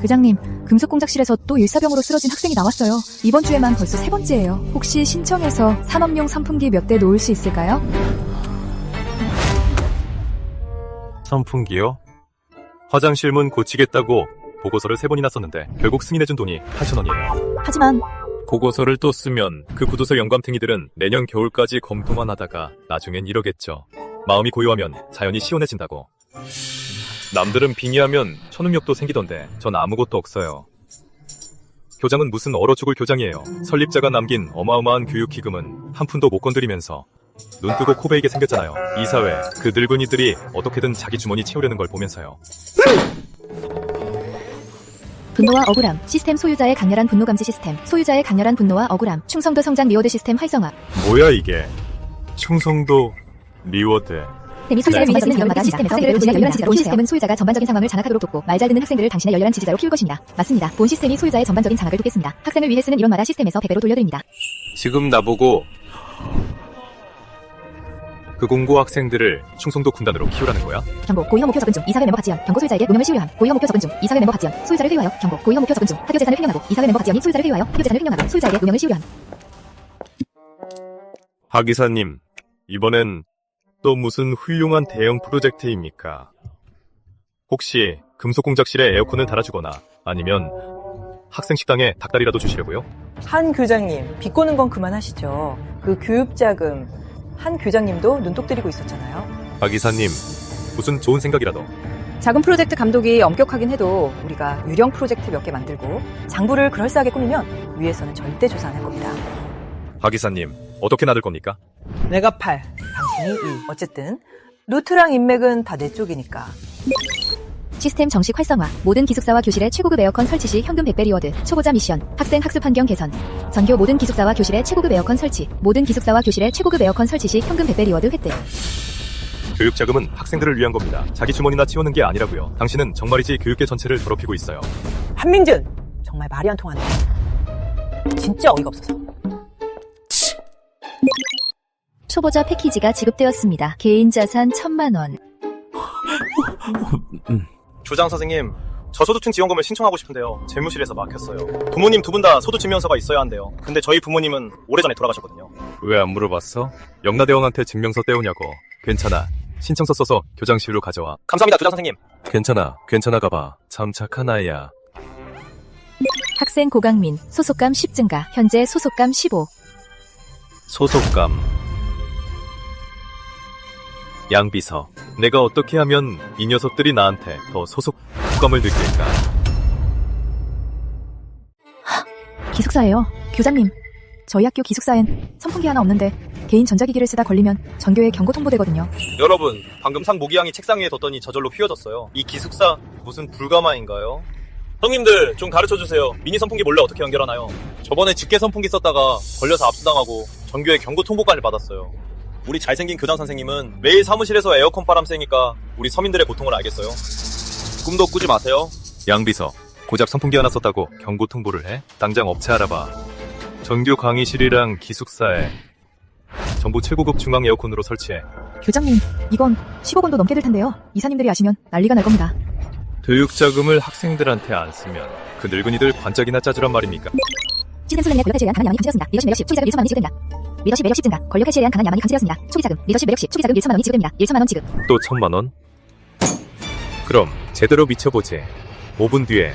회장님, 금속공작실에서 또 일사병으로 쓰러진 학생이 나왔어요. 이번 주에만 벌써 3번째예요. 혹시 신청해서 산업용 선풍기 몇 대 놓을 수 있을까요? 선풍기요? 화장실 문 고치겠다고 보고서를 3번이나 썼는데 결국 승인해준 돈이 8,000원이에요. 하지만 보고서를 또 쓰면 그 구도서 영감탱이들은 내년 겨울까지 검토만 하다가 나중엔 이러겠죠. 마음이 고요하면 자연이 시원해진다고. 남들은 빙의하면 천음력도 생기던데 전 아무것도 없어요. 교장은 무슨 얼어 죽을 교장이에요. 설립자가 남긴 어마어마한 교육기금은 한 푼도 못 건드리면서 눈 뜨고 코 베이게 생겼잖아요. 이 사회, 그 늙은이들이 어떻게든 자기 주머니 채우려는 걸 보면서요. 분노와 억울함, 시스템 소유자의 강렬한 분노 감지 시스템, 소유자의 강렬한 분노와 억울함, 충성도 성장 리워드 시스템 활성화. 뭐야 이게? 충성도 리워드. 시스템이 소유자를 위해서는 이런마다 시스템에서 학생들을 본인의 열렬한 지지자로 본 시스템은 소유자가 전반적인 상황을 장악하도록 돕고 말 잘 듣는 학생들을 당신의 열렬한 지지자로 키울 것입니다. 맞습니다. 본 시스템이 소유자의 전반적인 장악을 돕겠습니다. 학생을 위해 쓰는 이론마다 시스템에서 100배로 돌려드립니다. 지금 나보고 그 공고 학생들을 충성도 군단으로 키우라는 거야? 경고, 고의형 목표 접근 중 이사회 멤버 박지연, 경고 소유자에게 무명을 시효요함. 고의형 목표 접근 중 이사회 mem버 박지연, 소유자를 회유하여. 경고, 고의형 목표 접근 중 학교 재산을 횡령하고 이사회 멤버 박지연이 소유자를 회유하여 학교 재산을 횡령하고 소유자에게 무명을 시효요함. 박 이사님, 이번엔 또 무슨 훌륭한 대형 프로젝트입니까? 혹시 금속공작실에 에어컨을 달아주거나 아니면 학생 식당에 닭다리라도 주시려고요? 한 교장님, 비꼬는 건 그만하시죠. 그 교육자금, 한 교장님도 눈독 들이고 있었잖아요. 박 이사님, 무슨 좋은 생각이라도. 작은 프로젝트 감독이 엄격하긴 해도 우리가 유령 프로젝트 몇 개 만들고 장부를 그럴싸하게 꾸미면 위에서는 절대 조사 안 할 겁니다. 박 이사님, 어떻게 나들 겁니까? 내가 8, 당신이 2. 어쨌든 루트랑 인맥은 다 내 쪽이니까. 시스템 정식 활성화, 모든 기숙사와 교실에 최고급 에어컨 설치 시 현금 100배 리워드, 초보자 미션, 학생 학습 환경 개선, 전교 모든 기숙사와 교실에 최고급 에어컨 설치, 모든 기숙사와 교실에 최고급 에어컨 설치 시 현금 100배 리워드 획득. 교육자금은 학생들을 위한 겁니다. 자기 주머니나 채우는 게 아니라고요. 당신은 정말이지 교육계 전체를 더럽히고 있어요. 한민준! 정말 말이 안 통하네. 진짜 어이가 없어서. 초보자 패키지가 지급되었습니다. 개인 자산 1,000만원. 조장 선생님, 저소득층 지원금을 신청하고 싶은데요. 재무실에서 막혔어요. 부모님 두 분 다 소득증명서가 있어야 한대요. 근데 저희 부모님은 오래전에 돌아가셨거든요. 왜 안 물어봤어? 영라대원한테 증명서 떼우냐고. 괜찮아. 신청서 써서 교장실로 가져와. 감사합니다, 조장 선생님. 괜찮아 가봐. 참 착한 아이야. 학생 고강민, 소속감 10 증가, 현재 소속감 15. 소속감. 양비서. 내가 어떻게 하면 이 녀석들이 나한테 더 소속감을 느낄까? 기숙사예요. 교장님, 저희 학교 기숙사엔 선풍기 하나 없는데 개인 전자기기를 쓰다 걸리면 전교에 경고 통보되거든요. 여러분, 방금 산 모기향이 책상 위에 뒀더니 저절로 휘어졌어요. 이 기숙사 무슨 불가마인가요? 형님들 좀 가르쳐주세요. 미니 선풍기 몰래 어떻게 연결하나요? 저번에 직계 선풍기 썼다가 걸려서 압수당하고 전교에 경고 통보까지 받았어요. 우리 잘생긴 교장 선생님은 매일 사무실에서 에어컨 바람 쐬니까 우리 서민들의 고통을 알겠어요? 꿈도 꾸지 마세요. 양비서. 고작 선풍기 하나 썼다고 경고 통보를 해? 당장 업체 알아봐. 전교 강의실이랑 기숙사에 전부 최고급 중앙 에어컨으로 설치해. 교장님, 이건 10억 원도 넘게 들 텐데요. 이사님들이 아시면 난리가 날 겁니다. 교육자금을 학생들한테 안 쓰면 그 늙은이들 반짝이나 짜주란 말입니까? 시스템 순례 고려 탈취에 대한 강한 야만이 강제되었습니다. 리더십 초기자금 1천만 원이 지급됩니다. 리더십 매력십 증가, 권력 탈취에 대한 강한 야만이 강제되었습니다. 초기자금, 리더십 매력십 초기자금 1천만 원이 지급됩니다. 1천만 원 지급. 또 1,000만 원? 그럼 제대로 미쳐보지. 5분 뒤에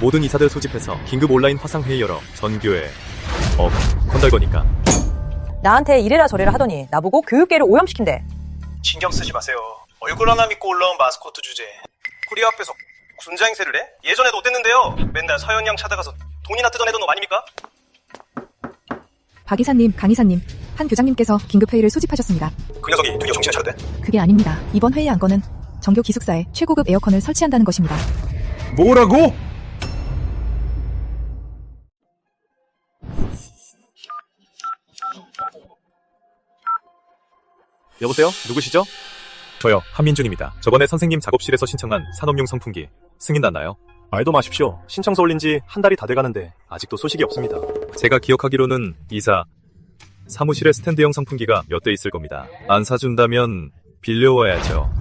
모든 이사들 소집해서 긴급 온라인 화상회의 열어 전교에 건달 거니까. 나한테 이래라 저래라 하더니 나보고 교육계를 오염시킨대. 신경 쓰지 마세요. 얼굴 하나 믿고 올라온 마스코트 주제. 코리아 앞에서 군자 행세를 해? 예전에도 어땠는데요? 맨날 서현양 찾아가서 돈이나 뜯어내던 놈 아닙니까? 박 이사님, 강 이사님, 한 교장님께서 긴급회의를 소집하셨습니다. 그 녀석이 드디어 정신을 차렸대? 그게 아닙니다. 이번 회의 안건은 전교 기숙사에 최고급 에어컨을 설치한다는 것입니다. 뭐라고? 여보세요? 누구시죠? 저요, 한민준입니다. 저번에 선생님 작업실에서 신청한 산업용 선풍기 승인 났나요? 말도 마십시오. 신청서 올린 지 한 달이 다 돼가는데 아직도 소식이 없습니다. 제가 기억하기로는 이사 사무실에 스탠드형 선풍기가 몇 대 있을 겁니다. 안 사준다면 빌려와야죠.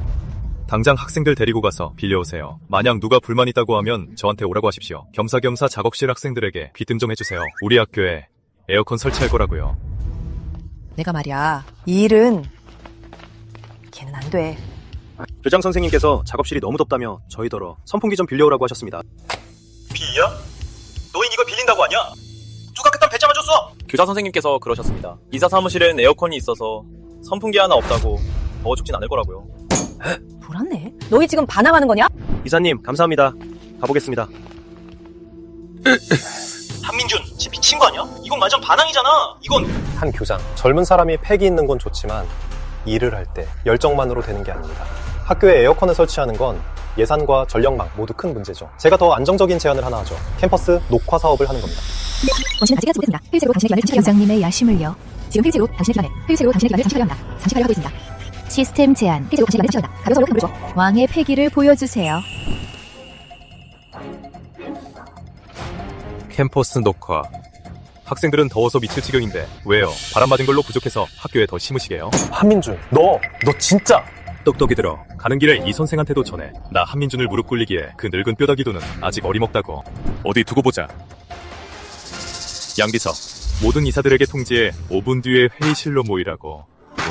당장 학생들 데리고 가서 빌려오세요. 만약 누가 불만 있다고 하면 저한테 오라고 하십시오. 겸사겸사 작업실 학생들에게 귀뜸 좀 해주세요. 우리 학교에 에어컨 설치할 거라고요. 내가 말이야, 이 일은 걔는 안 돼. 교장 선생님께서 작업실이 너무 덥다며 저희더러 선풍기 좀 빌려오라고 하셨습니다. 빌려? 너희 이거 빌린다고 하냐? 누가 그딴 배 잡아줬어? 교장 선생님께서 그러셨습니다. 이사 사무실엔 에어컨이 있어서 선풍기 하나 없다고 더워 죽진 않을 거라고요. 불안해. 너희 지금 반항하는 거냐? 이사님 감사합니다. 가보겠습니다. 한민준, 쟤 미친 거 아니야? 이건 완전 반항이잖아. 이건 한 교장, 젊은 사람이 패기 있는 건 좋지만 일을 할 때 열정만으로 되는 게 아닙니다. 학교에 에어컨을 설치하는 건 예산과 전력망 모두 큰 문제죠. 제가 더 안정적인 제안을 하나 하죠. 캠퍼스 녹화 사업을 하는 겁니다. 원신은 아직 끝나지 못했습니다. 회의체로 당신의 기간을 잠시 교장님의 야심을요. 지금 회의체로 당신의 기간을 잠시 합니다. 잠시 하고 있습니다. 시스템 제한. 회의체로 당신의 기간을 잠시 합니다. 가벼워서 이렇게 부르죠. 왕의 패기를 보여주세요. 캠퍼스 녹화. 학생들은 더워서 미칠 지경인데 왜요? 바람 맞은 걸로 부족해서 학교에 더 심으시게요? 한민준, 너 진짜! 똑똑이 들어. 가는 길에 이 선생한테도 전해. 나 한민준을 무릎 꿇리기에 그 늙은 뼈다귀도는 아직 어림없다고. 어디 두고 보자. 양비서, 모든 이사들에게 통지해 5분 뒤에 회의실로 모이라고.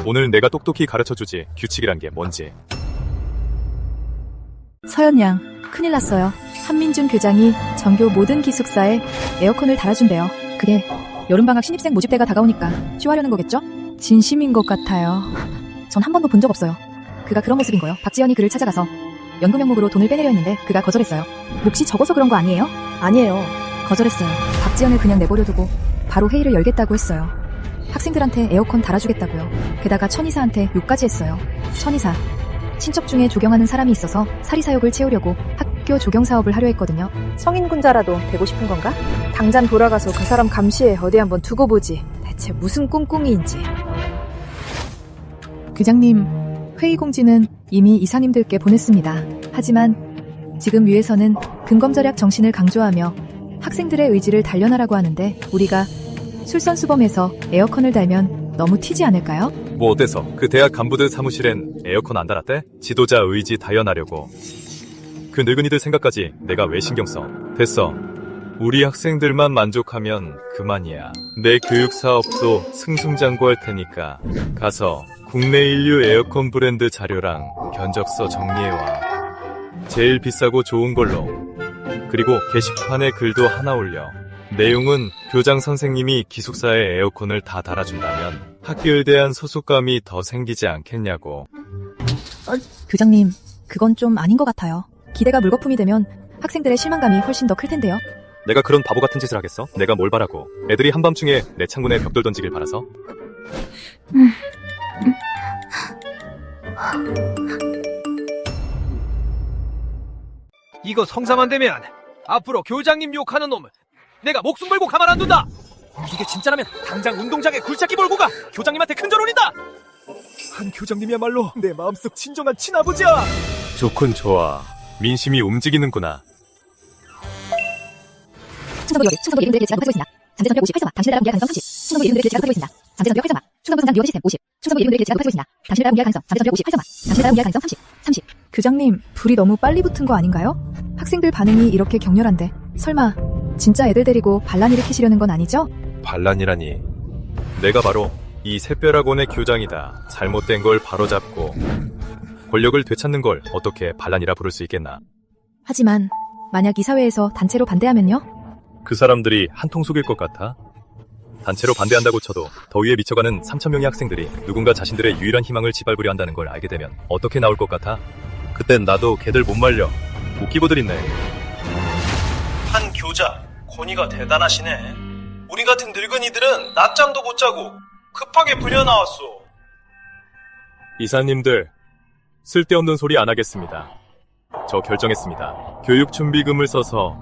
오늘 내가 똑똑히 가르쳐주지 규칙이란 게 뭔지. 서연 양, 큰일 났어요. 한민준 교장이 전교 모든 기숙사에 에어컨을 달아준대요. 그게 여름방학 신입생 모집대가 다가오니까 쇼하려는 거겠죠? 진심인 것 같아요. 전 한 번도 본 적 없어요. 그가 그런 모습인 거요. 박지연이 그를 찾아가서 연금 명목으로 돈을 빼내려 했는데 그가 거절했어요. 몫이 적어서 그런 거 아니에요? 아니에요. 거절했어요. 박지연을 그냥 내버려 두고 바로 회의를 열겠다고 했어요. 학생들한테 에어컨 달아주겠다고요. 게다가 천이사한테 욕까지 했어요. 천이사, 친척 중에 조경하는 사람이 있어서 사리사욕을 채우려고 학교 조경 사업을 하려 했거든요. 성인군자라도 되고 싶은 건가? 당장 돌아가서 그 사람 감시에 어디 한번 두고 보지. 대체 무슨 꿍꿍이인지. 교장님, 회의 공지는 이미 이사님들께 보냈습니다. 하지만 지금 위에서는 근검절약 정신을 강조하며 학생들의 의지를 단련하라고 하는데 우리가 술선수범해서 에어컨을 달면 너무 튀지 않을까요? 뭐 어때서? 그 대학 간부들 사무실엔 에어컨 안 달았대? 지도자 의지 다연하려고. 그 늙은이들 생각까지 내가 왜 신경 써? 됐어. 우리 학생들만 만족하면 그만이야. 내 교육 사업도 승승장구할 테니까 가서 국내 인류 에어컨 브랜드 자료랑 견적서 정리해와. 제일 비싸고 좋은 걸로. 그리고 게시판에 글도 하나 올려. 내용은 교장 선생님이 기숙사에 에어컨을 다 달아준다면 학교에 대한 소속감이 더 생기지 않겠냐고. 교장님, 그건 좀 아닌 것 같아요. 기대가 물거품이 되면 학생들의 실망감이 훨씬 더 클 텐데요. 내가 그런 바보 같은 짓을 하겠어? 내가 뭘 바라고. 애들이 한밤중에 내 창문에 벽돌 던지길 바라서? 이거 성상 안 되면 앞으로 교장님 욕하는 놈은 내가 목숨 걸고 가만 안 둔다. 이게 진짜라면 당장 운동장에 굴착기 몰고 가. 교장님한테 큰절 올린다. 한 교장님이야말로 내 마음속 진정한 친아버지야. 좋군 좋아. 민심이 움직이는구나. 충성도 이름들에게 제가 가지고 있습니다. 잠재선별 58성화, 당신을 따라 공개할 가능성 30. 충성도 이름들에게 제가 가지고 있습니다. 잠재선별 활성화, 충성도 성장 유효 시스템 50. 충성도 이름들에게 제가 가지고 있습니다. 당신을 따라 공개할 가능성, 잠재선별 58성화, 당신을 따라 공개할 가능성 30. 교장님, 불이 너무 빨리 붙은 거 아닌가요? 학생들 반응이 이렇게 격렬한데 설마 진짜 애들 데리고 반란 일으키시려는 건 아니죠? 반란이라니. 내가 바로 이 새별학원의 교장이다. 잘못된 걸 바로잡고 권력을 되찾는 걸 어떻게 반란이라 부를 수 있겠나. 하지만 만약 이사회에서 단체로 반대하면요? 그 사람들이 한통 속일 것 같아? 단체로 반대한다고 쳐도 더위에 미쳐가는 3,000명의 학생들이 누군가 자신들의 유일한 희망을 짓밟으려 한다는 걸 알게 되면 어떻게 나올 것 같아? 그땐 나도 걔들 못 말려. 웃기고들 있네. 한 교자, 권위가 대단하시네. 우리 같은 늙은이들은 낮잠도 못 자고 급하게 불려 나왔어. 이사님들, 쓸데없는 소리 안 하겠습니다. 저 결정했습니다. 교육준비금을 써서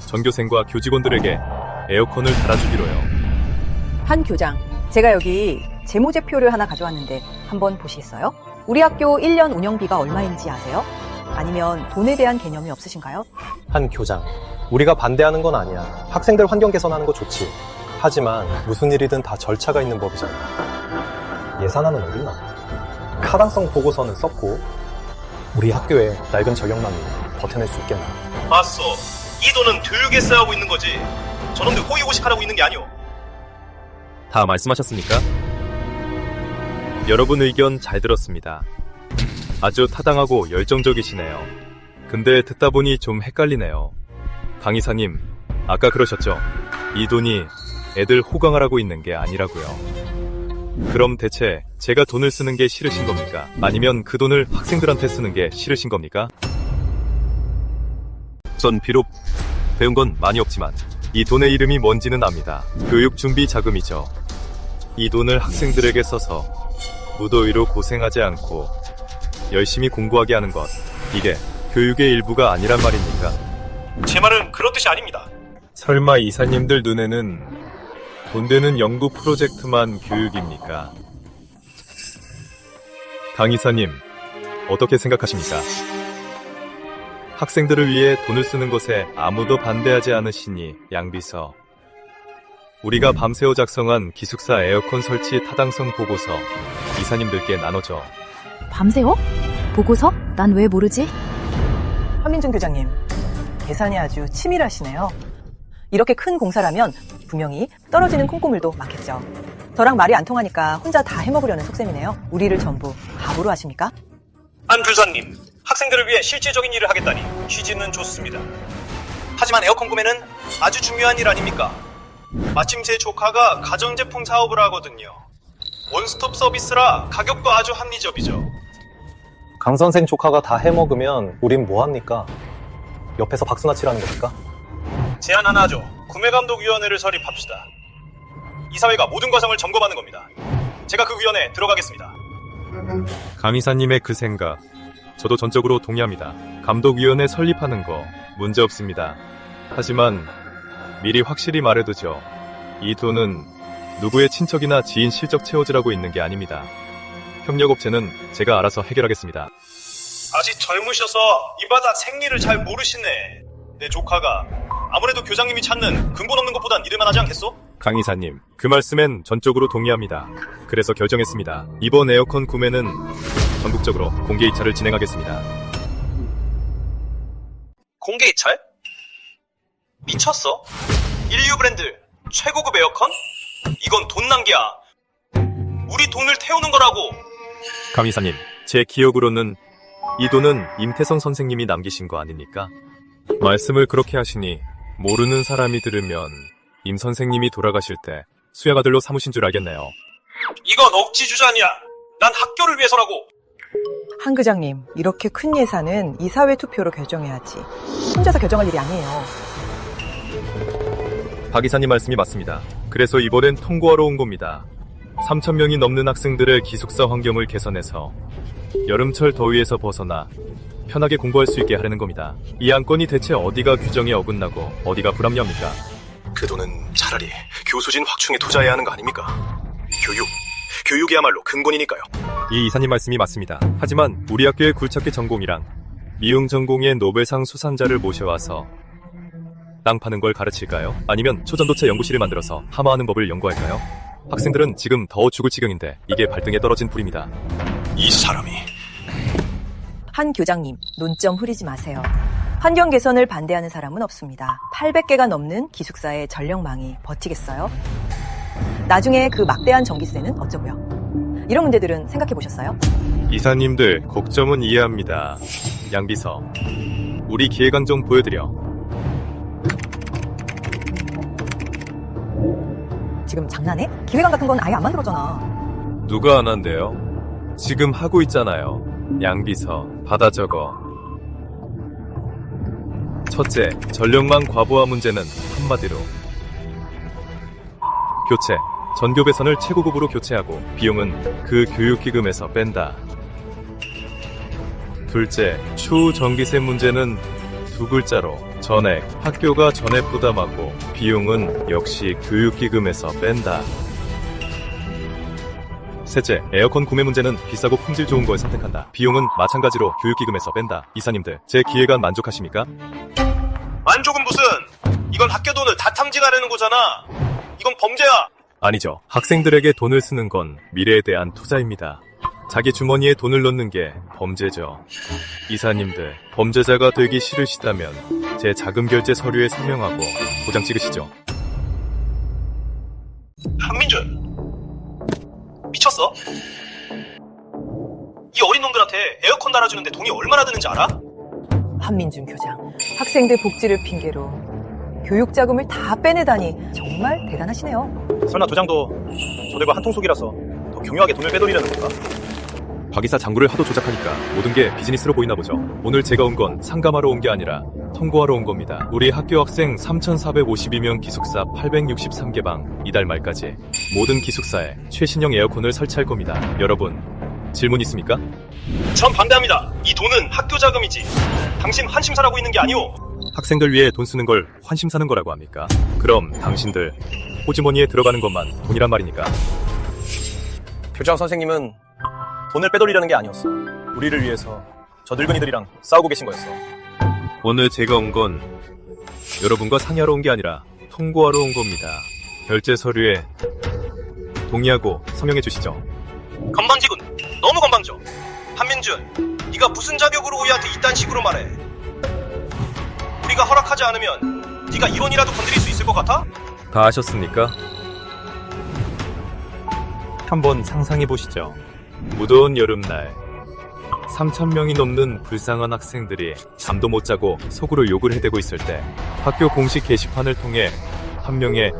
전교생과 교직원들에게 에어컨을 달아주기로요. 한 교장, 제가 여기 재무제표를 하나 가져왔는데 한번 보시겠어요? 우리 학교 1년 운영비가 얼마인지 아세요? 아니면 돈에 대한 개념이 없으신가요? 한 교장, 우리가 반대하는 건 아니야. 학생들 환경 개선하는 거 좋지. 하지만 무슨 일이든 다 절차가 있는 법이잖아. 예산안은 어딨나? 타당성 보고서는 썼고 우리 학교에 낡은 전력망이 버텨낼 수 있겠나? 봤어. 이 돈은 교육에 쓰여하고 있는 거지. 저놈들 호의호식하라고 있는 게 아니오. 다 말씀하셨습니까? 여러분 의견 잘 들었습니다. 아주 타당하고 열정적이시네요. 근데 듣다 보니 좀 헷갈리네요. 강 이사님, 아까 그러셨죠? 이 돈이 애들 호강하라고 있는 게 아니라고요. 그럼 대체 제가 돈을 쓰는 게 싫으신 겁니까? 아니면 그 돈을 학생들한테 쓰는 게 싫으신 겁니까? 전 비록 배운 건 많이 없지만 이 돈의 이름이 뭔지는 압니다. 교육 준비 자금이죠. 이 돈을 학생들에게 써서 무더위로 고생하지 않고 열심히 공부하게 하는 것, 이게 교육의 일부가 아니란 말입니까? 제 말은 그런 뜻이 아닙니다. 설마 이사님들 눈에는 돈 되는 연구 프로젝트만 교육입니까? 강 이사님, 어떻게 생각하십니까? 학생들을 위해 돈을 쓰는 것에 아무도 반대하지 않으시니 양비서. 우리가 밤새워 작성한 기숙사 에어컨 설치 타당성 보고서 이사님들께 나눠줘. 밤새워? 보고서? 난 왜 모르지? 한민준 교장님, 계산이 아주 치밀하시네요. 이렇게 큰 공사라면 분명히 떨어지는 콩고물도 많겠죠. 저랑 말이 안 통하니까 혼자 다 해먹으려는 속셈이네요. 우리를 전부 바보로 하십니까? 안 교사님, 학생들을 위해 실질적인 일을 하겠다니 취지는 좋습니다. 하지만 에어컨 구매는 아주 중요한 일 아닙니까? 마침 제 조카가 가전제품 사업을 하거든요. 원스톱 서비스라 가격도 아주 합리적이죠. 강 선생 조카가 다 해먹으면 우린 뭐합니까? 옆에서 박수나 치라는 겁니까? 제안 하나 하죠. 구매감독위원회를 설립합시다. 이사회가 모든 과정을 점검하는 겁니다. 제가 그 위원회에 들어가겠습니다. 강 이사님의 그 생각, 저도 전적으로 동의합니다. 감독위원회 설립하는 거 문제 없습니다. 하지만 미리 확실히 말해두죠. 이 돈은 누구의 친척이나 지인 실적 채워주라고 있는 게 아닙니다. 협력업체는 제가 알아서 해결하겠습니다. 아직 젊으셔서 이 바다 생리를 잘 모르시네. 내 조카가 아무래도 교장님이 찾는 근본 없는 것보단 이럴만 하지 않겠소? 강 이사님, 그 말씀엔 전적으로 동의합니다. 그래서 결정했습니다. 이번 에어컨 구매는 전국적으로 공개 입찰을 진행하겠습니다. 공개 입찰? 미쳤어? 인류 브랜드 최고급 에어컨? 이건 돈 낭비야. 우리 돈을 태우는 거라고. 강 이사님, 제 기억으로는 이 돈은 임태성 선생님이 남기신 거 아닙니까? 말씀을 그렇게 하시니 모르는 사람이 들으면 임 선생님이 돌아가실 때 수양아들로 삼으신 줄 알겠네요. 이건 억지 주장이야. 난 학교를 위해서라고. 한 교장님, 이렇게 큰 예산은 이사회 투표로 결정해야지. 혼자서 결정할 일이 아니에요. 박 이사님 말씀이 맞습니다. 그래서 이번엔 통과하러 온 겁니다. 3,000명이 넘는 학생들의 기숙사 환경을 개선해서 여름철 더위에서 벗어나 편하게 공부할 수 있게 하려는 겁니다. 이 안건이 대체 어디가 규정에 어긋나고 어디가 불합리합니까? 그 돈은 차라리 교수진 확충에 투자해야 하는 거 아닙니까? 교육이야말로 근본이니까요. 이 이사님 말씀이 맞습니다. 하지만 우리 학교의 굴착기 전공이랑 미용 전공의 노벨상 수상자를 모셔와서 땅 파는 걸 가르칠까요? 아니면 초전도체 연구실을 만들어서 하마하는 법을 연구할까요? 학생들은 지금 더 죽을 지경인데 이게 발등에 떨어진 불입니다. 이 사람이 한 교장님, 논점 흐리지 마세요. 환경 개선을 반대하는 사람은 없습니다. 800개가 넘는 기숙사의 전력망이 버티겠어요? 나중에 그 막대한 전기세는 어쩌고요? 이런 문제들은 생각해 보셨어요? 이사님들 걱정은 이해합니다. 양비서, 우리 기획안 좀 보여드려. 지금 장난해? 기획안 같은 건 아예 안 만들었잖아. 누가 안 한대요? 지금 하고 있잖아요. 양비서, 받아 적어. 첫째, 전력망 과부하 문제는 한마디로 교체, 전교 배선을 최고급으로 교체하고 비용은 그 교육기금에서 뺀다. 둘째, 추후 전기세 문제는 두 글자로 전액, 학교가 전액 부담하고 비용은 역시 교육기금에서 뺀다. 셋째, 에어컨 구매 문제는 비싸고 품질 좋은 걸 선택한다. 비용은 마찬가지로 교육기금에서 뺀다. 이사님들, 제 기획안 만족하십니까? 만족은 무슨? 이건 학교 돈을 다 탕진하려는 거잖아. 이건 범죄야. 아니죠. 학생들에게 돈을 쓰는 건 미래에 대한 투자입니다. 자기 주머니에 돈을 넣는 게 범죄죠. 이사님들, 범죄자가 되기 싫으시다면 제 자금 결제 서류에 서명하고 도장 찍으시죠. 한민준, 미쳤어? 이 어린 놈들한테 에어컨 달아주는데 돈이 얼마나 드는지 알아? 한민준 교장, 학생들 복지를 핑계로 교육자금을 다 빼내다니 정말 대단하시네요. 설마 도장도 저들과 한통속이라서 더 교묘하게 돈을 빼돌리려는 건가? 박이사 장부를 하도 조작하니까 모든 게 비즈니스로 보이나 보죠. 오늘 제가 온 건 상감하러 온 게 아니라 통보하러 온 겁니다. 우리 학교 학생 3,452명 기숙사 863개 방 이달 말까지 모든 기숙사에 최신형 에어컨을 설치할 겁니다. 여러분, 질문 있습니까? 전 반대합니다. 이 돈은 학교 자금이지. 당신 한심사라고 있는 게 아니오. 학생들 위해 돈 쓰는 걸 환심 사는 거라고 합니까? 그럼 당신들 호주머니에 들어가는 것만 돈이란 말이니까. 교장 선생님은 돈을 빼돌리려는 게 아니었어. 우리를 위해서 저 늙은이들이랑 싸우고 계신 거였어. 오늘 제가 온 건 여러분과 상의하러 온 게 아니라 통보하러 온 겁니다. 결제 서류에 동의하고 서명해 주시죠. 건방지군. 너무 건방져. 한민준, 네가 무슨 자격으로 우리한테 이딴 식으로 말해? 우리가 허락하지 않으면 네가 1원이라도 건드릴 수 있을 것 같아? 다 아셨습니까? 한번 상상해 보시죠. 무더운 여름날 3,000명이 넘는 불쌍한 학생들이 잠도 못 자고 속으로 욕을 해대고 있을 때 학교 공식 게시판을 통해 한 명의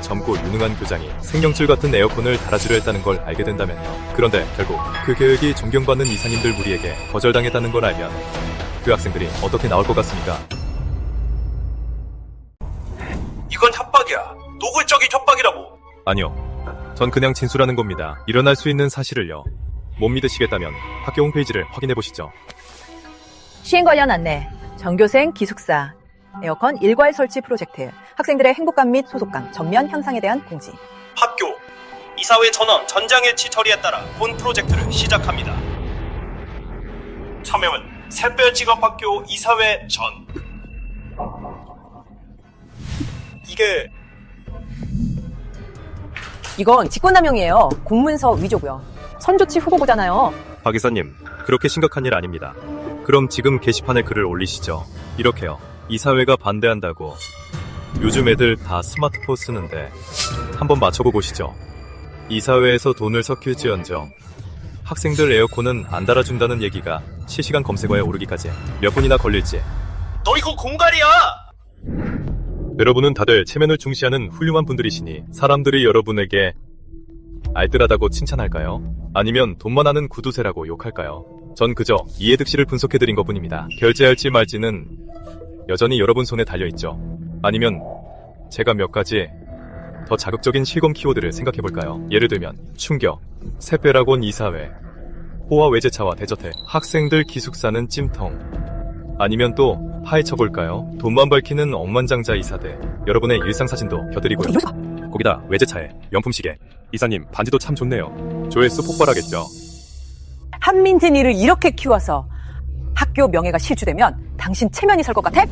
젊고 유능한 교장이 생명줄 같은 에어컨을 달아주려 했다는 걸 알게 된다면요. 그런데 결국 그 계획이 존경받는 이사님들 무리에게 거절당했다는 걸 알면 그 학생들이 어떻게 나올 것 같습니까? 이건 협박이야. 노골적인 협박이라고. 아니요. 전 그냥 진술하는 겁니다. 일어날 수 있는 사실을요. 못 믿으시겠다면 학교 홈페이지를 확인해 보시죠. 시행 관련 안내, 전교생 기숙사, 에어컨 일괄 설치 프로젝트, 학생들의 행복감 및 소속감, 전면 향상에 대한 공지. 학교, 이사회 전원 전장일치 처리에 따라 본 프로젝트를 시작합니다. 참여은 새별직업학교 이사회 전. 이게 이건 직권남용이에요. 공문서 위조고요. 선조치 후보부잖아요. 박 이사님, 그렇게 심각한 일 아닙니다. 그럼 지금 게시판에 글을 올리시죠. 이렇게요. 이사회가 반대한다고. 요즘 애들 다 스마트폰 쓰는데 한번 맞춰보 보시죠. 이사회에서 돈을 섞일지언정 학생들 에어컨은 안 달아준다는 얘기가 실시간 검색어에 오르기까지 몇 분이나 걸릴지. 너 이거 공갈이야. 여러분은 다들 체면을 중시하는 훌륭한 분들이시니 사람들이 여러분에게 알뜰하다고 칭찬할까요? 아니면 돈만 하는 구두쇠라고 욕할까요? 전 그저 이해득실을 분석해드린 것뿐입니다. 결제할지 말지는 여전히 여러분 손에 달려있죠. 아니면 제가 몇 가지 더 자극적인 실검 키워드를 생각해볼까요? 예를 들면 충격, 새별학원 이사회, 호화 외제차와 대저택, 학생들 기숙사는 찜통. 아니면 또 파헤쳐볼까요? 돈만 밝히는 억만장자 이사들, 여러분의 일상사진도 켜드리고요. 거기다 외제차에 명품시계, 이사님 반지도 참 좋네요. 조회수 폭발하겠죠. 한민진이를 이렇게 키워서 학교 명예가 실추되면 당신 체면이 설 것 같아?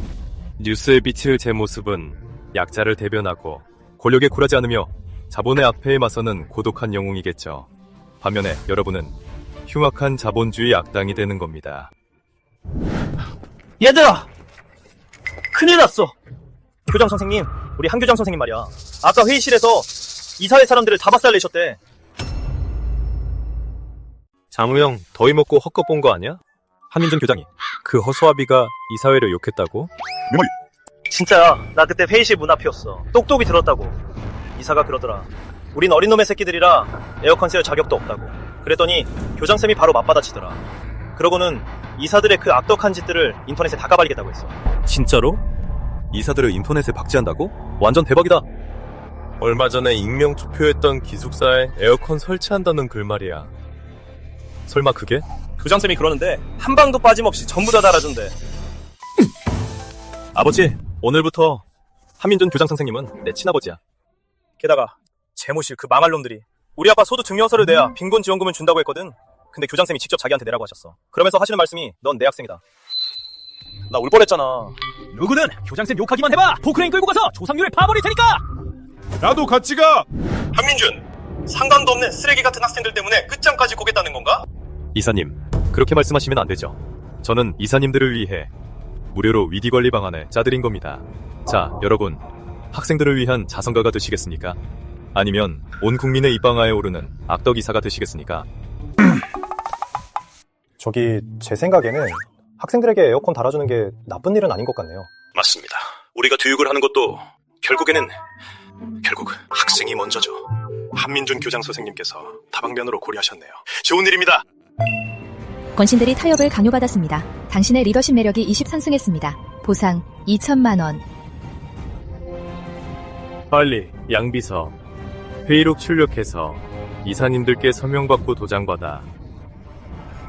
뉴스에 비칠 제 모습은 약자를 대변하고 권력에 굴하지 않으며 자본의 앞에 맞서는 고독한 영웅이겠죠. 반면에 여러분은 흉악한 자본주의 악당이 되는 겁니다. 얘들아, 큰일 났어. 교장 선생님, 우리 한 교장 선생님 말이야. 아까 회의실에서 이사회 사람들을 다 박살내셨대. 자무형 더위 먹고 헛것 본 거 아니야? 한민준 교장이 그 허수아비가 이사회를 욕했다고? 진짜야. 나 그때 회의실 문 앞이었어. 똑똑이 들었다고. 이사가 그러더라. 우린 어린 놈의 새끼들이라 에어컨 쓸 자격도 없다고. 그랬더니 교장쌤이 바로 맞받아치더라. 그러고는 이사들의 그 악덕한 짓들을 인터넷에 다 까발리겠다고 했어. 진짜로? 이사들을 인터넷에 박제한다고? 완전 대박이다. 얼마 전에 익명 투표했던 기숙사에 에어컨 설치한다는 글 말이야. 설마 그게? 교장쌤이 그러는데 한 방도 빠짐없이 전부 다 달아준대. 아버지, 오늘부터 한민준 교장 선생님은 내 친아버지야. 게다가 재무실 그 망할 놈들이 우리 아빠 소득 증명서를 내야 빈곤 지원금을 준다고 했거든. 근데 교장쌤이 직접 자기한테 내라고 하셨어. 그러면서 하시는 말씀이 넌 내 학생이다. 나 울 뻔했잖아. 누구든 교장쌤 욕하기만 해봐. 포크레인 끌고 가서 조상률을 파버릴 테니까. 나도 같이 가! 한민준, 상관도 없는 쓰레기 같은 학생들 때문에 끝장까지 고겠다는 건가? 이사님, 그렇게 말씀하시면 안 되죠. 저는 이사님들을 위해 무료로 위기 관리 방안을 짜드린 겁니다. 자, 여러분, 학생들을 위한 자선가가 되시겠습니까? 아니면 온 국민의 입방아에 오르는 악덕 이사가 되시겠습니까? 저기 제 생각에는 학생들에게 에어컨 달아주는 게 나쁜 일은 아닌 것 같네요. 맞습니다. 우리가 교육을 하는 것도 결국 학생이 먼저죠. 한민준 교장 선생님께서 다방면으로 고려하셨네요. 좋은 일입니다. 권신들이 타협을 강요받았습니다. 당신의 리더십 매력이 20 상승했습니다. 보상 2천만 원. 빨리 양비서 회의록 출력해서 이사님들께 서명받고 도장받아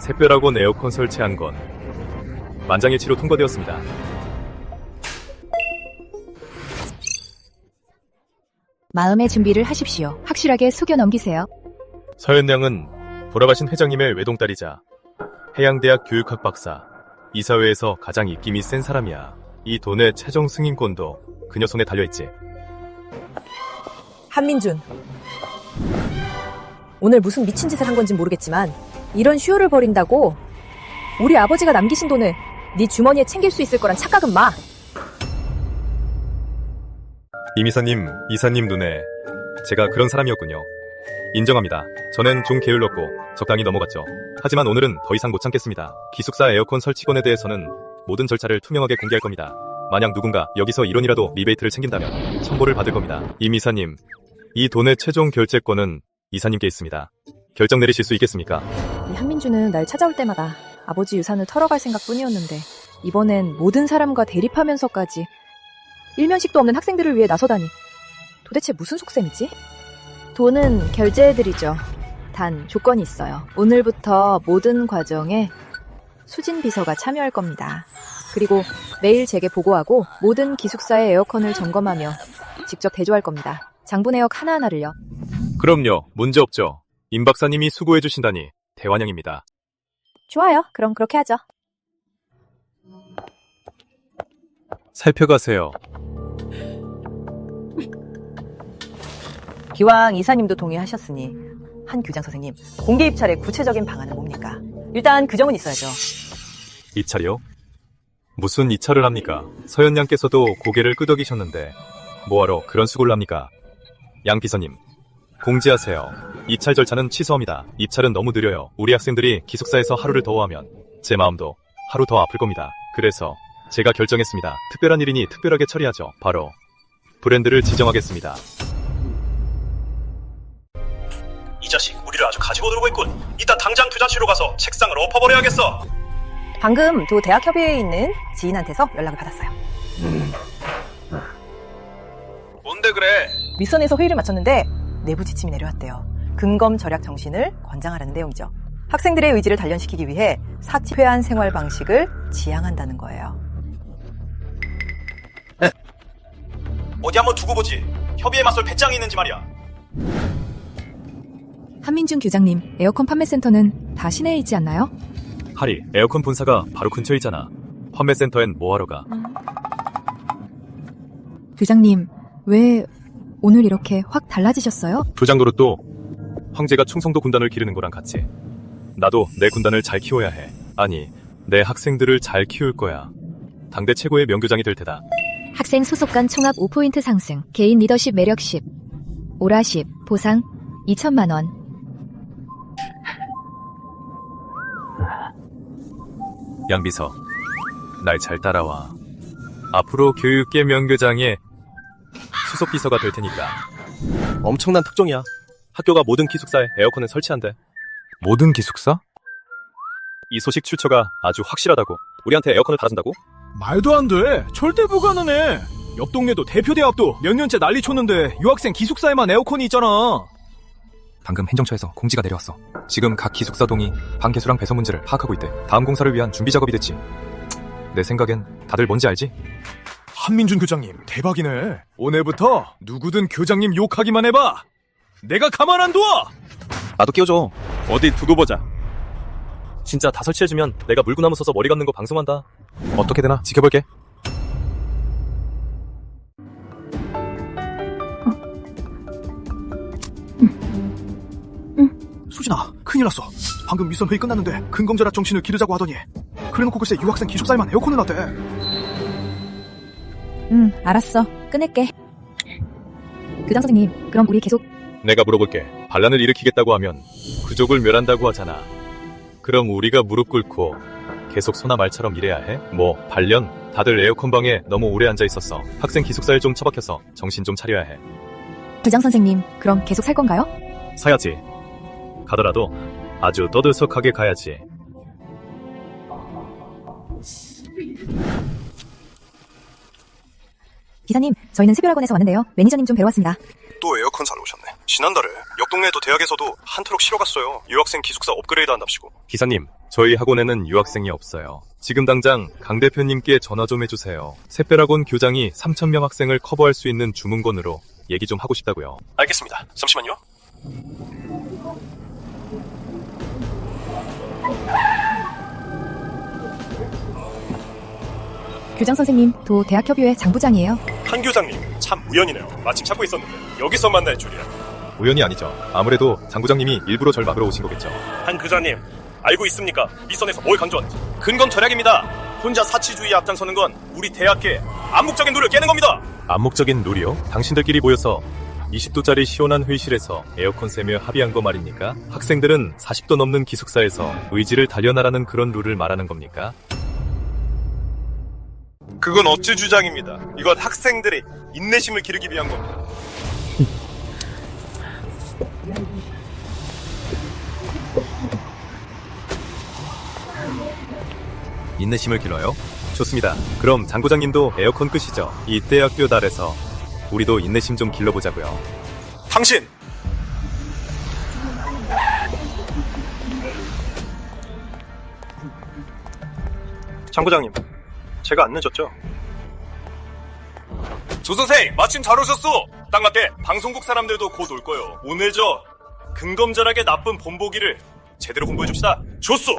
샛별학원 에어컨 설치한 건 만장일치로 통과되었습니다. 마음의 준비를 하십시오. 확실하게 속여 넘기세요. 서현양은 돌아가신 회장님의 외동딸이자 해양대학 교육학 박사, 이사회에서 가장 입김이 센 사람이야. 이 돈의 최종 승인권도 그녀 손에 달려있지. 한민준. 오늘 무슨 미친 짓을 한 건지 모르겠지만 이런 쇼를 벌인다고 우리 아버지가 남기신 돈을 네 주머니에 챙길 수 있을 거란 착각은 마. 이미사님, 이사님 눈에 제가 그런 사람이었군요. 인정합니다. 전엔 좀 게을렀고 적당히 넘어갔죠. 하지만 오늘은 더 이상 못 참겠습니다. 기숙사 에어컨 설치건에 대해서는 모든 절차를 투명하게 공개할 겁니다. 만약 누군가 여기서 1원이라도 리베이트를 챙긴다면 청구를 받을 겁니다. 이미사님, 이 돈의 최종 결제권은 이사님께 있습니다. 결정 내리실 수 있겠습니까? 이 한민준은 날 찾아올 때마다 아버지 유산을 털어갈 생각뿐이었는데 이번엔 모든 사람과 대립하면서까지 일면식도 없는 학생들을 위해 나서다니. 도대체 무슨 속셈이지? 돈은 결제해드리죠. 단 조건이 있어요. 오늘부터 모든 과정에 수진 비서가 참여할 겁니다. 그리고 매일 제게 보고하고 모든 기숙사의 에어컨을 점검하며 직접 대조할 겁니다. 장분해역 하나하나를요. 그럼요. 문제없죠. 임 박사님이 수고해주신다니 대환영입니다. 좋아요. 그럼 그렇게 하죠. 살펴가세요. 기왕 이사님도 동의하셨으니 한 교장 선생님, 공개 입찰의 구체적인 방안은 뭡니까? 일단 그 점은 있어야죠. 입찰이요? 무슨 입찰을 합니까? 서현양께서도 고개를 끄덕이셨는데 뭐하러 그런 수고를 합니까? 양 비서님, 공지하세요. 입찰 절차는 취소합니다. 입찰은 너무 느려요. 우리 학생들이 기숙사에서 하루를 더 하면 제 마음도 하루 더 아플 겁니다. 그래서 제가 결정했습니다. 특별한 일이니 특별하게 처리하죠. 바로 브랜드를 지정하겠습니다. 이 자식 우리를 아주 가지고 놀고 있군. 이따 당장 교장실로 가서 책상을 엎어버려야겠어. 방금 도 대학협의회에 있는 지인한테서 연락을 받았어요. 뭔데 그래? 윗선에서 회의를 마쳤는데 내부 지침이 내려왔대요. 근검 절약 정신을 권장하라는 내용이죠. 학생들의 의지를 단련시키기 위해 사치회한 생활 방식을 지향한다는 거예요. 어디 한번 두고 보지. 협의에 맞설 배짱이 있는지 말이야. 한민준 교장님, 에어컨 판매센터는 다 시내에 있지 않나요? 하리, 에어컨 본사가 바로 근처에 있잖아. 판매센터엔 뭐하러 가? 교장님, 왜 오늘 이렇게 확 달라지셨어요? 부장 노릇도 황제가 충성도 군단을 기르는 거랑 같이 나도 내 군단을 잘 키워야 해. 아니, 내 학생들을 잘 키울 거야. 당대 최고의 명교장이 될 테다. 학생 소속간 총합 5포인트 상승, 개인 리더십 매력 10, 오라 10, 보상 2천만 원. 양비서, 날 잘 따라와. 앞으로 교육계 명교장의 수석비서가 될 테니까. 엄청난 특종이야. 학교가 모든 기숙사에 에어컨을 설치한대. 모든 기숙사? 이 소식 출처가 아주 확실하다고. 우리한테 에어컨을 달아준다고? 말도 안 돼. 절대 불가능해. 옆 동네도 대표대학도 몇 년째 난리 쳤는데 유학생 기숙사에만 에어컨이 있잖아. 방금 행정처에서 공지가 내려왔어. 지금 각 기숙사 동이 방 개수랑 배선 문제를 파악하고 있대. 다음 공사를 위한 준비 작업이 됐지. 내 생각엔 다들 뭔지 알지? 한민준 교장님 대박이네. 오늘부터 누구든 교장님 욕하기만 해봐. 내가 가만 안 둬. 나도 끼워줘. 어디 두고 보자. 진짜 다 설치해주면 내가 물구나무 서서 머리 감는 거 방송한다. 어떻게 되나 지켜볼게. 수진아, 큰일 큰일 났어. 방금 미선 회의 끝났는데 근검절약 정신을 기르자고 하더니 그래놓고 글쎄 유학생 기숙사에만 에어컨을 놨대. 알았어. 끊을게. 교장 선생님, 그럼 우리 계속 내가 물어볼게. 반란을 일으키겠다고 하면 부족을 멸한다고 하잖아. 그럼 우리가 무릎 꿇고 계속 소나 말처럼 일해야 해? 뭐 반련? 다들 에어컨 방에 너무 오래 앉아 있었어. 학생 기숙사에 좀 처박혀서 정신 좀 차려야 해. 교장 선생님, 그럼 계속 살 건가요? 사야지. 가더라도 아주 떠들썩하게 가야지. 기사님, 저희는 새별학원에서 왔는데요. 매니저님 좀 뵈러 왔습니다. 또 에어컨 사러 오셨네. 지난달에 옆 동네에도 대학에서도 한 트럭 실어 갔어요. 유학생 기숙사 업그레이드 한답시고. 기사님, 저희 학원에는 유학생이 없어요. 지금 당장 강 대표님께 전화 좀 해주세요. 새별학원 교장이 3,000명 학생을 커버할 수 있는 주문건으로 얘기 좀 하고 싶다고요. 알겠습니다. 잠시만요. 교장 선생님, 도 대학협의회 장부장이에요. 한 교장님, 참 우연이네요. 마침 찾고 있었는데 여기서 만날 줄이야. 우연이 아니죠. 아무래도 장 부장님이 일부러 절 막으러 오신 거겠죠. 한 교장님, 알고 있습니까? 미선에서 뭘 강조하는지. 근검 절약입니다. 혼자 사치주의에 앞장서는 건 우리 대학계 암묵적인 룰을 깨는 겁니다. 암묵적인 룰이요? 당신들끼리 모여서 20도짜리 시원한 회의실에서 에어컨 쐬며 합의한 거 말입니까? 학생들은 40도 넘는 기숙사에서 의지를 단련하라는 그런 룰을 말하는 겁니까? 그건 어찌 주장입니다. 이건 학생들의 인내심을 기르기 위한 겁니다. 인내심을 길러요? 좋습니다. 그럼 장 부장님도 에어컨 끄시죠. 이 대학교 달에서 우리도 인내심 좀 길러보자고요. 당신! 장 부장님, 제가 안 늦었죠? 조선생, 마침 잘 오셨어! 딱 맞게 방송국 사람들도 곧 올 거요. 오늘 저 근검절약의 나쁜 본보기를 제대로 공부해줍시다. 좋소!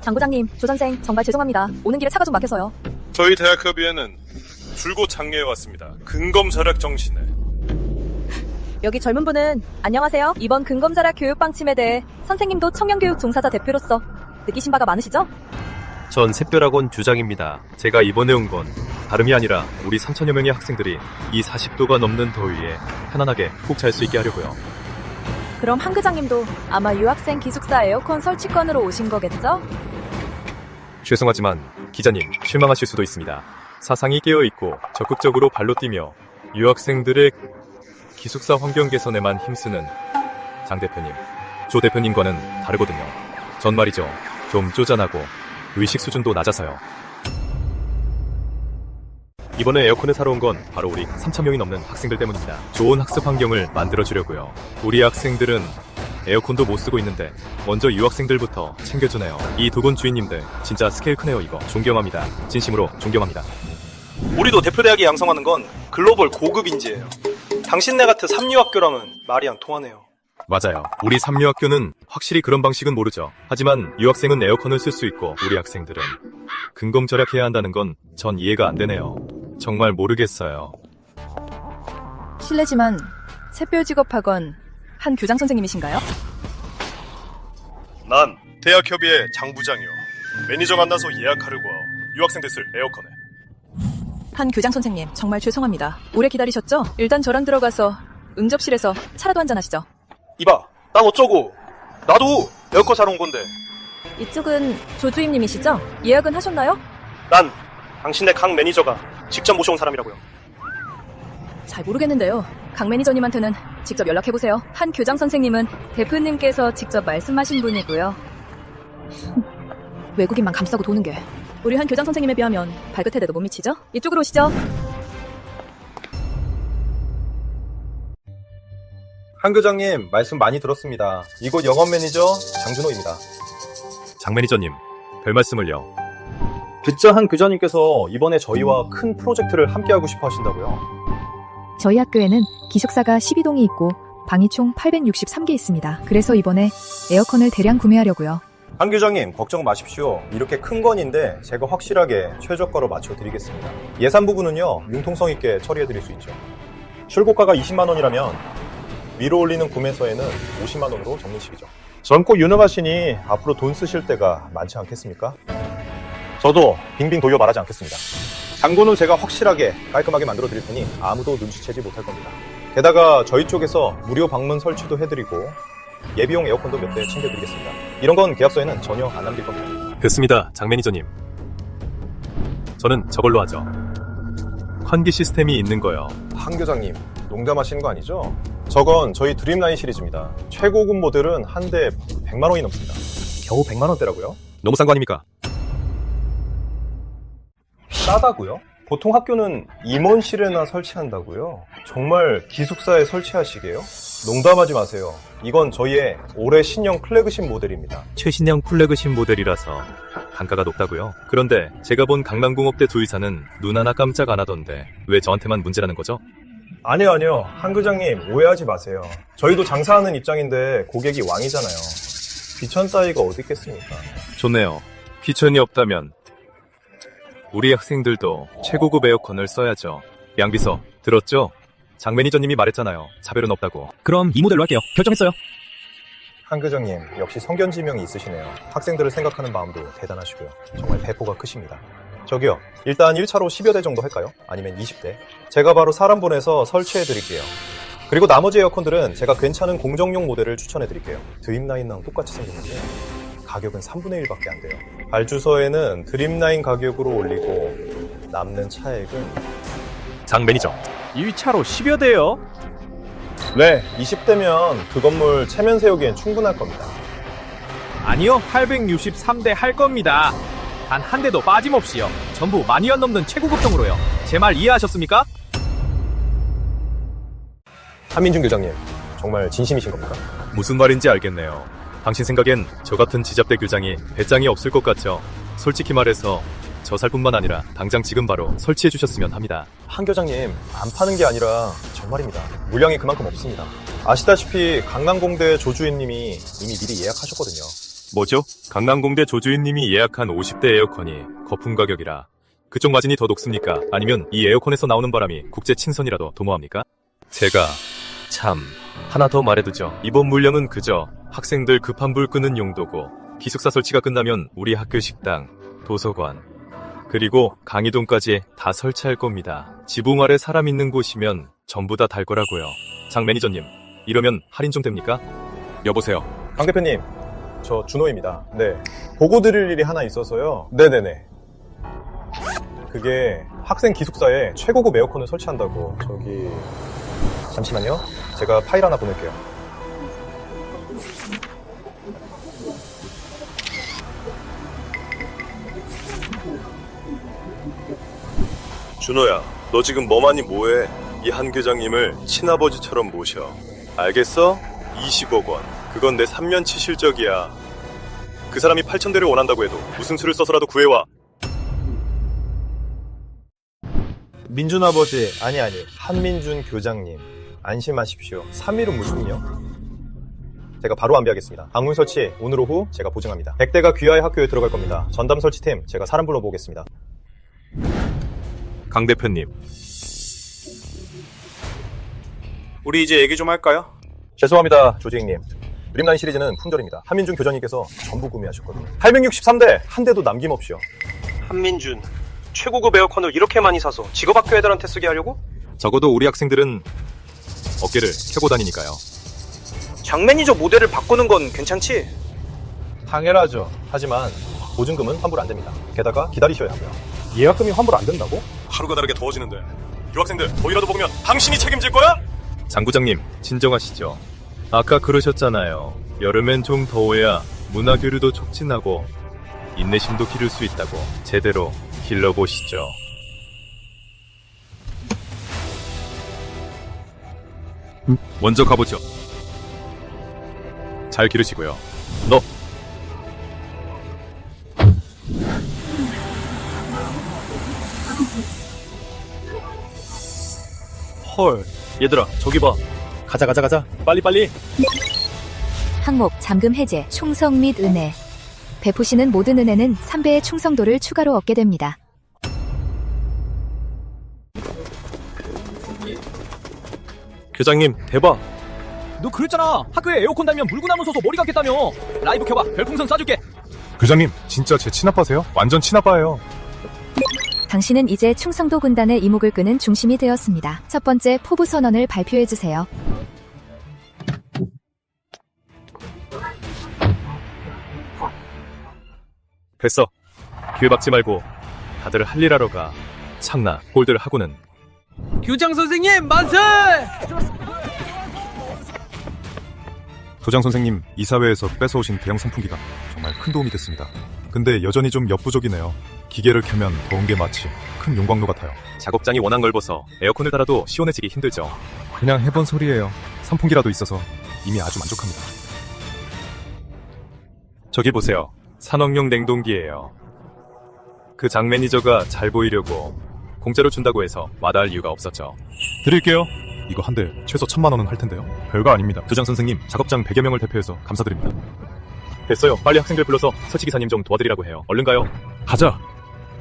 장부장님, 조선생, 정말 죄송합니다. 오는 길에 차가 좀 막혀서요. 저희 대학협의회는 줄곧 장려해 왔습니다. 근검절약 정신에. 여기 젊은 분은 안녕하세요. 이번 근검절약 교육 방침에 대해 선생님도 청년교육 종사자 대표로서 느끼신 바가 많으시죠? 전 새별학원 주장입니다. 제가 이번에 온 건 다름이 아니라 우리 3,000여 명의 학생들이 이 40도가 넘는 더위에 편안하게 푹 잘 수 있게 하려고요. 그럼 한 교장님도 아마 유학생 기숙사 에어컨 설치건으로 오신 거겠죠? 죄송하지만 기자님, 실망하실 수도 있습니다. 사상이 깨어있고 적극적으로 발로 뛰며 유학생들의 기숙사 환경 개선에만 힘쓰는 장 대표님, 조 대표님과는 다르거든요. 전 말이죠, 좀 쪼잔하고 의식 수준도 낮아서요. 이번에 에어컨을 사러 온 건 바로 우리 3,000명이 넘는 학생들 때문입니다. 좋은 학습 환경을 만들어주려고요. 우리 학생들은 에어컨도 못 쓰고 있는데 먼저 유학생들부터 챙겨주네요. 이 두 분 주인님들 진짜 스케일 크네요. 이거 존경합니다. 진심으로 존경합니다. 우리도 대표대학이 양성하는 건 글로벌 고급 인재예요. 당신네 같은 삼류학교랑은 말이 안 통하네요. 맞아요. 우리 삼류학교는 확실히 그런 방식은 모르죠. 하지만 유학생은 에어컨을 쓸 수 있고 우리 학생들은 근검 절약해야 한다는 건 전 이해가 안 되네요. 정말 모르겠어요. 실례지만 새별직업학원 한 교장 선생님이신가요? 난 대학협의회 장부장이요. 매니저 만나서 예약하려고 유학생들 쓸 에어컨에. 한 교장 선생님, 정말 죄송합니다. 오래 기다리셨죠? 일단 저랑 들어가서 응접실에서 차라도 한잔 하시죠. 이봐, 난 어쩌고. 나도 에어컨 사러 온 건데. 이쪽은 조주임님이시죠? 예약은 하셨나요? 난 당신네 강 매니저가 직접 모셔온 사람이라고요. 잘 모르겠는데요. 강 매니저님한테는 직접 연락해보세요. 한 교장 선생님은 대표님께서 직접 말씀하신 분이고요. 외국인만 감싸고 도는 게 우리 한 교장 선생님에 비하면 발끝에도 못 미치죠? 이쪽으로 오시죠. 한 교장님, 말씀 많이 들었습니다. 이곳 영업 매니저 장준호입니다. 장 매니저님, 별 말씀을요. 듣자 한 교장님께서 이번에 저희와 큰 프로젝트를 함께하고 싶어 하신다고요. 저희 학교에는 기숙사가 12동이 있고 방이 총 863개 있습니다. 그래서 이번에 에어컨을 대량 구매하려고요. 한 교장님, 걱정 마십시오. 이렇게 큰 건인데 제가 확실하게 최저가로 맞춰드리겠습니다. 예산 부분은요, 융통성 있게 처리해드릴 수 있죠. 출고가가 20만 원이라면 위로 올리는 구매서에는 50만 원으로 정리식이죠. 젊고 유능하시니 앞으로 돈 쓰실 때가 많지 않겠습니까? 저도 빙빙 돌려 말하지 않겠습니다. 장고는 제가 확실하게 깔끔하게 만들어 드릴 테니 아무도 눈치채지 못할 겁니다. 게다가 저희 쪽에서 무료 방문 설치도 해드리고 예비용 에어컨도 몇 대 챙겨드리겠습니다. 이런 건 계약서에는 전혀 안 남길 겁니다. 됐습니다, 장 매니저님. 저는 저걸로 하죠. 환기 시스템이 있는 거요. 한 교장님, 농담하시는 거 아니죠? 저건 저희 드림라인 시리즈입니다. 최고급 모델은 한 대 100만 원이 넘습니다. 겨우 100만 원대라고요? 너무 싼 거 아닙니까? 싸다고요? 보통 학교는 임원실에나 설치한다고요? 정말 기숙사에 설치하시게요? 농담하지 마세요. 이건 저희의 올해 신형 플래그십 모델입니다. 최신형 플래그십 모델이라서 단가가 높다고요? 그런데 제가 본 강남공업대 조이사는 눈 하나 깜짝 안 하던데 왜 저한테만 문제라는 거죠? 아니요. 한 교장님 오해하지 마세요. 저희도 장사하는 입장인데 고객이 왕이잖아요. 귀천 따위가 어디 있겠습니까? 좋네요. 귀천이 없다면 우리 학생들도 최고급 에어컨을 써야죠. 양비서 들었죠? 장 매니저님이 말했잖아요. 차별은 없다고. 그럼 이 모델로 할게요. 결정했어요. 한 교장님 역시 성견지명이 있으시네요. 학생들을 생각하는 마음도 대단하시고요. 정말 배포가 크십니다. 저기요, 일단 1차로 10여 대 정도 할까요? 아니면 20대? 제가 바로 사람 보내서 설치해 드릴게요. 그리고 나머지 에어컨들은 제가 괜찮은 공정용 모델을 추천해 드릴게요. 드림라인랑 똑같이 생겼는데 가격은 3분의 1밖에 안 돼요. 발주서에는 드림라인 가격으로 올리고 남는 차액은 장 매니저. 1차로 10여 대요? 네, 20대면 그 건물 체면 세우기엔 충분할 겁니다. 아니요, 863대 할 겁니다. 단 한 대도 빠짐없이요. 전부 만위안 넘는 최고급형으로요. 제 말 이해하셨습니까? 한민준 교장님, 정말 진심이신 겁니까? 무슨 말인지 알겠네요. 당신 생각엔 저 같은 지잡대 교장이 배짱이 없을 것 같죠? 솔직히 말해서 저 살뿐만 아니라 당장 지금 바로 설치해 주셨으면 합니다. 한 교장님, 안 파는 게 아니라 정말입니다. 물량이 그만큼 없습니다. 아시다시피 강남공대 조주인님이 이미 미리 예약하셨거든요. 뭐죠? 강남공대 조주인님이 예약한 50대 에어컨이 거품 가격이라 그쪽 마진이 더 높습니까? 아니면 이 에어컨에서 나오는 바람이 국제 친선이라도 도모합니까? 제가 참 하나 더 말해두죠. 이번 물량은 그저 학생들 급한 불 끄는 용도고 기숙사 설치가 끝나면 우리 학교 식당, 도서관 그리고 강의동까지 다 설치할 겁니다. 지붕 아래 사람 있는 곳이면 전부 다 달 거라고요. 장 매니저님, 이러면 할인 좀 됩니까? 여보세요. 강 대표님, 저 준호입니다. 네, 보고 드릴 일이 하나 있어서요. 네네네. 그게 학생 기숙사에 최고급 에어컨을 설치한다고. 저기 잠시만요. 제가 파일 하나 보낼게요. 준호야, 너 지금 뭐하니 뭐해? 이 한 교장님을 친아버지처럼 모셔. 알겠어? 20억 원. 그건 내 3년치 실적이야. 그 사람이 8,000대를 원한다고 해도 무슨 수를 써서라도 구해와. 민준 아버지, 아니 한민준 교장님, 안심하십시오. 3일은 무슨요? 제가 바로 안배하겠습니다. 방문 설치 오늘 오후 제가 보증합니다. 100대가 귀하의 학교에 들어갈 겁니다. 전담 설치팀 제가 사람 불러보겠습니다. 강 대표님. 우리 이제 얘기 좀 할까요? 죄송합니다, 조지익님. 드림라인 시리즈는 품절입니다. 한민준 교장님께서 전부 구매하셨거든요. 863대 한 대도 남김없이요. 한민준, 최고급 에어컨을 이렇게 많이 사서 직업학교 애들한테 쓰게 하려고? 적어도 우리 학생들은 어깨를 켜고 다니니까요. 장 매니저 모델을 바꾸는 건 괜찮지? 당연하죠. 하지만 보증금은 환불 안 됩니다. 게다가 기다리셔야 하고요. 예약금이 환불 안 된다고? 하루가 다르게 더워지는데 유학생들 더위라도 먹으면 당신이 책임질 거야? 장부장님, 진정하시죠. 아까 그러셨잖아요. 여름엔 좀 더워야 문화교류도 촉진하고 인내심도 기를 수 있다고. 제대로 길러보시죠. 먼저 가보죠. 잘 기르시고요. 너! 헐, 얘들아 저기 봐. 가자. 빨리. 항목, 잠금 해제, 충성 및 은혜. 베푸시는 모든 은혜는 3배의 충성도를 추가로 얻게 됩니다. 교장님, 대박. 너 그랬잖아. 학교에 에어컨 달면 물구나무 서서 머리 감겠다며. 라이브 켜봐. 별풍선 쏴줄게. 교장님, 진짜 제 친아빠세요? 완전 친아빠예요. 당신은 이제 충성도 군단의 이목을 끄는 중심이 되었습니다. 첫 번째 포부 선언을 발표해주세요. 됐어. 기회 박지 말고 다들 할 일 하러 가. 참나 꼴들 하고는. 교장 선생님, 만세! 도장 선생님, 이사회에서 뺏어오신 대형 선풍기가 정말 큰 도움이 됐습니다. 근데 여전히 좀 역부족이네요. 기계를 켜면 더운 게 마치 큰 용광로 같아요. 작업장이 워낙 넓어서 에어컨을 달아도 시원해지기 힘들죠. 그냥 해본 소리예요. 선풍기라도 있어서 이미 아주 만족합니다. 저기 보세요. 산업용 냉동기예요. 그 장 매니저가 잘 보이려고 공짜로 준다고 해서 마다할 이유가 없었죠. 드릴게요. 이거 한 대 최소 1,000만 원은 할 텐데요. 별거 아닙니다. 도장 선생님, 작업장 100여 명을 대표해서 감사드립니다. 됐어요. 빨리 학생들 불러서 설치기사님 좀 도와드리라고 해요. 얼른 가요. 가자.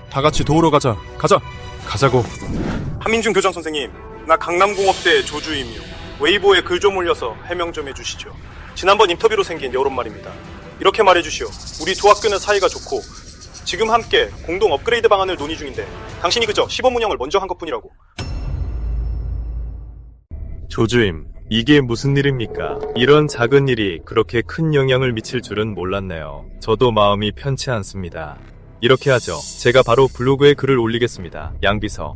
다 같이 도우러 가자. 가자고. 한민준 교장 선생님, 나 강남공업대 조주임이요. 웨이보에 글 좀 올려서 해명 좀 해주시죠. 지난번 인터뷰로 생긴 여론 말입니다. 이렇게 말해주시오. 우리 두 학교는 사이가 좋고 지금 함께 공동 업그레이드 방안을 논의 중인데 당신이 그저 시범 운영을 먼저 한 것뿐이라고. 조주임, 이게 무슨 일입니까? 이런 작은 일이 그렇게 큰 영향을 미칠 줄은 몰랐네요. 저도 마음이 편치 않습니다. 이렇게 하죠. 제가 바로 블로그에 글을 올리겠습니다. 양비서.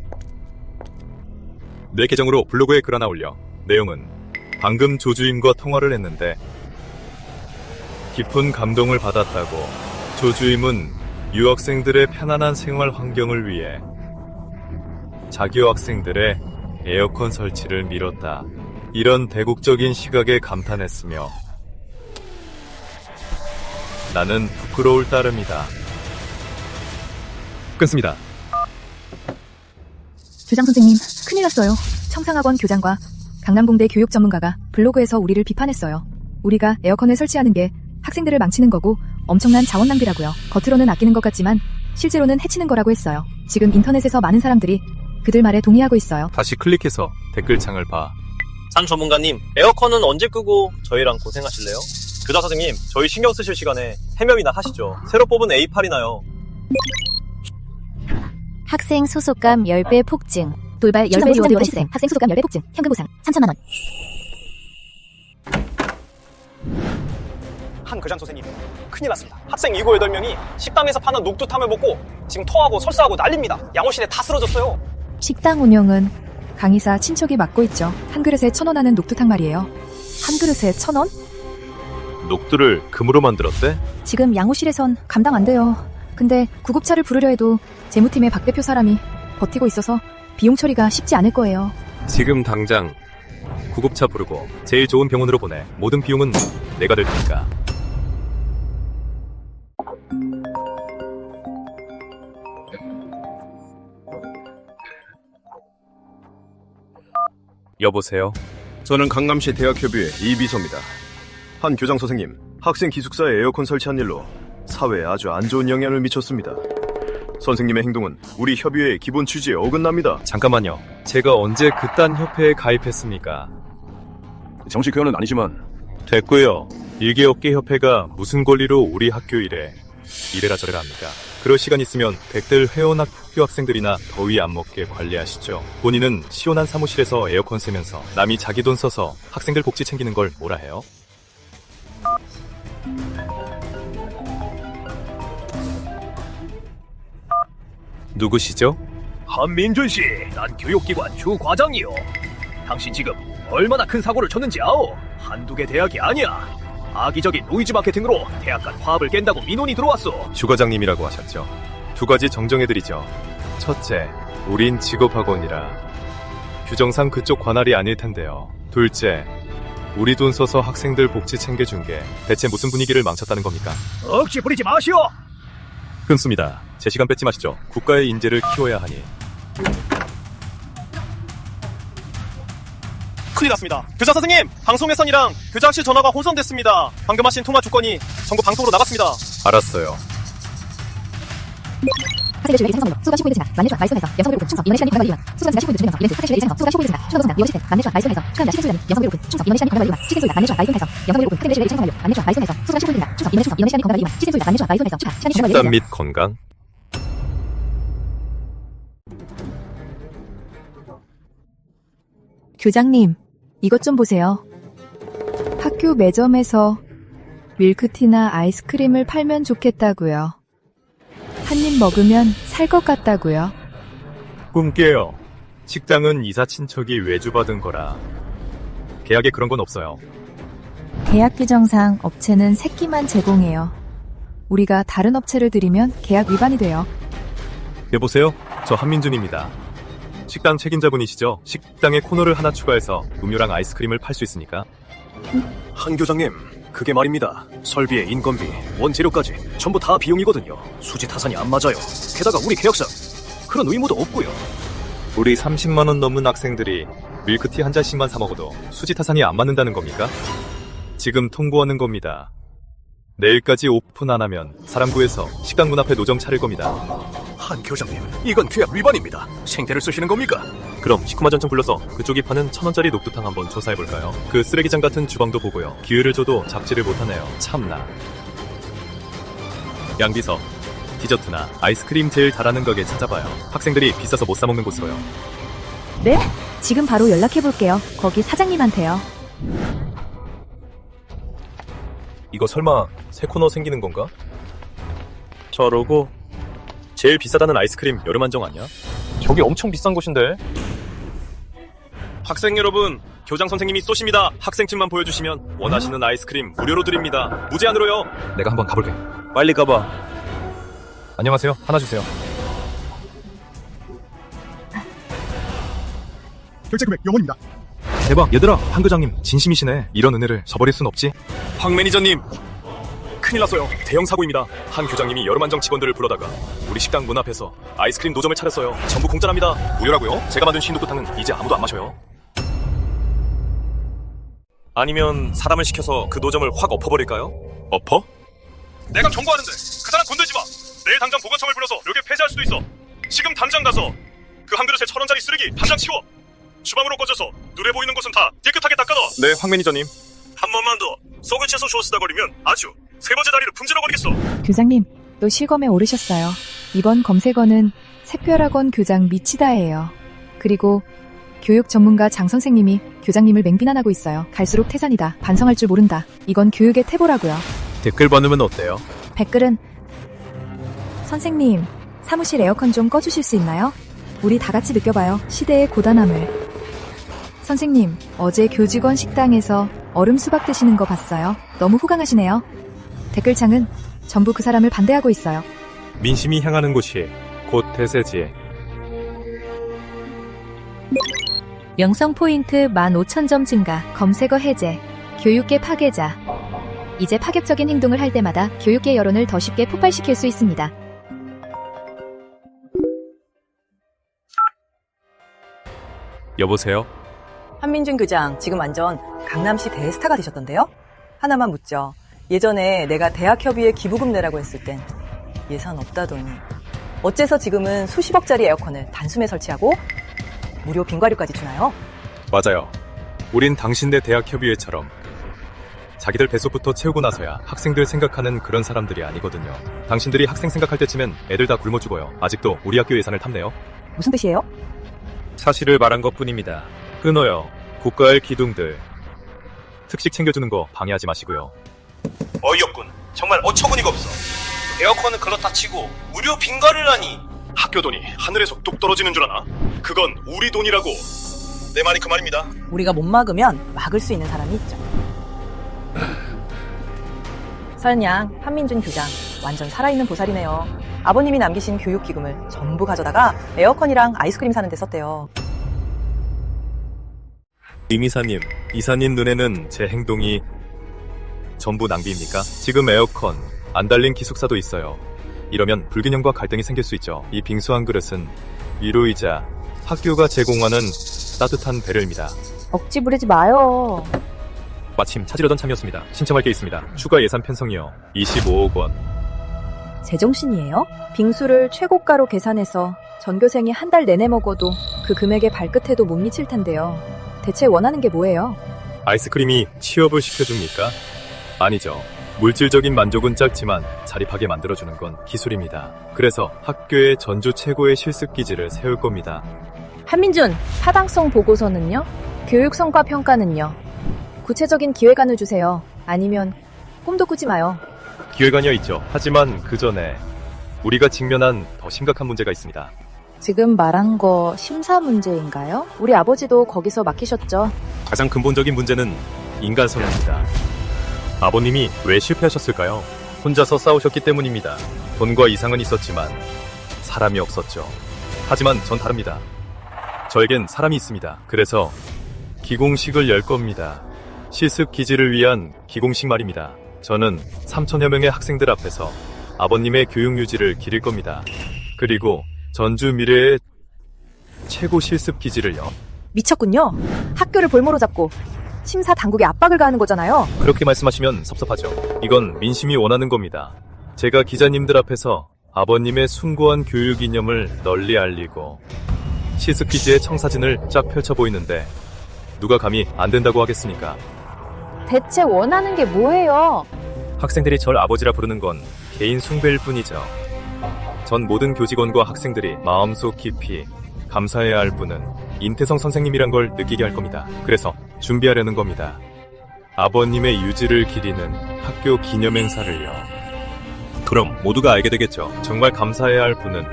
내 계정으로 블로그에 글 하나 올려. 내용은 방금 조주임과 통화를 했는데 깊은 감동을 받았다고. 조주임은 유학생들의 편안한 생활 환경을 위해 자교 학생들의 에어컨 설치를 미뤘다. 이런 대국적인 시각에 감탄했으며 나는 부끄러울 따름이다. 끊습니다. 교장 선생님, 큰일 났어요. 청상학원 교장과 강남공대 교육 전문가가 블로그에서 우리를 비판했어요. 우리가 에어컨을 설치하는 게 학생들을 망치는 거고 엄청난 자원 낭비라고요. 겉으로는 아끼는 것 같지만 실제로는 해치는 거라고 했어요. 지금 인터넷에서 많은 사람들이 그들 말에 동의하고 있어요. 다시 클릭해서 댓글창을 봐. 산 전문가님, 에어컨은 언제 끄고 저희랑 고생하실래요? 교장 선생님, 저희 신경 쓰실 시간에 해명이나 하시죠. 새로 뽑은 A8이나요. 학생 소속감 10배 폭증. 돌발 10배 리워드 학생. 학생 소속감 10배 폭증. 현금 보상 3,000만 원. 한 교장 선생님, 큰일 났습니다. 학생 7, 8명이 식당에서 파는 녹두탕을 먹고 지금 토하고 설사하고 난립니다. 양호실에 다 쓰러졌어요. 식당 운영은 강의사 친척이 맡고 있죠. 한 그릇에 1,000원 하는 녹두탕 말이에요. 한 그릇에 1,000원? 녹두를 금으로 만들었대? 지금 양호실에선 감당 안 돼요. 근데 구급차를 부르려 해도 재무팀의 박 대표 사람이 버티고 있어서 비용 처리가 쉽지 않을 거예요. 지금 당장 구급차 부르고 제일 좋은 병원으로 보내. 모든 비용은 내가 될 테니까. 여보세요? 저는 강남시 대학협의회 이비서입니다. 한 교장 선생님, 학생 기숙사에 에어컨 설치한 일로 사회에 아주 안 좋은 영향을 미쳤습니다. 선생님의 행동은 우리 협의회의 기본 취지에 어긋납니다. 잠깐만요. 제가 언제 그딴 협회에 가입했습니까? 정식 회원은 아니지만 됐고요. 일개업계협회가 무슨 권리로 우리 학교 일에 이래라 저래라 합니까? 그럴 시간 있으면 백들 회원 학교 학생들이나 더위 안 먹게 관리하시죠. 본인은 시원한 사무실에서 에어컨 쐬면서 남이 자기 돈 써서 학생들 복지 챙기는 걸 뭐라 해요? 누구시죠? 한민준 씨, 난 교육기관 주 과장이요. 당신 지금 얼마나 큰 사고를 쳤는지 아오? 한두 개 대학이 아니야. 악의적인 노이즈 마케팅으로 대학 간 화합을 깬다고 민원이 들어왔어. 주과장님이라고 하셨죠. 두 가지 정정해드리죠. 첫째, 우린 직업학원이라 규정상 그쪽 관할이 아닐 텐데요. 둘째, 우리 돈 써서 학생들 복지 챙겨준 게 대체 무슨 분위기를 망쳤다는 겁니까? 억지 부리지 마시오. 끊습니다. 제 시간 뺏지 마시죠. 국가의 인재를 키워야 하니. 큰일 났습니다. 교장 선생님, 방송회선이랑 교장실 전화가 혼선됐습니다. 방금 하신 통화 조건이 전부 방송으로 나갔습니다. 알았어요. 학생들 주요 예산 성공률, 수가 15% 증가, 만년 마이스톤에서 연성률 높은 충성, 인원 시간이 가능한 이유만, 수강 증가 15% 주면서 이벤트, 학생 실내 예산 수가 15% 증가, 추가 노동당, 리워드 시스템, 만년 마이스톤에서 축하합니다 시즌 소유자는 연성률 높은 충성, 인원 시간이 가능한 이유만, 시즌 소유자 만년 마이스톤에서 연성률 높은 학생들 실내 예산 성공률, 만년 마이스톤에서 수가 15% 증가, 충성, 인원 시간이 가능한 이유만, 시즌 소유자 만년 마이스톤에서 축하, 시간이 가능한 식단 및 건강. 교장님, 이것 좀 보세요. 학교 매점에서 밀크티나 아이스크림을 팔면 좋겠다고요. 한 입 먹으면 살 것 같다고요. 꿈깨요. 식당은 이사 친척이 외주받은 거라. 계약에 그런 건 없어요. 계약 규정상 업체는 새끼만 제공해요. 우리가 다른 업체를 들이면 계약 위반이 돼요. 여보세요? 저 한민준입니다. 식당 책임자분이시죠? 식당에 코너를 하나 추가해서 음료랑 아이스크림을 팔 수 있으니까. 한 교장님, 그게 말입니다. 설비에 인건비, 원재료까지 전부 다 비용이거든요. 수지 타산이 안 맞아요. 게다가 우리 계약상 그런 의무도 없고요. 우리 30만 원 넘는 학생들이 밀크티 한 잔씩만 사 먹어도 수지 타산이 안 맞는다는 겁니까? 지금 통보하는 겁니다. 내일까지 오픈 안 하면 사람 구해서 식당 문 앞에 노점 차릴 겁니다. 한 교장님, 이건 계약 위반입니다. 생태를 쓰시는 겁니까? 그럼 시쿠마전청 불러서 그쪽이 파는 1,000원짜리 녹두탕 한번 조사해볼까요? 그 쓰레기장 같은 주방도 보고요. 기회를 줘도 잡지를 못하네요. 참나. 양비서, 디저트나 아이스크림 제일 잘하는 가게 찾아봐요. 학생들이 비싸서 못 사먹는 곳으로요. 네? 지금 바로 연락해볼게요. 거기 사장님한테요. 이거 설마 새 코너 생기는 건가? 저러고 제일 비싸다는 아이스크림 여름 한정 아니야? 저기 엄청 비싼 곳인데. 학생 여러분, 교장 선생님이 쏘십니다. 학생증만 보여주시면 원하시는 아이스크림 무료로 드립니다. 무제한으로요. 내가 한번 가볼게. 빨리 가봐. 안녕하세요. 하나 주세요. 결제 금액 0원입니다. 대박. 얘들아, 한 교장님 진심이시네. 이런 은혜를 저버릴 순 없지. 황 매니저님, 큰일 났어요. 대형 사고입니다. 한 교장님이 여름 한정 직원들을 불러다가 우리 식당 문 앞에서 아이스크림 노점을 차렸어요. 전부 공짜랍니다. 무료라고요? 제가 만든 신도토탕은 이제 아무도 안 마셔요. 아니면 사람을 시켜서 그 노점을 확 엎어버릴까요? 엎어? 내가 경고하는데 그 사람 건들지 마. 내일 당장 보건청을 불러서 여기 폐쇄할 수도 있어. 지금 당장 가서 그 한 그릇에 1,000원짜리 쓰레기 당장 치워. 주방으로 꺼져서 눈에 보이는 곳은 다 깨끗하게 닦아놔. 네, 황 매니저님. 한 번만 더 속을 채서 쇼스다거리면 아주 세 번째 다리를 분질러버리겠어. 교장님, 또 실검에 오르셨어요. 이번 검색어는 새별학원 교장 미치다예요. 그리고 교육 전문가 장 선생님이 교장님을 맹비난하고 있어요. 갈수록 태산이다. 반성할 줄 모른다. 이건 교육의 태보라고요. 댓글 번으면 어때요? 댓글은 선생님, 사무실 에어컨 좀 꺼주실 수 있나요? 우리 다 같이 느껴봐요. 시대의 고단함을. 선생님, 어제 교직원 식당에서 얼음 수박 드시는 거 봤어요. 너무 호강하시네요. 댓글창은 전부 그 사람을 반대하고 있어요. 민심이 향하는 곳이 곧 대세지. 명성 포인트 15,000점 증가, 검색어 해제, 교육계 파괴자. 이제 파격적인 행동을 할 때마다 교육계 여론을 더 쉽게 폭발시킬 수 있습니다. 여보세요? 한민준 교장, 지금 완전 강남시 대스타가 되셨던데요? 하나만 묻죠. 예전에 내가 대학협의회 기부금 내라고 했을 땐 예산 없다더니 어째서 지금은 수십억짜리 에어컨을 단숨에 설치하고 무료 빙과류까지 주나요? 맞아요. 우린 당신네 대학협의회처럼 자기들 뱃속부터 채우고 나서야 학생들 생각하는 그런 사람들이 아니거든요. 당신들이 학생 생각할 때쯤엔 애들 다 굶어 죽어요. 아직도 우리 학교 예산을 탐내요? 무슨 뜻이에요? 사실을 말한 것뿐입니다. 끊어요. 국가의 기둥들. 특식 챙겨주는 거 방해하지 마시고요. 어이없군. 정말 어처구니가 없어. 에어컨은 그렇다 치고 무료 빙가를 하니. 학교 돈이 하늘에서 뚝 떨어지는 줄 아나? 그건 우리 돈이라고. 내 말이 그 말입니다. 우리가 못 막으면 막을 수 있는 사람이 있죠. 설냥, 한민준 교장, 완전 살아있는 보살이네요. 아버님이 남기신 교육기금을 전부 가져다가 에어컨이랑 아이스크림 사는 데 썼대요. 임 이사님, 이사님 눈에는 제 행동이 전부 낭비입니까? 지금 에어컨, 안 달린 기숙사도 있어요. 이러면 불균형과 갈등이 생길 수 있죠. 이 빙수 한 그릇은 위로이자 학교가 제공하는 따뜻한 배려입니다. 억지 부리지 마요. 마침 찾으려던 참이었습니다. 신청할 게 있습니다. 추가 예산 편성이요. 25억 원. 제정신이에요? 빙수를 최고가로 계산해서 전교생이 한 달 내내 먹어도 그 금액의 발끝에도 못 미칠 텐데요. 대체 원하는 게 뭐예요? 아이스크림이 취업을 시켜줍니까? 아니죠. 물질적인 만족은 작지만 자립하게 만들어주는 건 기술입니다. 그래서 학교에 전주 최고의 실습 기지를 세울 겁니다. 한민준, 타당성 보고서는요? 교육 성과 평가는요? 구체적인 기획안을 주세요. 아니면 꿈도 꾸지 마요. 기획안이야 있죠. 하지만 그 전에 우리가 직면한 더 심각한 문제가 있습니다. 지금 말한 거 심사 문제인가요? 우리 아버지도 거기서 맡기셨죠? 가장 근본적인 문제는 인간성입니다. 아버님이 왜 실패하셨을까요? 혼자서 싸우셨기 때문입니다. 돈과 이상은 있었지만 사람이 없었죠. 하지만 전 다릅니다. 저에겐 사람이 있습니다. 그래서 기공식을 열 겁니다. 실습 기지를 위한 기공식 말입니다. 저는 3천여 명의 학생들 앞에서 아버님의 교육 유지를 기릴 겁니다. 그리고 전주 미래의 최고 실습 기지를요. 미쳤군요. 학교를 볼모로 잡고 심사 당국에 압박을 가하는 거잖아요. 그렇게 말씀하시면 섭섭하죠. 이건 민심이 원하는 겁니다. 제가 기자님들 앞에서 아버님의 숭고한 교육 이념을 널리 알리고 실습 기지의 청사진을 쫙 펼쳐 보이는데 누가 감히 안 된다고 하겠습니까? 대체 원하는 게 뭐예요? 학생들이 절 아버지라 부르는 건 개인 숭배일 뿐이죠. 전 모든 교직원과 학생들이 마음속 깊이 감사해야 할 분은 인태성 선생님이란 걸 느끼게 할 겁니다. 그래서 준비하려는 겁니다. 아버님의 유지를 기리는 학교 기념행사를요. 그럼 모두가 알게 되겠죠. 정말 감사해야 할 분은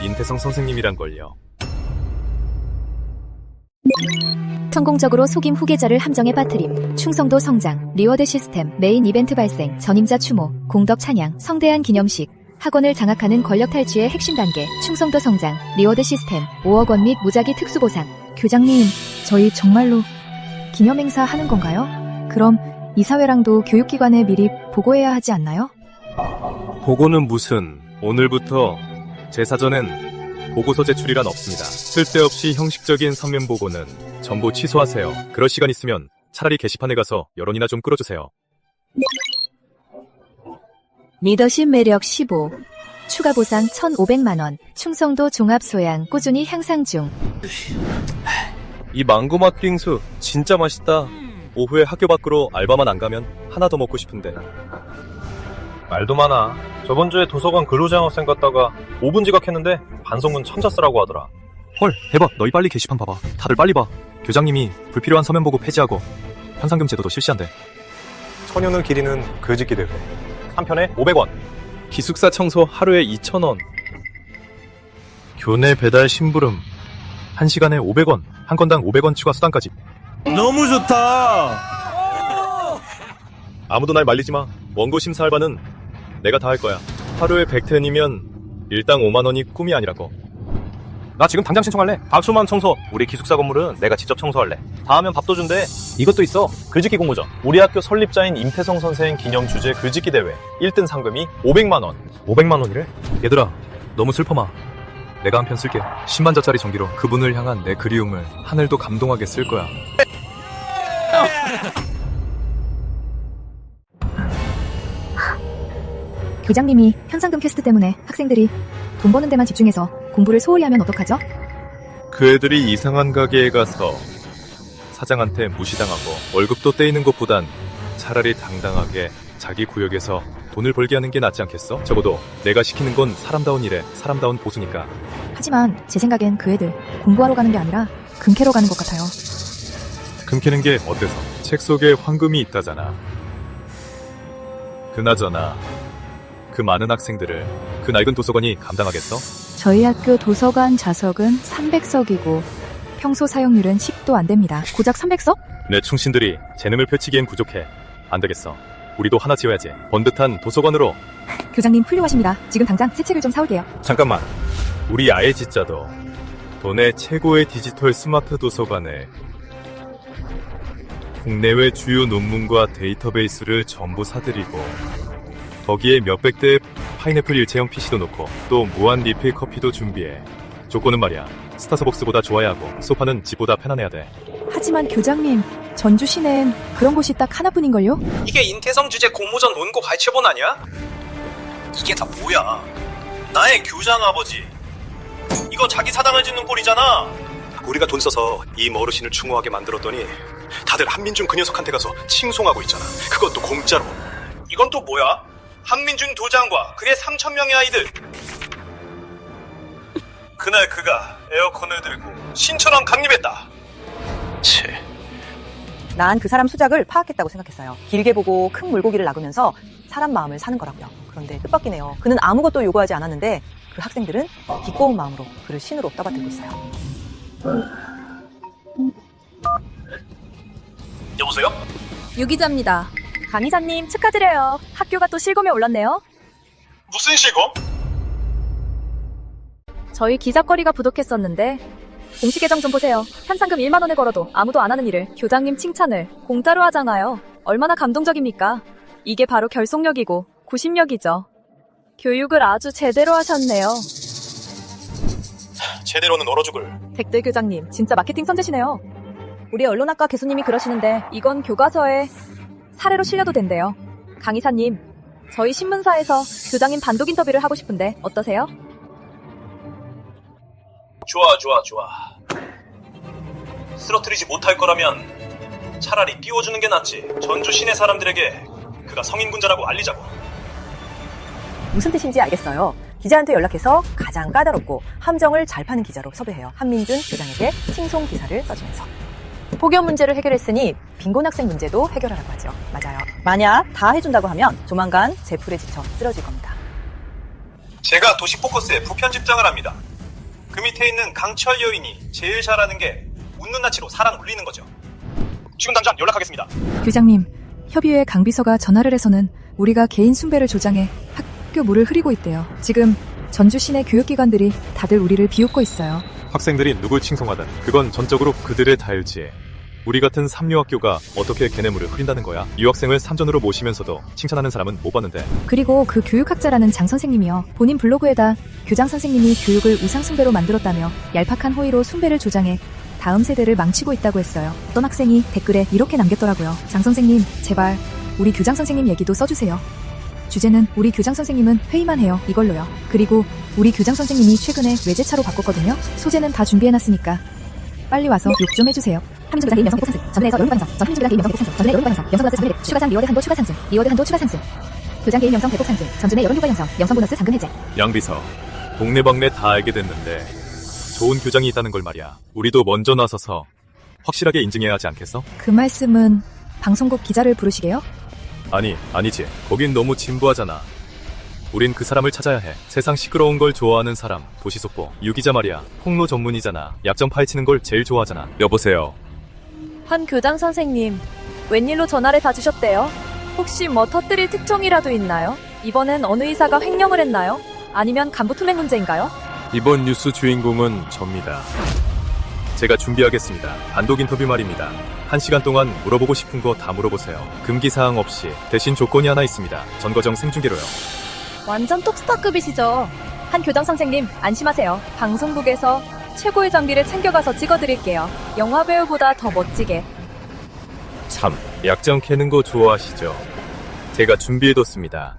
인태성 선생님이란 걸요. 성공적으로 속임 후계자를 함정에 빠뜨림, 충성도 성장, 리워드 시스템, 메인 이벤트 발생, 전임자 추모, 공덕 찬양, 성대한 기념식, 학원을 장악하는 권력 탈취의 핵심 단계, 충성도 성장, 리워드 시스템, 5억 원 및 무작위 특수보상. 교장님, 저희 정말로 기념행사 하는 건가요? 그럼 이사회랑도 교육기관에 미리 보고해야 하지 않나요? 보고는 무슨, 오늘부터 제 사전엔 보고서 제출이란 없습니다. 쓸데없이 형식적인 서면 보고는 전부 취소하세요. 그럴 시간 있으면 차라리 게시판에 가서 여론이나 좀 끌어주세요. 리더십 매력 15. 추가 보상 1,500만원. 충성도 종합소양 꾸준히 향상 중. 이 망고맛 빙수 진짜 맛있다. 오후에 학교 밖으로 알바만 안 가면 하나 더 먹고 싶은데. 말도 많아. 저번 주에 도서관 근로장학생 갔다가 5분 지각했는데 반성문 천자 쓰라고 하더라. 헐, 대박. 너희 빨리 게시판 봐봐. 다들 빨리 봐. 교장님이 불필요한 서면 보고 폐지하고 현상금 제도도 실시한대. 처년을 기리는 교직기 대회. 3편에 500원. 기숙사 청소 하루에 2,000원. 교내 배달 심부름 1시간에 500원. 한 건당 500원 추가 수당까지. 너무 좋다. 아무도 날 말리지 마. 원고 심사 알바는 내가 다 할 거야. 하루에 100텐이면 일당 5만 원이 꿈이 아니라고. 나 지금 당장 신청할래. 박수만 청소. 우리 기숙사 건물은 내가 직접 청소할래. 다 하면 밥도 준대. 이것도 있어. 글짓기 공모전. 우리 학교 설립자인 임태성 선생 기념 주제 글짓기 대회. 1등 상금이 500만 원. 500만 원이래? 얘들아, 너무 슬퍼마. 내가 한 편 쓸게. 10만 자짜리 전기로 그분을 향한 내 그리움을 하늘도 감동하게 쓸 거야. 교장님이 현상금 퀘스트 때문에 학생들이 돈 버는 데만 집중해서 공부를 소홀히 하면 어떡하죠? 그 애들이 이상한 가게에 가서 사장한테 무시당하고 월급도 떼이는 것보단 차라리 당당하게 자기 구역에서 돈을 벌게 하는 게 낫지 않겠어? 적어도 내가 시키는 건 사람다운 일에 사람다운 보수니까. 하지만 제 생각엔 그 애들 공부하러 가는 게 아니라 금캐러 가는 것 같아요. 금캐는 게 어때서? 책 속에 황금이 있다잖아. 그나저나 그 많은 학생들을 그 낡은 도서관이 감당하겠어? 저희 학교 도서관 좌석은 300석이고 평소 사용률은 10도 안 됩니다. 고작 300석? 내 충신들이 재능을 펼치기엔 부족해. 안 되겠어. 우리도 하나 지어야지. 번듯한 도서관으로. 교장님 훌륭하십니다. 지금 당장 새 책을 좀 사올게요. 잠깐만. 우리 아예 짓자도 도내 최고의 디지털 스마트 도서관에 국내외 주요 논문과 데이터베이스를 전부 사들이고 거기에 몇백 대의 파인애플 일체형 PC도 놓고 또 무한 리필 커피도 준비해. 조건은 말이야. 스타벅스보다 좋아야 하고 소파는 집보다 편안해야 돼. 하지만 교장님, 전주 시내엔 그런 곳이 딱 하나뿐인걸요? 이게 인태성 주제 공모전 원고 발췌본 아니야? 이게 다 뭐야? 나의 교장 아버지. 이거 자기 사당을 짓는 꼴이잖아. 우리가 돈 써서 이 어르신을 추모하게 만들었더니 다들 한민준 그 녀석한테 가서 칭송하고 있잖아. 그것도 공짜로. 이건 또 뭐야? 한민준 도장과 그의 3,000명의 아이들. 그날 그가 에어컨을 들고 신처럼 강림했다. 난 그 사람 수작을 파악했다고 생각했어요. 길게 보고 큰 물고기를 낚으면서 사람 마음을 사는 거라고요. 그런데 뜻밖이네요. 그는 아무것도 요구하지 않았는데 그 학생들은 기꺼운 마음으로 그를 신으로 떠받들고 있어요. 여보세요? 유기자입니다. 강의사님 축하드려요. 학교가 또 실검에 올랐네요. 무슨 실검? 저희 기자거리가 부족했었는데 공식 계정 좀 보세요. 현상금 1만 원을 걸어도 아무도 안 하는 일을 교장님 칭찬을 공짜로 하잖아요. 얼마나 감동적입니까? 이게 바로 결속력이고 구심력이죠. 교육을 아주 제대로 하셨네요. 제대로는 얼어 죽을. 백들 교장님 진짜 마케팅 선제시네요. 우리 언론학과 교수님이 그러시는데 이건 교과서에 사례로 실려도 된대요. 강의사님, 저희 신문사에서 교장님 단독 인터뷰를 하고 싶은데 어떠세요? 좋아. 쓰러뜨리지 못할 거라면 차라리 띄워주는 게 낫지. 전주 시내 사람들에게 그가 성인군자라고 알리자고. 무슨 뜻인지 알겠어요. 기자한테 연락해서 가장 까다롭고 함정을 잘 파는 기자로 섭외해요. 한민준 교장에게 칭송 기사를 써주면서. 폭염 문제를 해결했으니 빈곤 학생 문제도 해결하라고 하죠. 맞아요. 만약 다 해준다고 하면 조만간 제풀에 지쳐 쓰러질 겁니다. 제가 도시포커스에 부편집장을 합니다. 그 밑에 있는 강철 여인이 제일 잘하는 게 웃는 낯으로 사람 울리는 거죠. 지금 당장 연락하겠습니다. 교장님, 협의회 강비서가 전화를 해서는 우리가 개인 숭배를 조장해 학교 물을 흐리고 있대요. 지금 전주 시내 교육기관들이 다들 우리를 비웃고 있어요. 학생들이 누굴 칭송하든 그건 전적으로 그들의 자유지. 우리 같은 삼류학교가 어떻게 걔네 물을 흐린다는 거야? 유학생을 산전으로 모시면서도 칭찬하는 사람은 못 봤는데. 그리고 그 교육학자라는 장 선생님이요. 본인 블로그에다 교장 선생님이 교육을 우상숭배로 만들었다며 얄팍한 호의로 숭배를 조장해 다음 세대를 망치고 있다고 했어요. 어떤 학생이 댓글에 이렇게 남겼더라고요. 장 선생님, 제발 우리 교장 선생님 얘기도 써주세요. 주제는 우리 교장 선생님은 회의만 해요. 이걸로요. 그리고 우리 교장 선생님이 최근에 외제차로 바꿨거든요. 소재는 다 준비해놨으니까 빨리 와서 욕 좀 해주세요. 한민준 교장 개인 영상 보복 상승. 전내에서 여론과 방송. 전 한민준 교장 개인 영상 보복 상승. 전내 여론과 방송. 영상 보너스 20회. 추가장 리워드 한도 추가 상승. 리워드 한도 추가 상승. 교장 개인 영상 대폭 상승. 전준의 여론 효과 형성. 영상 보너스 잔금 해제. 양비서, 동네방네 다 알게 됐는데 좋은 교장이 있다는 걸 말이야. 우리도 먼저 나서서 확실하게 인증해야 하지 않겠어? 그 말씀은 방송국 기자를 부르시게요? 아니지. 거긴 너무 진부하잖아. 우린 그 사람을 찾아야 해. 세상 시끄러운 걸 좋아하는 사람. 도시속보. 유기자 말이야. 폭로 전문이잖아. 약점 파헤치는 걸 제일 좋아하잖아. 여보세요. 한 교장 선생님, 웬일로 전화를 받으셨대요? 혹시 뭐 터뜨릴 특종이라도 있나요? 이번엔 어느 의사가 횡령을 했나요? 아니면 간부 투명 문제인가요? 이번 뉴스 주인공은 접니다. 제가 준비하겠습니다. 단독 인터뷰 말입니다. 1시간 동안 물어보고 싶은 거 다 물어보세요. 금기사항 없이. 대신 조건이 하나 있습니다. 전과정 생중계로요. 완전 톱스타급이시죠? 한 교장 선생님, 안심하세요. 방송국에서 최고의 장비를 챙겨가서 찍어드릴게요. 영화배우보다 더 멋지게. 참, 약점 캐는 거 좋아하시죠? 제가 준비해뒀습니다.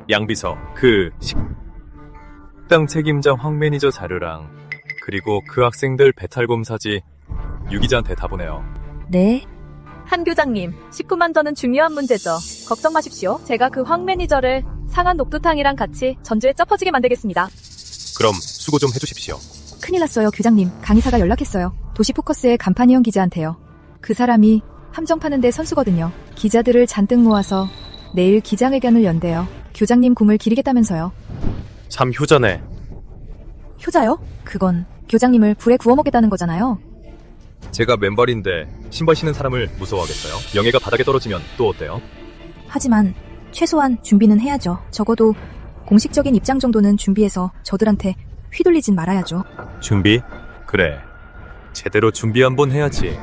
양비서, 그 식당 책임자 황 매니저 자료랑 그리고 그 학생들 배탈검사지 유기자한테 다 보내요. 네. 한 교장님, 19만 전은 중요한 문제죠. 걱정 마십시오. 제가 그 황 매니저를 상한 녹두탕이랑 같이 전주에 쪄퍼지게 만들겠습니다. 그럼 수고 좀 해주십시오. 큰일 났어요, 교장님. 강의사가 연락했어요. 도시포커스의 간판이형 기자한테요. 그 사람이 함정 파는데 선수거든요. 기자들을 잔뜩 모아서 내일 기자회견을 연대요. 교장님 공을 기리겠다면서요. 참 효자네. 효자요? 그건 교장님을 불에 구워먹겠다는 거잖아요. 제가 맨발인데 신발 신는 사람을 무서워하겠어요? 명예가 바닥에 떨어지면 또 어때요? 하지만 최소한 준비는 해야죠. 적어도 공식적인 입장 정도는 준비해서 저들한테 휘둘리진 말아야죠. 준비? 그래. 제대로 준비 한번 해야지.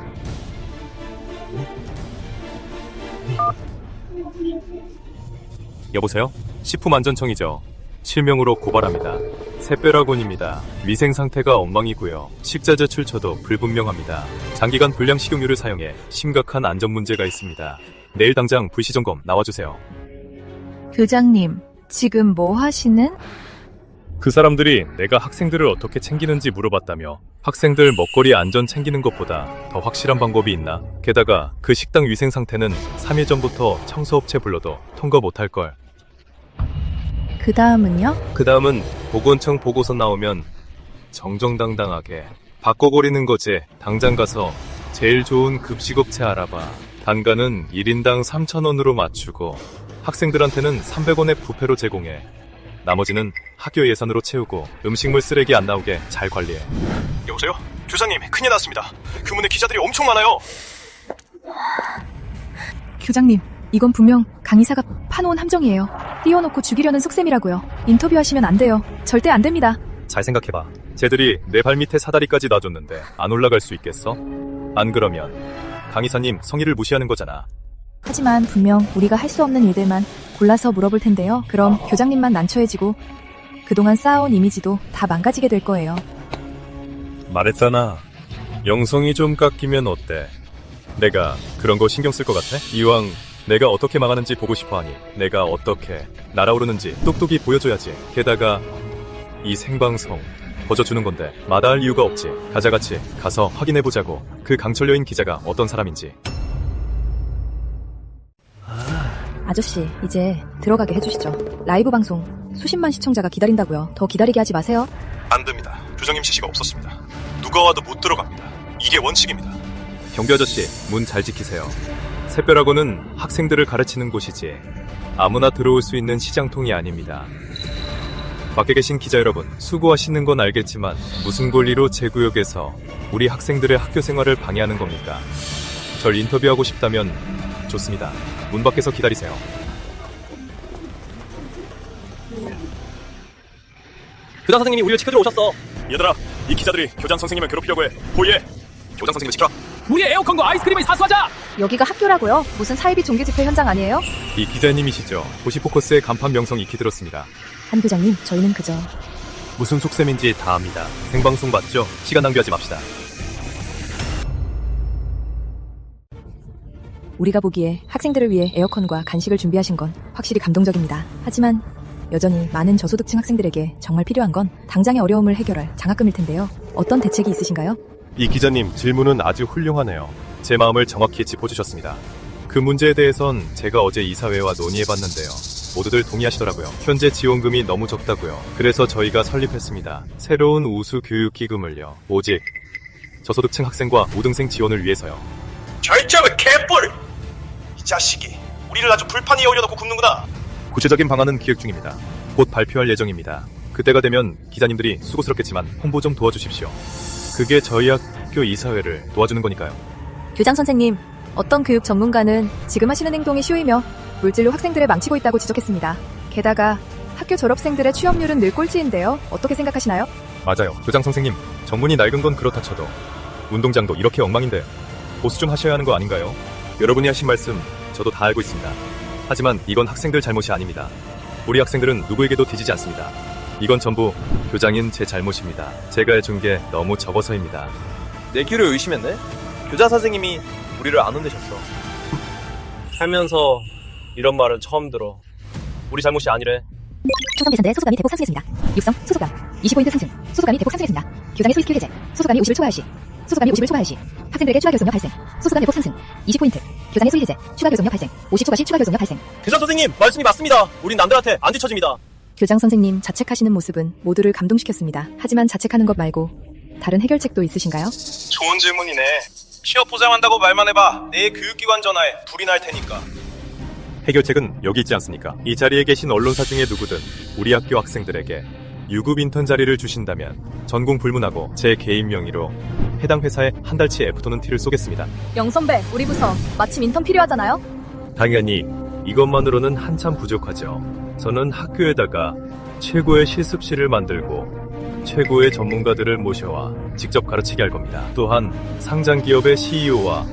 여보세요? 식품안전청이죠. 실명으로 고발합니다. 새빼라곤입니다. 위생 상태가 엉망이고요. 식자재 출처도 불분명합니다. 장기간 불량 식용유를 사용해 심각한 안전 문제가 있습니다. 내일 당장 불시점검 나와주세요. 교장님, 지금 뭐 하시는? 그 사람들이 내가 학생들을 어떻게 챙기는지 물어봤다며 학생들 먹거리 안전 챙기는 것보다 더 확실한 방법이 있나? 게다가 그 식당 위생 상태는 3일 전부터 청소업체 불러도 통과 못할걸. 그 다음은요? 그 다음은 보건청 보고서 나오면 정정당당하게 바꿔버리는 거지. 당장 가서 제일 좋은 급식업체 알아봐. 단가는 1인당 3,000원으로 맞추고 학생들한테는 300원의 부페로 제공해. 나머지는 학교 예산으로 채우고 음식물 쓰레기 안 나오게 잘 관리해. 여보세요? 교장님, 큰일 났습니다. 그 문에 기자들이 엄청 많아요. 교장님, 이건 분명 강의사가 파놓은 함정이에요. 띄워놓고 죽이려는 속셈이라고요. 인터뷰하시면 안 돼요. 절대 안 됩니다. 잘 생각해봐. 쟤들이 내 발 밑에 사다리까지 놔줬는데 안 올라갈 수 있겠어? 안 그러면 강의사님 성의를 무시하는 거잖아. 하지만 분명 우리가 할 수 없는 일들만 골라서 물어볼 텐데요. 그럼 교장님만 난처해지고 그동안 쌓아온 이미지도 다 망가지게 될 거예요. 말했잖아. 영성이 좀 깎이면 어때? 내가 그런 거 신경 쓸 것 같아? 이왕 내가 어떻게 망하는지 보고 싶어하니 내가 어떻게 날아오르는지 똑똑히 보여줘야지. 게다가 이 생방송 버져주는 건데 마다할 이유가 없지. 가자, 같이 가서 확인해보자고. 그 강철 여인 기자가 어떤 사람인지. 아저씨, 이제 들어가게 해주시죠. 라이브 방송 수십만 시청자가 기다린다고요. 더 기다리게 하지 마세요. 안 됩니다. 교장님 지시가 없었습니다. 누가 와도 못 들어갑니다. 이게 원칙입니다. 경비 아저씨, 문 잘 지키세요. 새별학원은 학생들을 가르치는 곳이지 아무나 들어올 수 있는 시장통이 아닙니다. 밖에 계신 기자 여러분, 수고하시는 건 알겠지만 무슨 권리로 제 구역에서 우리 학생들의 학교 생활을 방해하는 겁니까? 절 인터뷰하고 싶다면 좋습니다. 문 밖에서 기다리세요. 교장 선생님이 우리를 지켜주러 오셨어. 얘들아, 이 기자들이 교장 선생님을 괴롭히려고 해. 보이해. 교장 선생님을 지켜라. 우리의 에어컨과 아이스크림을 사수하자! 여기가 학교라고요? 무슨 사이비 종교 집회 현장 아니에요? 이 기자님이시죠? 도시포커스의 간판 명성 익히 들었습니다. 한 교장님, 저희는 그저 무슨 속셈인지 다 압니다. 생방송 맞죠? 시간 낭비하지 맙시다. 우리가 보기에 학생들을 위해 에어컨과 간식을 준비하신 건 확실히 감동적입니다. 하지만 여전히 많은 저소득층 학생들에게 정말 필요한 건 당장의 어려움을 해결할 장학금일 텐데요. 어떤 대책이 있으신가요? 이 기자님 질문은 아주 훌륭하네요. 제 마음을 정확히 짚어주셨습니다. 그 문제에 대해선 제가 어제 이사회와 논의해봤는데요. 모두들 동의하시더라고요. 현재 지원금이 너무 적다고요. 그래서 저희가 설립했습니다. 새로운 우수 교육기금을요. 오직 저소득층 학생과 우등생 지원을 위해서요. 절정을 개뿔! 이 자식이 우리를 아주 불판에 올려놓고 굽는구나. 구체적인 방안은 기획 중입니다. 곧 발표할 예정입니다. 그때가 되면 기자님들이 수고스럽겠지만 홍보 좀 도와주십시오. 그게 저희 학교 이사회를 도와주는 거니까요. 교장 선생님, 어떤 교육 전문가는 지금 하시는 행동이 쉬우이며 물질로 학생들을 망치고 있다고 지적했습니다. 게다가 학교 졸업생들의 취업률은 늘 꼴찌인데요. 어떻게 생각하시나요? 맞아요. 교장 선생님, 정문이 낡은 건 그렇다 쳐도 운동장도 이렇게 엉망인데 보수 좀 하셔야 하는 거 아닌가요? 여러분이 하신 말씀 저도 다 알고 있습니다. 하지만 이건 학생들 잘못이 아닙니다. 우리 학생들은 누구에게도 뒤지지 않습니다. 이건 전부 교장인 제 잘못입니다. 제가 해준 게 너무 적어서입니다. 내 귀를 의심했네? 교장 선생님이 우리를 안 혼내셨어. 살면서 이런 말은 처음 들어. 우리 잘못이 아니래. 총선 계산대 소속감이 대폭 상승했습니다. 육성, 소속감 20포인트 상승. 소속감이 대폭 상승했습니다. 교장의 소위 킬 해제. 소속감이 50을 초과할 시. 소속감이 50을 초과할 시. 학생들에게 추가 교섭력 발생. 소속감 대폭 상승. 20포인트. 교장의 소위 해제. 추가 교섭력 발생. 50 초과 시 추가 교섭력 발생. 교장 선생님, 말씀이 맞습니다. 우린 남들한테 안 뒤처집니다. 교장 선생님 자책하시는 모습은 모두를 감동시켰습니다. 하지만 자책하는 것 말고 다른 해결책도 있으신가요? 좋은 질문이네. 취업 보장한다고 말만 해봐. 내 교육기관 전화에 불이 날 테니까. 해결책은 여기 있지 않습니까? 이 자리에 계신 언론사 중에 누구든 우리 학교 학생들에게 유급 인턴 자리를 주신다면 전공 불문하고 제 개인 명의로 해당 회사에 한 달치 애프터눈 티를 쏘겠습니다. 영선배, 우리 부서 마침 인턴 필요하잖아요? 당연히 이것만으로는 한참 부족하죠. 저는 학교에다가 최고의 실습실을 만들고 최고의 전문가들을 모셔와 직접 가르치게 할 겁니다. 또한 상장 기업의 CEO와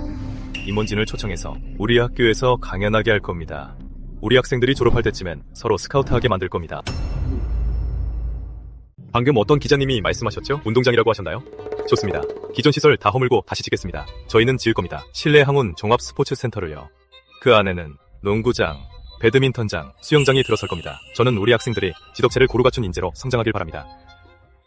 임원진을 초청해서 우리 학교에서 강연하게 할 겁니다. 우리 학생들이 졸업할 때쯤엔 서로 스카우트하게 만들 겁니다. 방금 어떤 기자님이 말씀하셨죠? 운동장이라고 하셨나요? 좋습니다. 기존 시설 다 허물고 다시 짓겠습니다. 저희는 지을 겁니다. 실내 항운 종합 스포츠 센터를요. 그 안에는 농구장, 배드민턴장, 수영장이 들어설 겁니다. 저는 우리 학생들이 지덕체를 고루 갖춘 인재로 성장하길 바랍니다.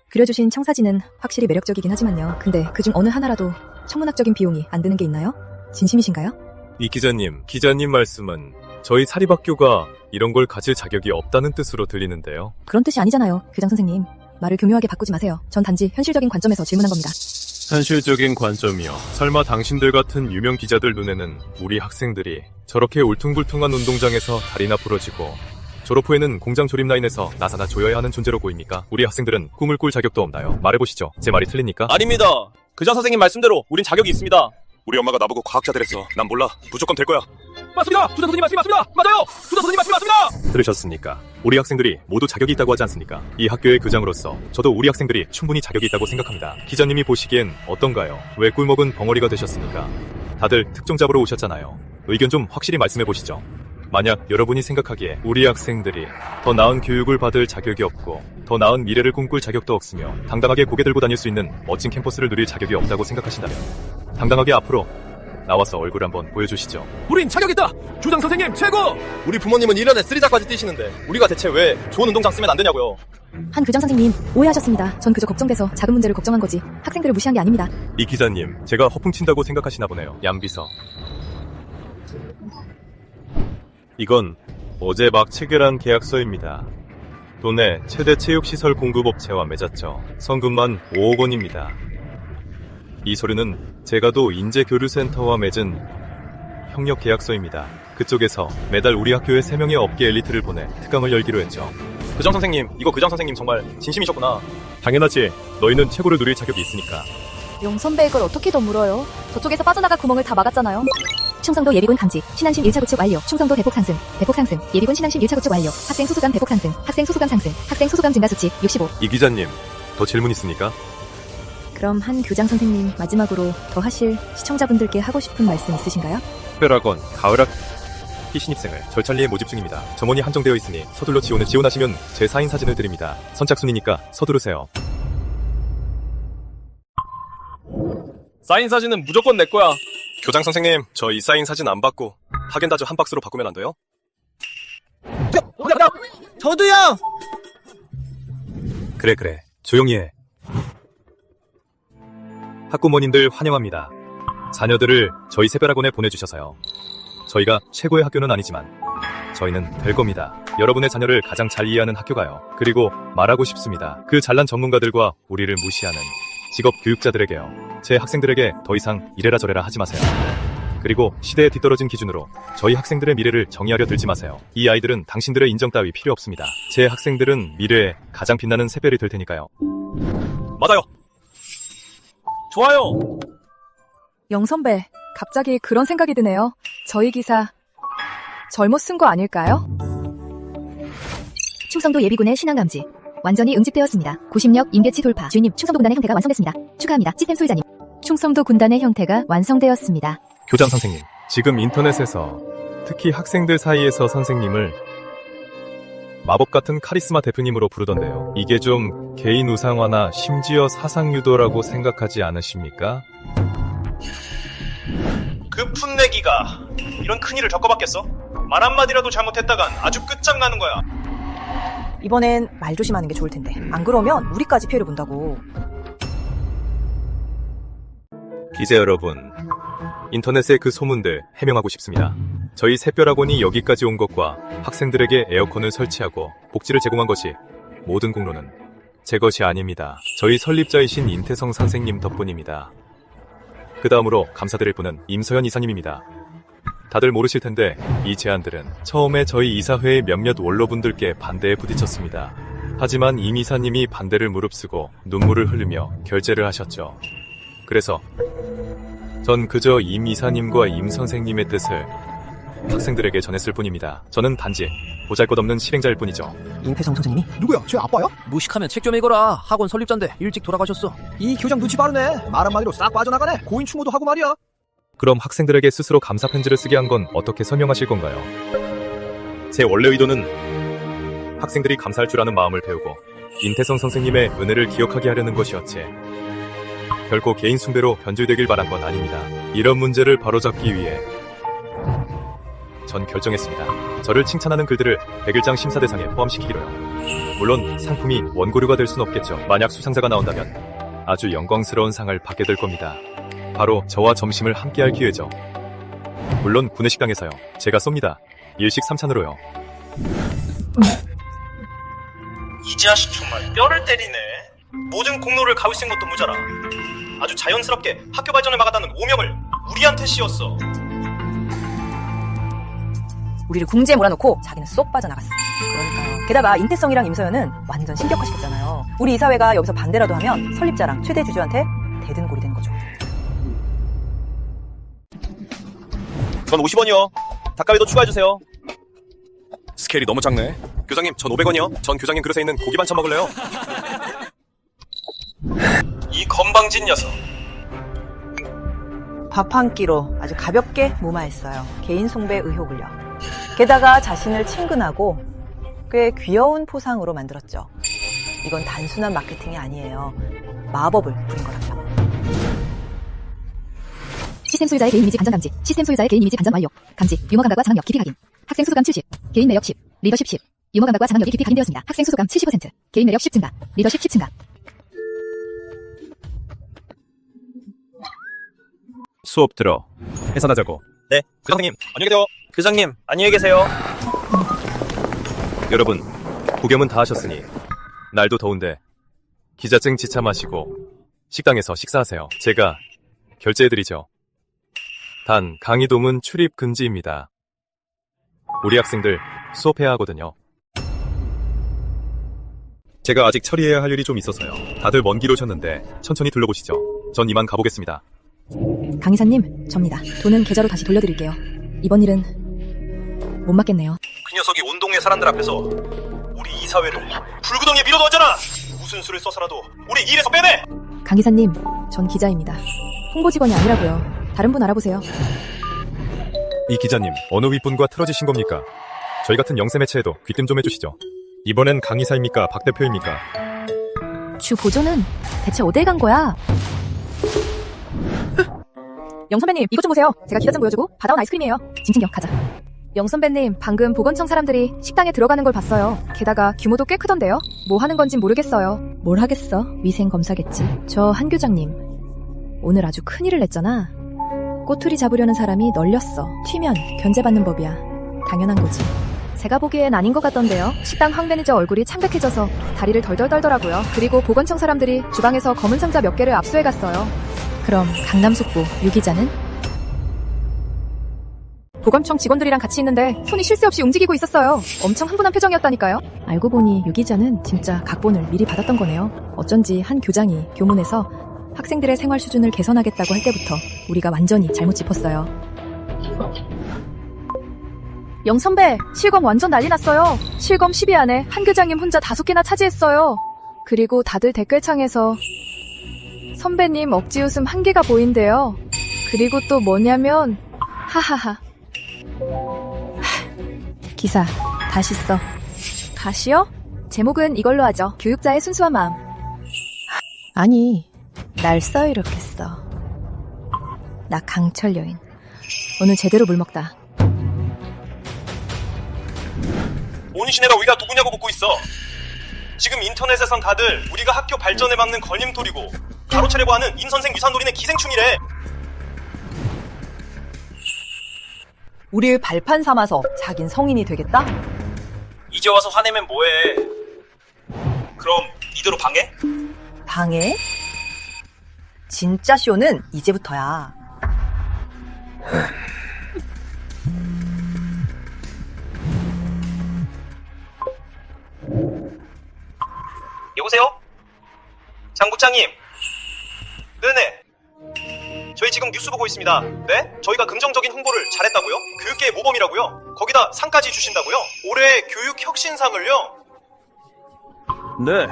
그려주신 청사진은 확실히 매력적이긴 하지만요. 근데 그중 어느 하나라도 천문학적인 비용이 안 드는 게 있나요? 진심이신가요? 이 기자님 말씀은 저희 사립학교가 이런 걸 가질 자격이 없다는 뜻으로 들리는데요. 그런 뜻이 아니잖아요. 교장 선생님. 말을 교묘하게 바꾸지 마세요. 전 단지 현실적인 관점에서 질문한 겁니다. 현실적인 관점이요. 설마 당신들 같은 유명 기자들 눈에는 우리 학생들이 저렇게 울퉁불퉁한 운동장에서 다리나 부러지고 졸업 후에는 공장 조립 라인에서 나사나 조여야 하는 존재로 보입니까? 우리 학생들은 꿈을 꿀 자격도 없나요? 말해보시죠. 제 말이 틀립니까? 아닙니다. 교장 선생님 말씀대로 우린 자격이 있습니다. 우리 엄마가 나보고 과학자 되랬어. 난 몰라. 무조건 될 거야. 맞습니다. 교장 선생님 말씀이 맞습니다. 맞아요. 교장 선생님 말씀이 맞습니다. 들으셨습니까? 우리 학생들이 모두 자격이 있다고 하지 않습니까? 이 학교의 교장으로서 저도 우리 학생들이 충분히 자격이 있다고 생각합니다. 기자님이 보시기엔 어떤가요? 왜 꿀먹은 벙어리가 되셨습니까? 다들 특종 잡으러 오셨잖아요. 의견 좀 확실히 말씀해 보시죠. 만약 여러분이 생각하기에 우리 학생들이 더 나은 교육을 받을 자격이 없고 더 나은 미래를 꿈꿀 자격도 없으며 당당하게 고개 들고 다닐 수 있는 멋진 캠퍼스를 누릴 자격이 없다고 생각하신다면 당당하게 앞으로 나와서 얼굴 한번 보여주시죠. 우린 자격 있다. 교장 선생님 최고. 우리 부모님은 1년에 3자까지 뛰시는데 우리가 대체 왜 좋은 운동장 쓰면 안 되냐고요. 한 교장 선생님, 오해하셨습니다. 전 그저 걱정돼서 작은 문제를 걱정한 거지 학생들을 무시한 게 아닙니다. 이 기자님, 제가 허풍친다고 생각하시나 보네요. 얌비서. 이건 어제 막 체결한 계약서입니다. 도내 최대 체육시설 공급업체와 맺었죠. 성금만 5억 원입니다. 이 서류는 제가도 인재교류센터와 맺은 협력 계약서입니다. 그쪽에서 매달 우리 학교에 3명의 업계 엘리트를 보내 특강을 열기로 했죠. 교장 선생님, 이거 교장 선생님 정말 진심이셨구나. 당연하지. 너희는 최고를 누릴 자격이 있으니까. 용 선배 이걸 어떻게 더 물어요? 저쪽에서 빠져나갈 구멍을 다 막았잖아요. 충성도 예비군 감지, 신앙심 1차 구축 완료, 충성도 대폭 상승, 예비군 신앙심 1차 구축 완료, 학생 수수감 대폭 상승, 학생 수수감 증가 수치 65. 이 기자님, 더 질문 있습니까? 그럼 한 교장 선생님 마지막으로 더 하실 시청자분들께 하고 싶은 말씀 있으신가요? 특별학원, 가을학 신입생을 절찬리에 모집 중입니다. 점원이 한정되어 있으니 서둘러 지원하시면 제 사인 사진을 드립니다. 선착순이니까 서두르세요. 사인 사진은 무조건 내 거야. 교장 선생님, 저 이 사인 사진 안 받고 하겐다즈 한 박스로 바꾸면 안 돼요? 저도요. 그래. 조용히 해. 학부모님들 환영합니다. 자녀들을 저희 새별학원에 보내주셔서요. 저희가 최고의 학교는 아니지만 저희는 될 겁니다. 여러분의 자녀를 가장 잘 이해하는 학교가요. 그리고 말하고 싶습니다. 그 잘난 전문가들과 우리를 무시하는 직업 교육자들에게요. 제 학생들에게 더 이상 이래라 저래라 하지 마세요. 그리고 시대에 뒤떨어진 기준으로 저희 학생들의 미래를 정의하려 들지 마세요. 이 아이들은 당신들의 인정 따위 필요 없습니다. 제 학생들은 미래에 가장 빛나는 새별이 될 테니까요. 맞아요. 좋아요. 영 선배, 갑자기 그런 생각이 드네요. 저희 기사 잘못 쓴 거 아닐까요? 충성도 예비군의 신앙 감지 완전히 응집되었습니다. 90력 임계치 돌파. 주인님, 충성도 군단의 형태가 완성됐습니다. 축하합니다. 시스템 소유자님. 충성도 군단의 형태가 완성되었습니다. 교장 선생님, 지금 인터넷에서 특히 학생들 사이에서 선생님을 마법 같은 카리스마 대표님으로 부르던데요. 이게 좀 개인 우상화나 심지어 사상 유도라고 생각하지 않으십니까? 그 풋내기가 이런 큰일을 겪어봤겠어? 말 한마디라도 잘못했다간 아주 끝장나는 거야. 이번엔 말 조심하는 게 좋을 텐데. 안 그러면 우리까지 피해를 본다고. 기자 여러분, 인터넷의 그 소문들 해명하고 싶습니다. 저희 새별학원이 여기까지 온 것과 학생들에게 에어컨을 설치하고 복지를 제공한 것이 모든 공로는 제 것이 아닙니다. 저희 설립자이신 인태성 선생님 덕분입니다. 그 다음으로 감사드릴 분은 임서현 이사님입니다. 다들 모르실 텐데 이 제안들은 처음에 저희 이사회의 몇몇 원로분들께 반대에 부딪혔습니다. 하지만 임 이사님이 반대를 무릅쓰고 눈물을 흘리며 결재를 하셨죠. 그래서 전 그저 임 이사님과 임 선생님의 뜻을 학생들에게 전했을 뿐입니다. 저는 단지 보잘것없는 실행자일 뿐이죠. 임태성 선생님이? 누구야? 제 아빠야? 무식하면 책 좀 읽어라. 학원 설립자인데 일찍 돌아가셨어. 이 교장 눈치 빠르네. 말 한마디로 싹 빠져나가네. 고인 추모도 하고 말이야. 그럼 학생들에게 스스로 감사 편지를 쓰게 한 건 어떻게 설명하실 건가요? 제 원래 의도는 학생들이 감사할 줄 아는 마음을 배우고 인태성 선생님의 은혜를 기억하게 하려는 것이었지. 결코 개인 숭배로 변질되길 바란 건 아닙니다. 이런 문제를 바로잡기 위해 전 결정했습니다. 저를 칭찬하는 글들을 100일장 심사 대상에 포함시키기로요. 물론 상품이 원고료가 될 순 없겠죠. 만약 수상자가 나온다면 아주 영광스러운 상을 받게 될 겁니다. 바로 저와 점심을 함께할 기회죠. 물론 구내식당에서요. 제가 쏩니다. 일식 3찬으로요. 이 자식 정말 뼈를 때리네. 모든 공로를 가위쓴 것도 모자라. 아주 자연스럽게 학교 발전을 막았다는 오명을 우리한테 씌웠어. 우리를 궁지에 몰아놓고 자기는 쏙 빠져나갔어. 그러니까요. 게다가 임태성이랑 임서연은 완전 신격화시켰잖아요. 우리 이사회가 여기서 반대라도 하면 설립자랑 최대 주주한테 대든골이 되는 거죠. 전 50원이요. 닭가위도 추가해주세요. 스케일이 너무 작네. 교장님, 전 500원이요. 전 교장님 그릇에 있는 고기 반찬 먹을래요. 이 건방진 녀석. 밥 한 끼로 아주 가볍게 무마했어요. 개인 숭배 의혹을요. 게다가 자신을 친근하고 꽤 귀여운 포상으로 만들었죠. 이건 단순한 마케팅이 아니에요. 마법을 부린 거라고요. 시스템 소유자의 개인 이미지 간접 감지, 시스템 소유자의 개인 이미지 간접 완료, 감지, 유머 감각과 장악력 깊이 확인, 학생 수소감 70, 개인 매력 10, 리더십 10, 유머 감각과 장악력이 깊이 확인되었습니다. 학생 수소감 70%, 개인 매력 10 증가, 리더십 10 증가. 수업 들어. 해산하자고. 네, 교장님 안녕히 계세요. 교장님 안녕히 계세요. 여러분, 구경은 다 하셨으니 날도 더운데 기자증 지차 마시고 식당에서 식사하세요. 제가 결제해드리죠. 단 강의 도문 출입 금지입니다. 우리 학생들 수업해야 하거든요. 제가 아직 처리해야 할 일이 좀 있어서요. 다들 먼 길 오셨는데 천천히 둘러보시죠. 전 이만 가보겠습니다. 강이사님, 접니다. 돈은 계좌로 다시 돌려드릴게요. 이번 일은 못 맞겠네요. 그 녀석이 온 동네 사람들 앞에서 우리 이사회를 불구덩이에 밀어넣었잖아. 무슨 수를 써서라도 우리 일에서 빼내. 강이사님, 전 기자입니다. 홍보직원이 아니라고요. 다른 분 알아보세요. 이 기자님, 어느 윗분과 틀어지신 겁니까? 저희 같은 영세 매체에도 귀뜸 좀 해주시죠. 이번엔 강의사입니까? 박 대표입니까? 주 보조는 대체 어딜 간 거야? 영 선배님, 이것 좀 보세요. 제가 기자증 보여주고 받아온 아이스크림이에요. 짐 챙겨, 가자. 영 선배님, 방금 보건청 사람들이 식당에 들어가는 걸 봤어요. 게다가 규모도 꽤 크던데요? 뭐 하는 건진 모르겠어요. 뭘 하겠어? 위생검사겠지. 저 한 교장님, 오늘 아주 큰일을 냈잖아. 꼬투리 잡으려는 사람이 널렸어. 튀면 견제받는 법이야. 당연한 거지. 제가 보기엔 아닌 것 같던데요. 식당 황 매니저 얼굴이 창백해져서 다리를 덜덜 떨더라고요. 그리고 보건청 사람들이 주방에서 검은 상자 몇 개를 압수해갔어요. 그럼 강남 속보 유 기자는? 보건청 직원들이랑 같이 있는데 손이 쉴 새 없이 움직이고 있었어요. 엄청 흥분한 표정이었다니까요. 알고 보니 유 기자는 진짜 각본을 미리 받았던 거네요. 어쩐지 한 교장이 교문에서 학생들의 생활 수준을 개선하겠다고 할 때부터 우리가 완전히 잘못 짚었어요. 영 선배, 실검 완전 난리 났어요. 실검 10위 안에 한 교장님 혼자 5개나 차지했어요. 그리고 다들 댓글창에서 선배님 억지 웃음 한계가 보인대요. 그리고 또 뭐냐면 하하하. 기사 다시 써. 다시요? 제목은 이걸로 하죠. 교육자의 순수한 마음. 아니, 날 써 이렇게 써. 나 강철 여인. 오늘 제대로 물 먹다. 온 시내가 우리가 누구냐고 묻고 있어. 지금 인터넷에선 다들 우리가 학교 발전을 막는 걸림돌이고 가로채려고 하는 인선생 유산놀이는 기생충이래. 우릴 발판 삼아서 자긴 성인이 되겠다? 이제 와서 화내면 뭐해. 그럼 이대로 방해? 방해? 진짜 쇼는 이제부터야. 여보세요? 장 국장님. 네네. 저희 지금 뉴스 보고 있습니다. 네? 저희가 긍정적인 홍보를 잘했다고요? 교육계의 모범이라고요? 거기다 상까지 주신다고요? 올해 교육 혁신상을요? 네.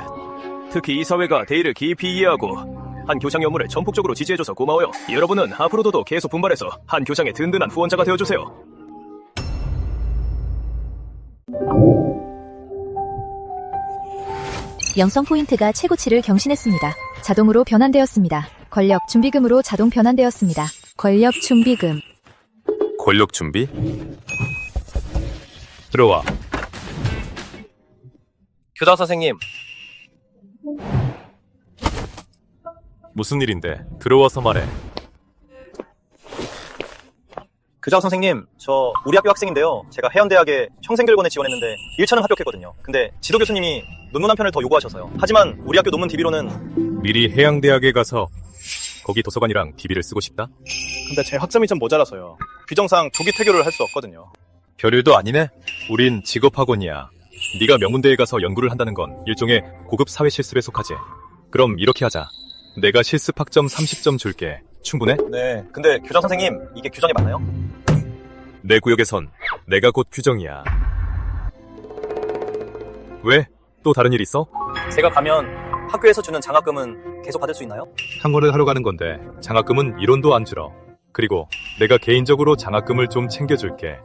특히 이사회가 대의를 깊이 이해하고 한 교장의 업무를 전폭적으로 지지해줘서 고마워요. 여러분은 앞으로도 계속 분발해서 한 교장의 든든한 후원자가 되어주세요. 영성 포인트가 최고치를 경신했습니다. 자동으로 변환되었습니다. 권력 준비금으로 자동 변환되었습니다. 권력 준비금. 권력 준비? 들어와. 교장 선생님, 무슨 일인데? 들어와서 말해. 교장 선생님, 저 우리 학교 학생인데요. 제가 해연대학에 청생결권에 지원했는데 1차는 합격했거든요. 근데 지도 교수님이 논문 한 편을 더 요구하셔서요. 하지만 우리 학교 논문 DB로는 미리 해양대학에 가서 거기 도서관이랑 DB를 쓰고 싶다? 근데 제 학점이 좀 모자라서요. 규정상 조기 퇴교를 할 수 없거든요. 별일도 아니네. 우린 직업학원이야. 네가 명문대에 가서 연구를 한다는 건 일종의 고급 사회 실습에 속하지. 그럼 이렇게 하자. 내가 실습 학점 30점 줄게. 충분해? 네, 근데 교장 선생님, 이게 규정이 맞나요? 내 구역에선 내가 곧 규정이야. 왜? 또 다른 일 있어? 제가 가면 학교에서 주는 장학금은 계속 받을 수 있나요? 한거를 하러 가는 건데 장학금은 1원도 안 줄어. 그리고 내가 개인적으로 장학금을 좀 챙겨줄게.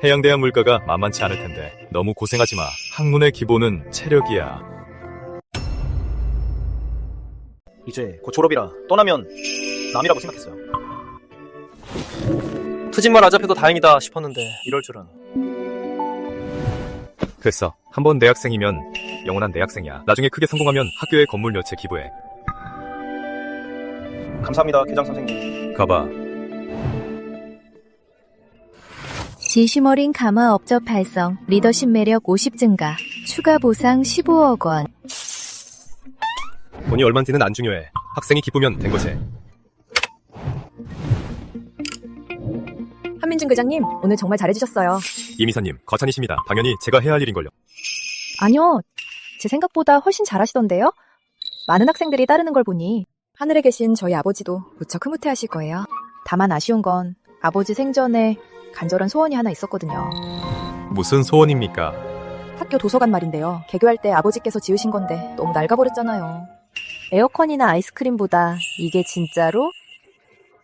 해양대학 물가가 만만치 않을 텐데 너무 고생하지 마. 학문의 기본은 체력이야. 이제 곧 졸업이라 떠나면 남이라고 생각했어요. 투짓말 안 잡혀도 다행이다 싶었는데 이럴 줄은. 됐어. 한번 내 학생이면 영원한 내 학생이야. 나중에 크게 성공하면 학교에 건물 몇 채 기부해. 감사합니다, 교장 선생님. 가봐. 진심 어린 가마 업적 달성, 리더십 매력 50 증가, 추가 보상 15억 원. 돈이 얼만지는 안 중요해. 학생이 기쁘면 된 거지. 한민준 교장님, 오늘 정말 잘해주셨어요. 이미사님, 거찬이십니다. 당연히 제가 해야 할 일인걸요. 아니요, 제 생각보다 훨씬 잘하시던데요? 많은 학생들이 따르는 걸 보니 하늘에 계신 저희 아버지도 무척 흐뭇해하실 거예요. 다만 아쉬운 건 아버지 생전에 간절한 소원이 하나 있었거든요. 무슨 소원입니까? 학교 도서관 말인데요. 개교할 때 아버지께서 지으신 건데 너무 낡아버렸잖아요. 에어컨이나 아이스크림보다 이게 진짜로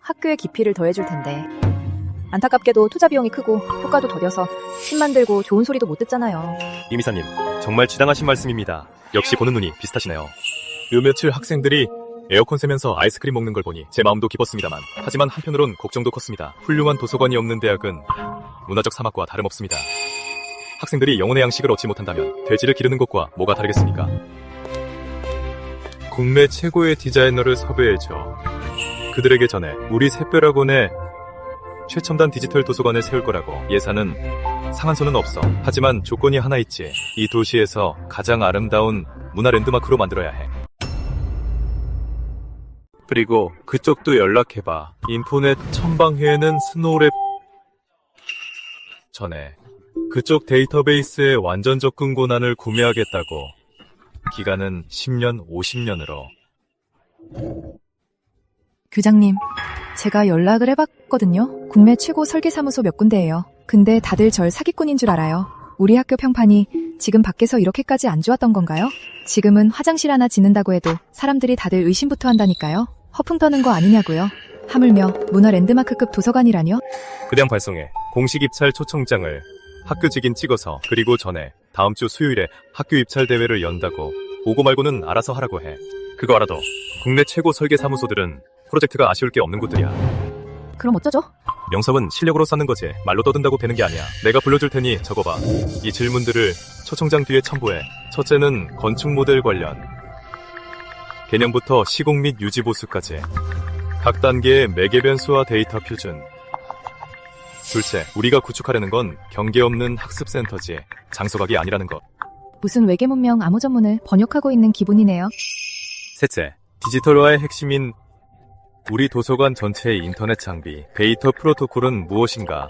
학교의 깊이를 더해줄 텐데 안타깝게도 투자 비용이 크고 효과도 더뎌서 심 만들고 좋은 소리도 못 듣잖아요. 이미사님, 정말 지당하신 말씀입니다. 역시 보는 눈이 비슷하시네요. 요 며칠 학생들이 에어컨 쐬면서 아이스크림 먹는 걸 보니 제 마음도 기뻤습니다만, 하지만 한편으론 걱정도 컸습니다. 훌륭한 도서관이 없는 대학은 문화적 사막과 다름없습니다. 학생들이 영혼의 양식을 얻지 못한다면 돼지를 기르는 것과 뭐가 다르겠습니까? 국내 최고의 디자이너를 섭외해줘. 그들에게 전해 우리 샛별학원에 최첨단 디지털 도서관을 세울 거라고. 예산은 상한선은 없어. 하지만 조건이 하나 있지. 이 도시에서 가장 아름다운 문화 랜드마크로 만들어야 해. 그리고 그쪽도 연락해봐. 인포넷 첨방회에는 스노우랩 전에 그쪽 데이터베이스에 완전 접근 권한을 구매하겠다고. 기간은 10년, 50년으로. 교장님, 제가 연락을 해봤거든요. 국내 최고 설계사무소 몇 군데예요. 근데 다들 절 사기꾼인 줄 알아요. 우리 학교 평판이 지금 밖에서 이렇게까지 안 좋았던 건가요? 지금은 화장실 하나 짓는다고 해도 사람들이 다들 의심부터 한다니까요. 허풍 떠는 거 아니냐고요. 하물며 문화 랜드마크급 도서관이라뇨? 그냥 발송해. 공식 입찰 초청장을 학교 직인 찍어서. 그리고 전에 다음 주 수요일에 학교 입찰 대회를 연다고. 오고 말고는 알아서 하라고 해. 그거 알아도 국내 최고 설계 사무소들은 프로젝트가 아쉬울 게 없는 곳들이야. 그럼 어쩌죠? 명성은 실력으로 쌓는 거지. 말로 떠든다고 되는 게 아니야. 내가 불러줄 테니 적어봐. 이 질문들을 초청장 뒤에 첨부해. 첫째는 건축 모델 관련. 개념부터 시공 및 유지 보수까지. 각 단계의 매개 변수와 데이터 표준. 둘째, 우리가 구축하려는 건 경계 없는 학습센터지. 장소각이 아니라는 것. 무슨 외계 문명 암호 전문을 번역하고 있는 기분이네요. 셋째, 디지털화의 핵심인 우리 도서관 전체의 인터넷 장비, 데이터 프로토콜은 무엇인가?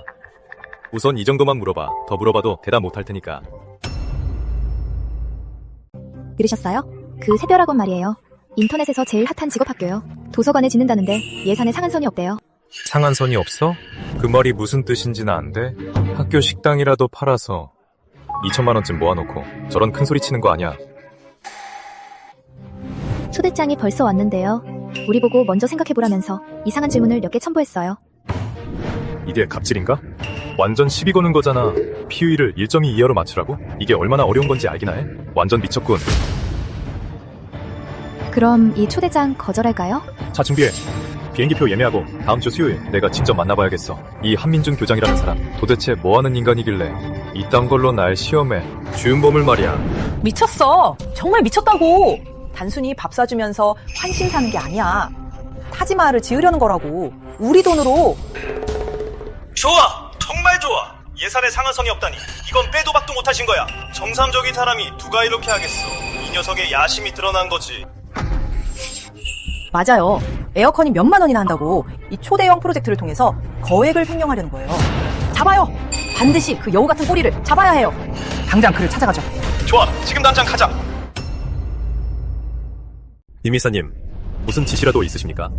우선 이 정도만 물어봐. 더 물어봐도 대답 못할 테니까. 들으셨어요? 그 새별학원 말이에요. 인터넷에서 제일 핫한 직업학교요. 도서관에 짓는다는데 예산에 상한선이 없대요. 상한선이 없어? 그 말이 무슨 뜻인지는 안 돼? 학교 식당이라도 팔아서 2천만 원쯤 모아놓고 저런 큰 소리 치는 거 아니야? 초대장이 벌써 왔는데요. 우리 보고 먼저 생각해보라면서 이상한 질문을 몇 개 첨부했어요. 이게 갑질인가? 완전 시비 거는 거잖아. PUE를 1.2 이하로 맞추라고? 이게 얼마나 어려운 건지 알기나 해? 완전 미쳤군. 그럼 이 초대장 거절할까요? 자, 준비해. 비행기표 예매하고 다음 주 수요일 내가 직접 만나봐야겠어. 이 한민준 교장이라는 사람 도대체 뭐하는 인간이길래 이딴 걸로 날 시험해. 주윤범을 말이야. 미쳤어. 정말 미쳤다고. 단순히 밥 사주면서 환심 사는 게 아니야. 타지마할을 지으려는 거라고. 우리 돈으로. 좋아! 정말 좋아! 예산에 상한선이 없다니 이건 빼도 박도 못하신 거야. 정상적인 사람이 누가 이렇게 하겠어. 이 녀석의 야심이 드러난 거지. 맞아요. 에어컨이 몇만 원이나 한다고. 이 초대형 프로젝트를 통해서 거액을 횡령하려는 거예요. 잡아요. 반드시 그 여우 같은 꼬리를 잡아야 해요. 당장 그를 찾아가죠. 좋아! 지금 당장 가자! 이미사님, 무슨 지시라도 있으십니까?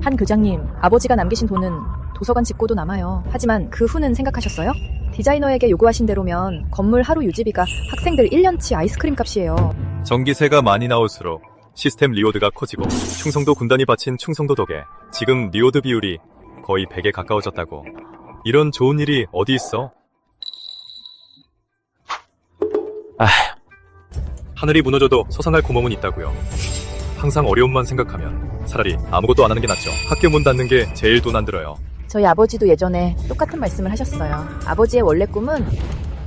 한 교장님, 아버지가 남기신 돈은 도서관 집고도 남아요. 하지만 그 후는 생각하셨어요? 디자이너에게 요구하신 대로면 건물 하루 유지비가 학생들 1년치 아이스크림 값이에요. 전기세가 많이 나올수록 시스템 리워드가 커지고 충성도 군단이 바친 충성도 덕에 지금 리워드 비율이 거의 100에 가까워졌다고. 이런 좋은 일이 어디 있어? 하늘이 무너져도 솟아날 구멍은 있다고요. 항상 어려움만 생각하면 차라리 아무것도 안 하는 게 낫죠. 학교 문 닫는 게 제일 돈 안 들어요. 저희 아버지도 예전에 똑같은 말씀을 하셨어요. 아버지의 원래 꿈은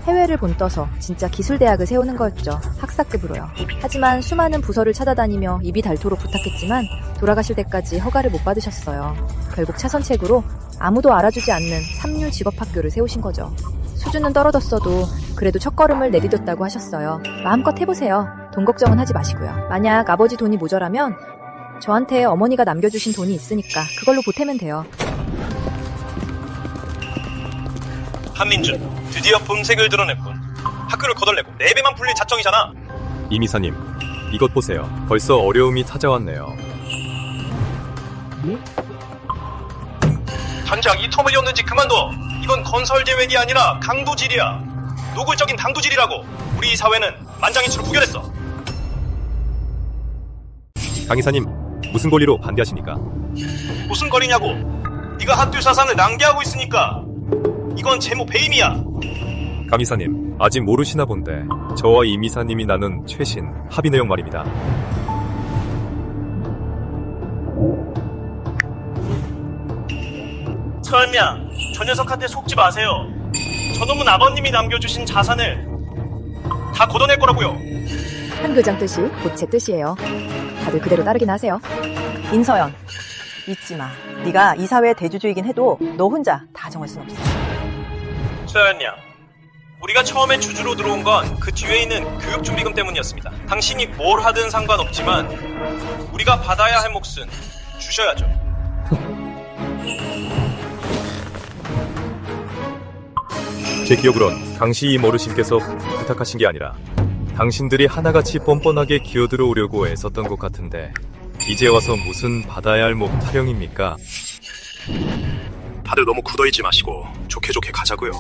해외를 본떠서 진짜 기술대학을 세우는 거였죠. 학사급으로요. 하지만 수많은 부서를 찾아다니며 입이 닳도록 부탁했지만 돌아가실 때까지 허가를 못 받으셨어요. 결국 차선책으로 아무도 알아주지 않는 삼류 직업학교를 세우신 거죠. 수준은 떨어졌어도 그래도 첫걸음을 내디뎠다고 하셨어요. 마음껏 해보세요. 돈 걱정은 하지 마시고요. 만약 아버지 돈이 모자라면 저한테 어머니가 남겨주신 돈이 있으니까 그걸로 보태면 돼요. 한민준, 드디어 본색을 드러냈군. 학교를 거덜내고 4배만 불릴 작정이잖아. 이미사님, 이것 보세요. 벌써 어려움이 찾아왔네요. 당장 이 터무니없는 짓 그만둬. 이건 건설 계획이 아니라 강도질이야. 노골적인 강도질이라고. 우리 이 사회는 만장일치로 부결했어. 강 이사님, 무슨 권리로 반대하십니까? 무슨 거리냐고. 네가 학교 사상을 낭비하고 있으니까. 이건 제모 배임이야. 강 이사님, 아직 모르시나 본데 저와 임 이사님이 나눈 최신 합의 내용 말입니다. 서현미야, 저 녀석한테 속지 마세요. 저놈은 아버님이 남겨주신 자산을 다 걷어낼 거라고요. 한 교장 뜻이 곧 제 뜻이에요. 다들 그대로 따르긴 하세요. 인서연, 잊지 마. 네가 이 사회의 대주주이긴 해도 너 혼자 다 정할 순 없어. 서현미야, 우리가 처음에 주주로 들어온 건 그 뒤에 있는 교육준비금 때문이었습니다. 당신이 뭘 하든 상관없지만 우리가 받아야 할 몫은 주셔야죠. 제 기억으론 강씨 임 어르신께서 부탁하신 게 아니라 당신들이 하나같이 뻔뻔하게 기어들어오려고 애썼던 것 같은데 이제 와서 무슨 받아야 할 몫 타령입니까? 다들 너무 굳어있지 마시고 좋게 가자고요.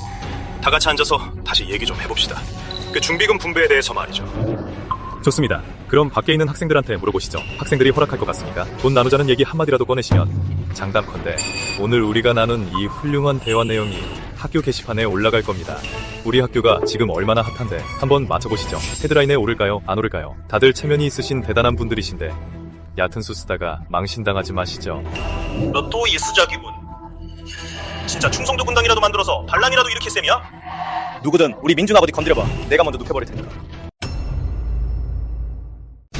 다 같이 앉아서 다시 얘기 좀 해봅시다. 그 준비금 분배에 대해서 말이죠. 좋습니다. 그럼 밖에 있는 학생들한테 물어보시죠. 학생들이 허락할 것 같습니까? 돈 나누자는 얘기 한마디라도 꺼내시면 장담컨대 오늘 우리가 나눈 이 훌륭한 대화 내용이 학교 게시판에 올라갈 겁니다. 우리 학교가 지금 얼마나 핫한데 한번 맞춰보시죠. 헤드라인에 오를까요? 안 오를까요? 다들 체면이 있으신 대단한 분들이신데 얕은 수 쓰다가 망신당하지 마시죠. 너 또 예수작이군. 진짜 충성도 군단이라도 만들어서 반란이라도 일으킬 셈이야? 누구든 우리 민준 아버지 건드려봐. 내가 먼저 눕혀버릴 테니까.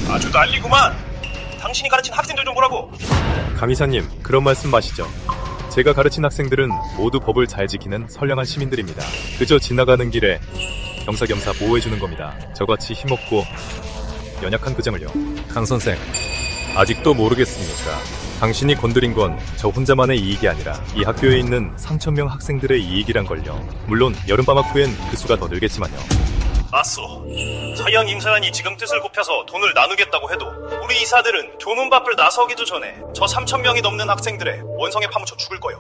아주 난리구만. 당신이 가르친 학생들 좀 보라고. 강의사님, 그런 말씀 마시죠. 제가 가르친 학생들은 모두 법을 잘 지키는 선량한 시민들입니다. 그저 지나가는 길에 겸사겸사 보호해주는 겁니다. 저같이 힘없고 연약한 교장을요. 강 선생, 아직도 모르겠습니까? 당신이 건드린 건 저 혼자만의 이익이 아니라 이 학교에 있는 3,000명 학생들의 이익이란 걸요. 물론 여름방학 후엔 그 수가 더 늘겠지만요. 맞소. 서양 임사관이 지금 뜻을 굽혀서 돈을 나누겠다고 해도 우리 이사들은 조문밖을 나서기도 전에 저 3,000명이 넘는 학생들의 원성에 파묻혀 죽을 거요.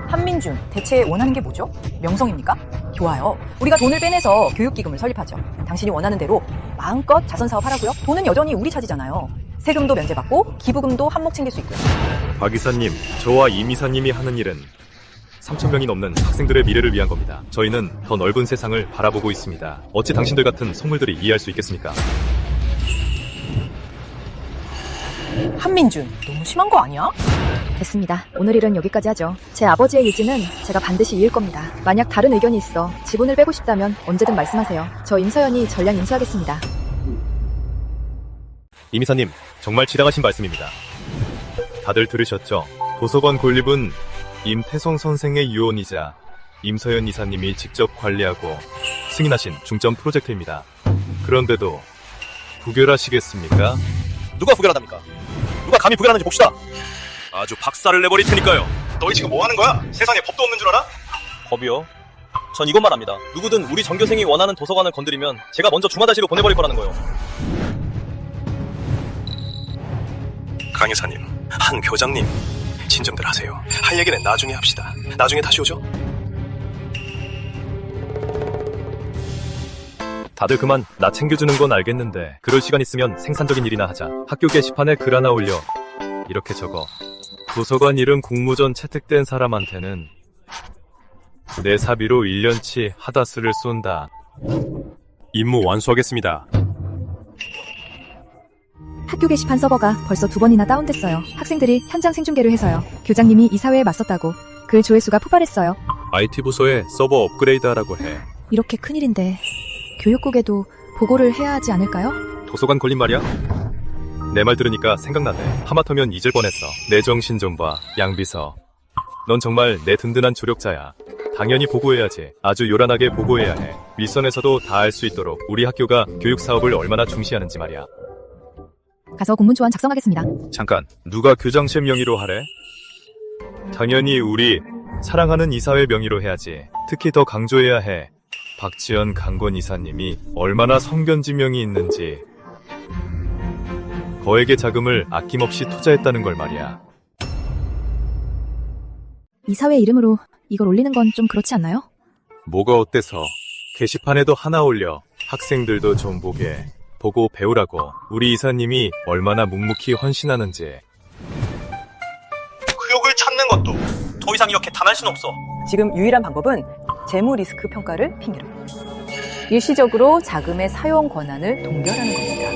한민준, 대체 원하는 게 뭐죠? 명성입니까? 좋아요. 우리가 돈을 빼내서 교육기금을 설립하죠. 당신이 원하는 대로 마음껏 자선사업 하라고요. 돈은 여전히 우리 차지잖아요. 세금도 면제받고 기부금도 한몫 챙길 수 있고요. 박 이사님, 저와 임 이사님이 하는 일은 3,000명이 넘는 학생들의 미래를 위한 겁니다. 저희는 더 넓은 세상을 바라보고 있습니다. 어찌 당신들 같은 속물들이 이해할 수 있겠습니까? 한민준, 너무 심한 거 아니야? 됐습니다. 오늘 일은 여기까지 하죠. 제 아버지의 의지는 제가 반드시 이을 겁니다. 만약 다른 의견이 있어 지분을 빼고 싶다면 언제든 말씀하세요. 저 임서연이 전량 인수하겠습니다. 임 이사님, 정말 지당하신 말씀입니다. 다들 들으셨죠? 도서관 건립은 임태성 선생의 유언이자 임서연 이사님이 직접 관리하고 승인하신 중점 프로젝트입니다. 그런데도 부결하시겠습니까? 누가 부결하답니까? 누가 감히 부결하는지 봅시다. 아주 박살을 내버릴 테니까요. 너희 지금 뭐 하는 거야? 세상에 법도 없는 줄 알아? 법이요? 전 이것만 압니다. 누구든 우리 전교생이 원하는 도서관을 건드리면 제가 먼저 중하다시로 보내버릴 거라는 거요. 강 이사님, 한 교장님, 진정들 하세요. 할 얘기는 나중에 합시다. 나중에 다시 오죠? 다들 그만 나 챙겨주는 건 알겠는데 그럴 시간 있으면 생산적인 일이나 하자. 학교 게시판에 글 하나 올려. 이렇게 적어. 도서관 일은 공모전 채택된 사람한테는 내 사비로 1년치 하다스를 쏜다. 임무 완수하겠습니다. 학교 게시판 서버가 벌써 2번이나 다운됐어요. 학생들이 현장 생중계를 해서요. 교장님이 이사회에 맞섰다고 글 조회수가 폭발했어요. IT 부서에 서버 업그레이드하라고 해. 이렇게 큰일인데 교육국에도 보고를 해야 하지 않을까요? 도서관 걸린 말이야? 내 말 들으니까 생각나네. 하마터면 잊을 뻔했어. 내 정신 좀 봐, 양비서. 넌 정말 내 든든한 조력자야. 당연히 보고해야지. 아주 요란하게 보고해야 해. 윗선에서도 다 알 수 있도록 우리 학교가 교육 사업을 얼마나 중시하는지 말이야. 가서 공문초안 작성하겠습니다. 잠깐, 누가 교장실 명의로 하래? 당연히 우리 사랑하는 이사회 명의로 해야지. 특히 더 강조해야 해. 박지연 강권 이사님이 얼마나 성견지명이 있는지. 거액의 자금을 아낌없이 투자했다는 걸 말이야. 이사회 이름으로 이걸 올리는 건 좀 그렇지 않나요? 뭐가 어때서? 게시판에도 하나 올려. 학생들도 좀 보게. 보고 배우라고. 우리 이사님이 얼마나 묵묵히 헌신하는지. 의혹을 찾는 것도 더 이상 이렇게 단할 수는 없어. 지금 유일한 방법은 재무 리스크 평가를 핑계로 일시적으로 자금의 사용 권한을 동결하는 겁니다.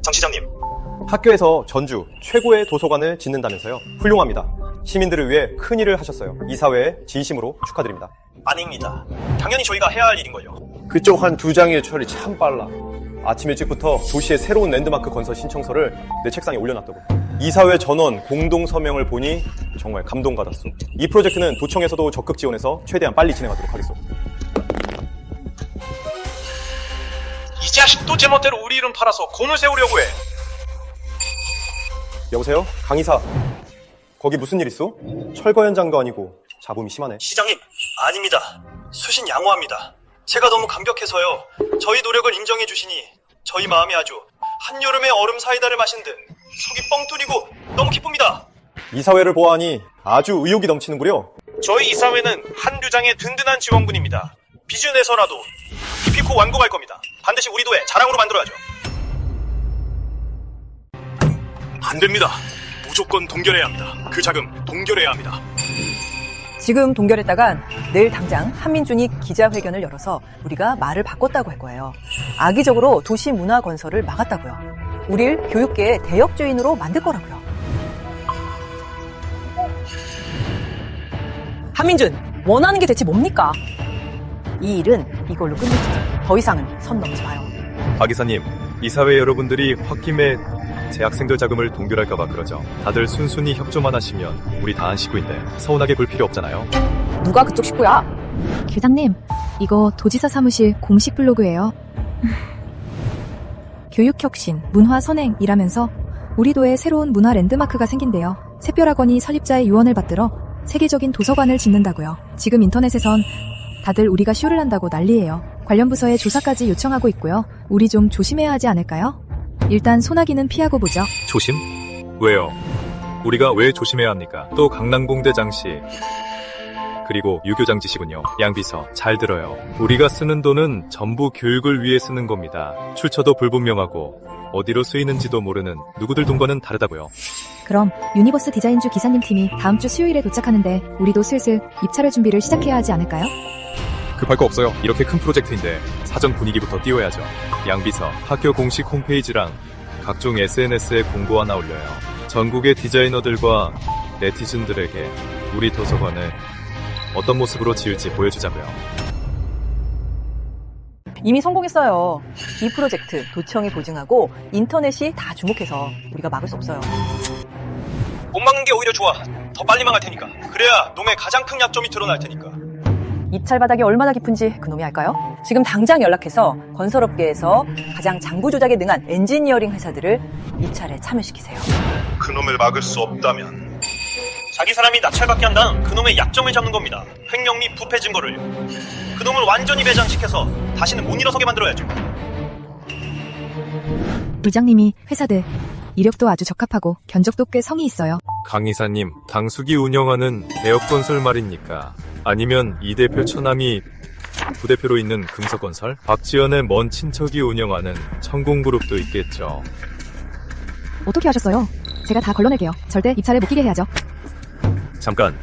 장 시장님, 학교에서 전주 최고의 도서관을 짓는다면서요. 훌륭합니다. 시민들을 위해 큰 일을 하셨어요. 이사회에 진심으로 축하드립니다. 아닙니다. 당연히 저희가 해야 할 일인걸요. 그쪽 한 2장의 처리 참 빨라. 아침 일찍부터 도시의 새로운 랜드마크 건설 신청서를 내 책상에 올려놨다고. 이사회 전원 공동 서명을 보니 정말 감동받았어. 이 프로젝트는 도청에서도 적극 지원해서 최대한 빨리 진행하도록 하겠소. 이 자식도 제멋대로 우리 이름 팔아서 공을 세우려고 해. 여보세요? 강이사. 거기 무슨 일 있어? 철거 현장도 아니고 잡음이 심하네. 시장님, 아닙니다. 수신 양호합니다. 제가 너무 감격해서요. 저희 노력을 인정해 주시니 저희 마음이 아주 한여름에 얼음 사이다를 마신 듯 속이 뻥 뚫리고 너무 기쁩니다. 이사회를 보아하니 아주 의욕이 넘치는구려. 저희 이사회는 한 교장의 든든한 지원군입니다. 비준에서라도 기필코 완공할 겁니다. 반드시 우리 도의 자랑으로 만들어야죠. 안 됩니다. 무조건 동결해야 합니다. 그 자금 동결해야 합니다. 지금 동결했다간 내일 당장 한민준이 기자회견을 열어서 우리가 말을 바꿨다고 할 거예요. 악의적으로 도시 문화 건설을 막았다고요. 우릴 교육계의 대역죄인으로 만들 거라고요. 한민준, 원하는 게 대체 뭡니까? 이 일은 이걸로 끝내주죠. 더 이상은 선 넘지 마요. 박 이사님, 이사회 여러분들이 홧김에 제 학생들 자금을 동결할까봐 그러죠. 다들 순순히 협조만 하시면 우리 다 한 식구인데 서운하게 볼 필요 없잖아요. 누가 그쪽 식구야? 교장님, 이거 도지사 사무실 공식 블로그예요. 교육혁신, 문화선행이라면서 우리 도에 새로운 문화 랜드마크가 생긴대요. 샛별학원이 설립자의 유언을 받들어 세계적인 도서관을 짓는다고요. 지금 인터넷에선 다들 우리가 쇼를 한다고 난리예요. 관련 부서에 조사까지 요청하고 있고요. 우리 좀 조심해야 하지 않을까요? 일단 소나기는 피하고 보죠. 조심? 왜요? 우리가 왜 조심해야 합니까? 또 강남공대 장씨 그리고 유교장지시군요. 양비서 잘 들어요. 우리가 쓰는 돈은 전부 교육을 위해 쓰는 겁니다. 출처도 불분명하고 어디로 쓰이는지도 모르는 누구들 돈과는 다르다고요. 그럼 유니버스 디자인주 기사님 팀이 다음 주 수요일에 도착하는데 우리도 슬슬 입찰할 준비를 시작해야 하지 않을까요? 급할 거 없어요. 이렇게 큰 프로젝트인데 사전 분위기부터 띄워야죠. 양비서 학교 공식 홈페이지랑 각종 SNS에 공고 하나 올려요. 전국의 디자이너들과 네티즌들에게 우리 도서관을 어떤 모습으로 지을지 보여주자고요. 이미 성공했어요. 이 프로젝트 도청이 보증하고 인터넷이 다 주목해서 우리가 막을 수 없어요. 못 막는 게 오히려 좋아. 더 빨리 망할 테니까. 그래야 놈의 가장 큰 약점이 드러날 테니까. 입찰 바닥이 얼마나 깊은지 그놈이 알까요? 지금 당장 연락해서 건설업계에서 가장 장부 조작에 능한 엔지니어링 회사들을 입찰에 참여시키세요. 그놈을 막을 수 없다면 자기 사람이 낙찰받게 한 다음 그놈의 약점을 잡는 겁니다. 횡령 및 부패 증거를. 그놈을 완전히 배장시켜서 다시는 못 일어서게 만들어야죠. 부장님이 회사들 이력도 아주 적합하고 견적도 꽤 성의 있어요. 강 이사님, 당숙이 운영하는 대역건설 말입니까? 아니면 이 대표 처남이 부대표로 있는 금석건설? 박지연의 먼 친척이 운영하는 천공그룹도 있겠죠. 어떻게 하셨어요? 제가 다 걸러낼게요. 절대 입찰에 못 끼게 해야죠. 잠깐,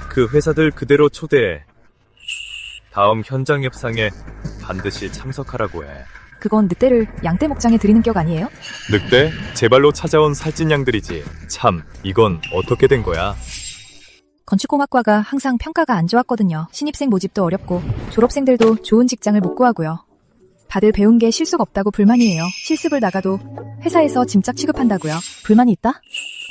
그 회사들 그대로 초대해. 다음 현장 협상에 반드시 참석하라고 해. 그건 늑대를 양떼 목장에 들이는 격 아니에요? 늑대? 제 발로 찾아온 살찐 양들이지. 참, 이건 어떻게 된 거야? 건축공학과가 항상 평가가 안 좋았거든요. 신입생 모집도 어렵고 졸업생들도 좋은 직장을 못 구하고요. 다들 배운 게 실수가 없다고 불만이에요. 실습을 나가도 회사에서 짐짝 취급한다고요. 불만이 있다?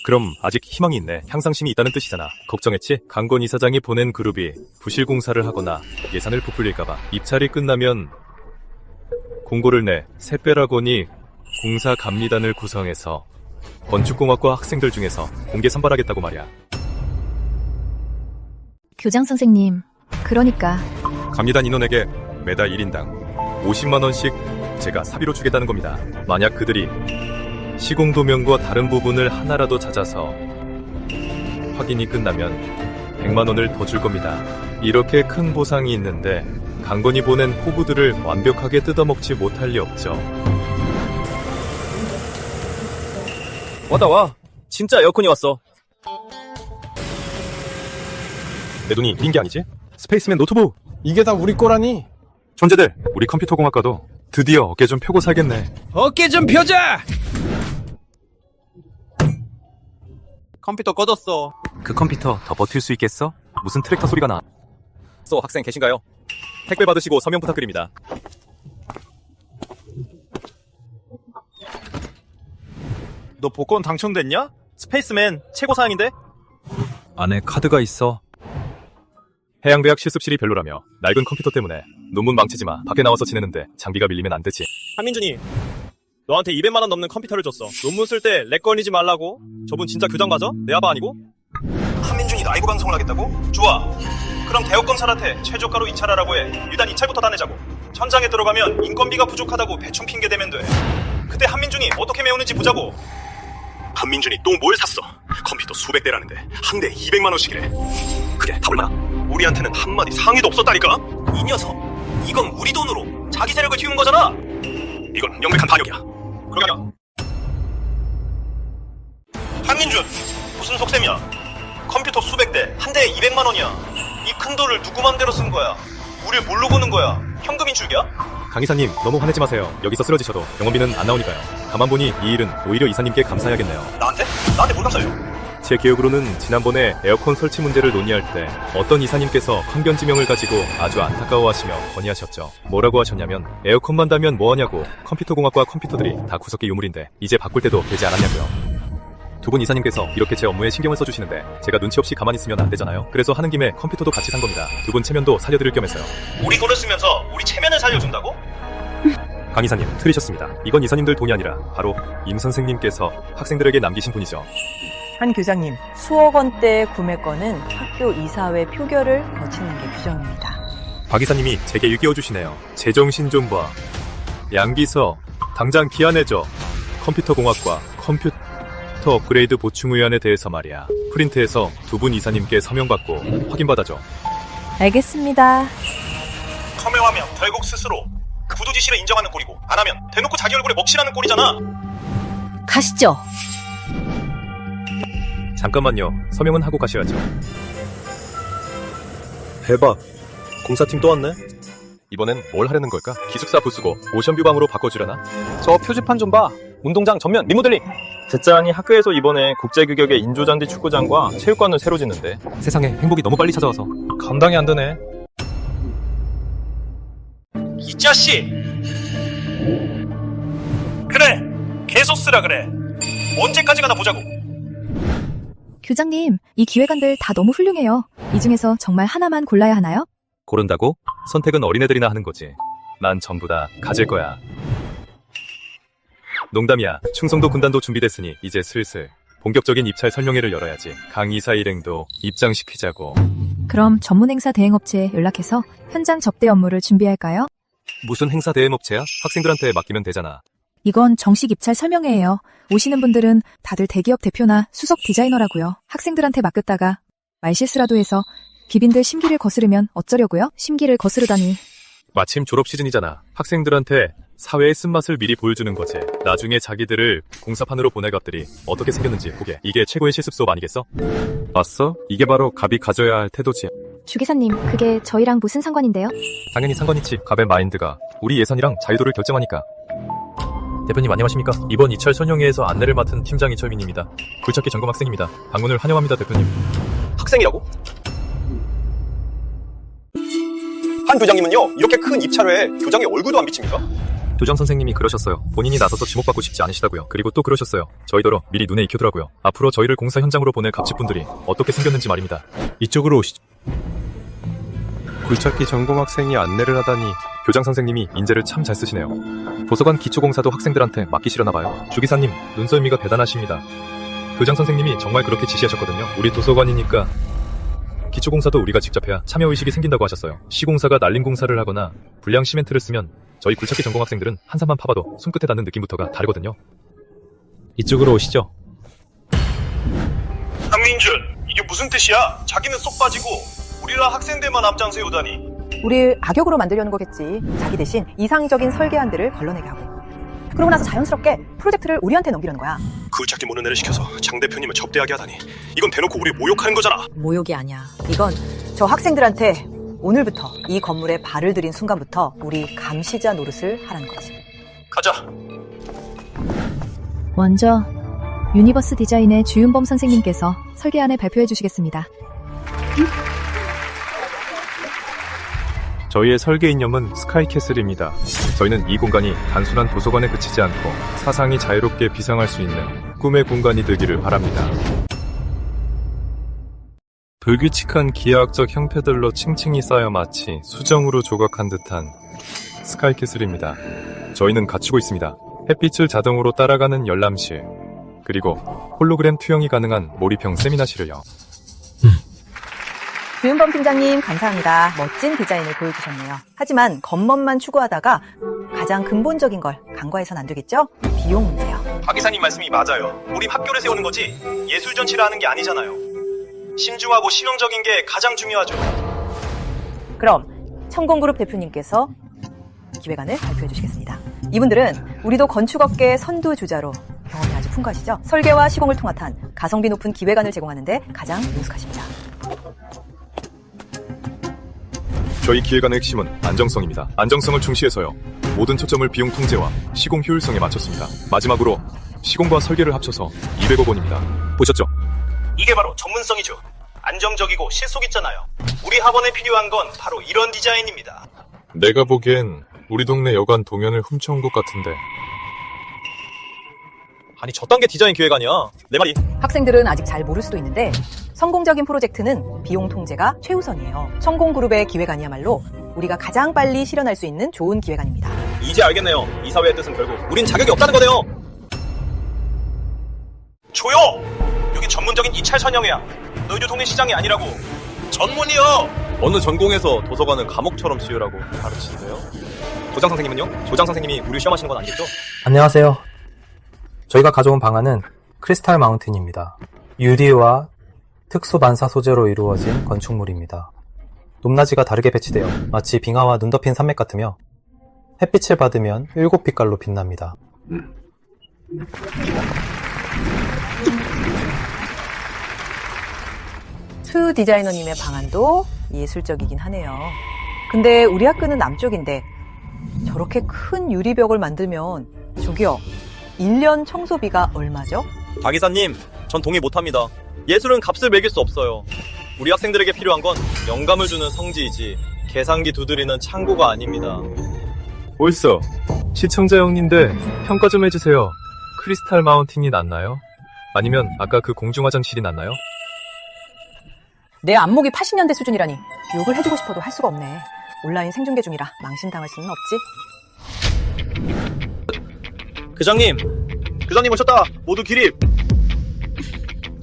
그럼 아직 희망이 있네. 향상심이 있다는 뜻이잖아. 걱정했지? 강건 이사장이 보낸 그룹이 부실 공사를 하거나 예산을 부풀릴까봐. 입찰이 끝나면 공고를 내 새빼라곤이 공사 감리단을 구성해서 건축공학과 학생들 중에서 공개 선발하겠다고 말이야. 교장 선생님, 그러니까 감리단 인원에게 매달 1인당 50만원씩 제가 사비로 주겠다는 겁니다. 만약 그들이 시공도면과 다른 부분을 하나라도 찾아서 확인이 끝나면 100만원을 더 줄 겁니다. 이렇게 큰 보상이 있는데 강건이 보낸 호구들을 완벽하게 뜯어먹지 못할 리 없죠. 왔다 와. 진짜 에어컨이 왔어. 내 돈이 빈 게 아니지? 스페이스맨 노트북! 이게 다 우리 거라니? 존재들! 우리 컴퓨터공학과도 드디어 어깨 좀 펴고 살겠네. 어깨 좀 펴자! 컴퓨터 꺼졌어. 그 컴퓨터 더 버틸 수 있겠어? 무슨 트랙터 소리가 나? 학생 계신가요? 택배 받으시고 서명 부탁드립니다. 너 복권 당첨됐냐? 스페이스맨 최고사양인데? 안에 카드가 있어. 해양대학 실습실이 별로라며 낡은 컴퓨터 때문에 논문 망치지 마. 밖에 나와서 지내는데 장비가 밀리면 안 되지. 한민준이 너한테 200만원 넘는 컴퓨터를 줬어. 논문 쓸 때 렉 걸리지 말라고. 저분 진짜 교장 가져? 내 아바 아니고? 한민준이 라이브 방송을 하겠다고? 좋아. 그럼 대역검사한테 최저가로 입찰하라고 해. 일단 입찰부터 다 내자고. 현장에 들어가면 인건비가 부족하다고 배충 핑계 대면 돼. 그때 한민준이 어떻게 메우는지 보자고. 한민준이 또 뭘 샀어? 컴퓨터 수백 대라는데 한 대 200만 원씩이래. 그게 다 얼마나? 우리한테는 한마디 상의도 없었다니까? 이 녀석. 이건 우리 돈으로 자기 세력을 키운 거잖아. 이건 명백한 반역이야. 그러냐? 한민준, 무슨 속셈이야? 컴퓨터 수백 대, 한 대에 200만 원이야. 이 큰 돈을 누구 맘대로 쓴 거야? 우릴 뭘로 보는 거야? 현금 인출이야? 강 이사님 너무 화내지 마세요. 여기서 쓰러지셔도 병원비는 안 나오니까요. 가만 보니 이 일은 오히려 이사님께 감사해야겠네요. 나한테? 나한테 뭘 감사해요? 제 기억으로는 지난번에 에어컨 설치 문제를 논의할 때 어떤 이사님께서 환경지명을 가지고 아주 안타까워하시며 건의하셨죠. 뭐라고 하셨냐면 에어컨만 달면 뭐하냐고. 컴퓨터공학과 컴퓨터들이 다 구석기 유물인데 이제 바꿀 때도 되지 않았냐고요. 두 분 이사님께서 이렇게 제 업무에 신경을 써주시는데 제가 눈치 없이 가만히 있으면 안 되잖아요. 그래서 하는 김에 컴퓨터도 같이 산 겁니다. 두 분 체면도 살려드릴 겸해서요. 우리 돈을 쓰면서 우리 체면을 살려준다고? 강 이사님 틀리셨습니다. 이건 이사님들 돈이 아니라 바로 임 선생님께서 학생들에게 남기신 분이죠. 한 교장님, 수억 원대의 구매권은 학교 이사회 표결을 거치는 게 규정입니다. 박 이사님이 제게 일깨워 주시네요. 제정신 좀 봐. 양비서 당장 기한해줘. 컴퓨터공학과 컴퓨터 업그레이드 보충의안에 대해서 말이야. 프린트해서 두 분 이사님께 서명받고 확인받아줘. 알겠습니다. 컴회하면 결국 스스로 부도지시를 인정하는 꼴이고, 안 하면 대놓고 자기 얼굴에 먹칠하는 꼴이잖아. 가시죠. 잠깐만요. 서명은 하고 가셔야죠. 대박. 공사팀 또 왔네? 이번엔 뭘 하려는 걸까? 기숙사 부수고 오션뷰 방으로 바꿔주려나? 저 표지판 좀 봐. 운동장 전면 리모델링. 제 짠이 학교에서 이번에 국제규격의 인조잔디 축구장과 체육관을 새로 짓는데 세상에 행복이 너무 빨리 찾아와서 감당이 안 되네. 이 자식! 그래! 개소스라 그래! 언제까지 가나 보자고! 교장님, 이 기획안들 다 너무 훌륭해요. 이 중에서 정말 하나만 골라야 하나요? 고른다고? 선택은 어린애들이나 하는 거지. 난 전부 다 가질 거야. 농담이야. 충성도 군단도 준비됐으니 이제 슬슬 본격적인 입찰 설명회를 열어야지. 강 이사 일행도 입장시키자고. 그럼 전문 행사 대행업체에 연락해서 현장 접대 업무를 준비할까요? 무슨 행사 대행업체야? 학생들한테 맡기면 되잖아. 이건 정식 입찰 설명회예요. 오시는 분들은 다들 대기업 대표나 수석 디자이너라고요. 학생들한테 맡겼다가 말실수라도 해서 기빈들 심기를 거스르면 어쩌려고요? 심기를 거스르다니. 마침 졸업 시즌이잖아. 학생들한테 사회의 쓴맛을 미리 보여주는 거지. 나중에 자기들을 공사판으로 보낼 것들이 어떻게 생겼는지 보게. 이게 최고의 실습 수업 아니겠어? 봤어? 이게 바로 갑이 가져야 할 태도지. 주기사님, 그게 저희랑 무슨 상관인데요? 당연히 상관 있지. 갑의 마인드가 우리 예산이랑 자유도를 결정하니까. 대표님 안녕하십니까? 이번 입찰 설명회에서 안내를 맡은 팀장 이철민입니다. 굴착기 전공 학생입니다. 방문을 환영합니다, 대표님. 학생이라고? 한 교장님은요, 이렇게 큰 입찰회에 교장의 얼굴도 안 비칩니까? 교장 선생님이 그러셨어요. 본인이 나서서 지목받고 싶지 않으시다고요. 그리고 또 그러셨어요. 저희더러 미리 눈에 익혀두라고요. 앞으로 저희를 공사 현장으로 보낼 갑집분들이 어떻게 생겼는지 말입니다. 이쪽으로 오시죠. 굴착기 전공 학생이 안내를 하다니. 교장 선생님이 인재를 참 잘 쓰시네요. 도서관 기초공사도 학생들한테 맡기시려나 봐요. 주기사님, 눈썰미가 대단하십니다. 교장 선생님이 정말 그렇게 지시하셨거든요. 우리 도서관이니까 기초공사도 우리가 직접 해야 참여의식이 생긴다고 하셨어요. 시공사가 날림 공사를 하거나 불량 시멘트를 쓰면 저희 굴착기 전공 학생들은 한산만 파봐도 손끝에 닿는 느낌부터가 다르거든요. 이쪽으로 오시죠. 한민준, 이게 무슨 뜻이야? 자기는 쏙 빠지고 우리랑 학생들만 앞장 세우다니. 우릴 악역으로 만들려는 거겠지. 자기 대신 이상적인 설계안들을 걸러내게 하고. 그러고 나서 자연스럽게 프로젝트를 우리한테 넘기려는 거야. 굴착기 모는 애를 시켜서 장 대표님을 접대하게 하다니. 이건 대놓고 우리 모욕하는 거잖아. 모욕이 아니야. 이건 저 학생들한테 오늘부터 이 건물에 발을 들인 순간부터 우리 감시자 노릇을 하라는 거지. 가자. 먼저 유니버스 디자인의 주윤범 선생님께서 설계안을 발표해 주시겠습니다. 저희의 설계 이념은 스카이캐슬입니다. 저희는 이 공간이 단순한 도서관에 그치지 않고 사상이 자유롭게 비상할 수 있는 꿈의 공간이 되기를 바랍니다. 불규칙한 기하학적 형태들로 층층이 쌓여 마치 수정으로 조각한 듯한 스카이캐슬입니다. 저희는 갖추고 있습니다. 햇빛을 자동으로 따라가는 열람실, 그리고 홀로그램 투영이 가능한 몰입형 세미나실을요. 주윤범 팀장님 감사합니다. 멋진 디자인을 보여주셨네요. 하지만 겉멋만 추구하다가 가장 근본적인 걸 간과해선 안 되겠죠? 비용 문제요. 박 이사님 말씀이 맞아요. 우리 학교를 세우는 거지 예술 전시를 하는 게 아니잖아요. 신중하고 실용적인 게 가장 중요하죠. 그럼 천공그룹 대표님께서 기획안을 발표해 주시겠습니다. 이분들은 우리도 건축업계의 선두주자로 경험이 아주 풍부하시죠? 설계와 시공을 통합한 가성비 높은 기획안을 제공하는데 가장 능숙하십니다. 저희 기획안의 핵심은 안정성입니다. 안정성을 중시해서요. 모든 초점을 비용 통제와 시공 효율성에 맞췄습니다. 마지막으로 시공과 설계를 합쳐서 200억 원입니다. 보셨죠? 이게 바로 전문성이죠. 안정적이고 실속 있잖아요. 우리 학원에 필요한 건 바로 이런 디자인입니다. 내가 보기엔 우리 동네 여관 동현을 훔쳐온 것 같은데. 아니 저딴 게 디자인 기획안이야. 내 말이. 학생들은 아직 잘 모를 수도 있는데 성공적인 프로젝트는 비용 통제가 최우선이에요. 천공그룹의 기획안이야말로 우리가 가장 빨리 실현할 수 있는 좋은 기획안입니다. 이제 알겠네요. 이사회의 뜻은 결국 우린 자격이 없다는 거네요. 조용! 여기 전문적인 입찰 선영회야. 너희들 동네 시장이 아니라고. 전문이요! 어느 전공에서 도서관을 감옥처럼 치우라고 가르치는데요. 조장 선생님은요? 조장 선생님이 우리 시험하시는 건 아니겠죠? 안녕하세요. 저희가 가져온 방안은 크리스탈 마운틴입니다. 유리와 특수 반사 소재로 이루어진 건축물입니다. 높낮이가 다르게 배치되어 마치 빙하와 눈 덮인 산맥 같으며 햇빛을 받으면 7빛깔로 빛납니다. 투 디자이너님의 방안도 예술적이긴 하네요. 근데 우리 학교는 남쪽인데 저렇게 큰 유리벽을 만들면 저기요, 1년 청소비가 얼마죠? 박 이사님, 전 동의 못합니다. 예술은 값을 매길 수 없어요. 우리 학생들에게 필요한 건 영감을 주는 성지이지 계산기 두드리는 창고가 아닙니다. 옳소. 시청자 형님들 평가 좀 해주세요. 크리스탈 마운틴이 낫나요? 아니면 아까 그 공중 화장실이 낫나요? 내 안목이 80년대 수준이라니 욕을 해주고 싶어도 할 수가 없네. 온라인 생중계 중이라 망신당할 수는 없지. 교장님 오셨다. 모두 기립.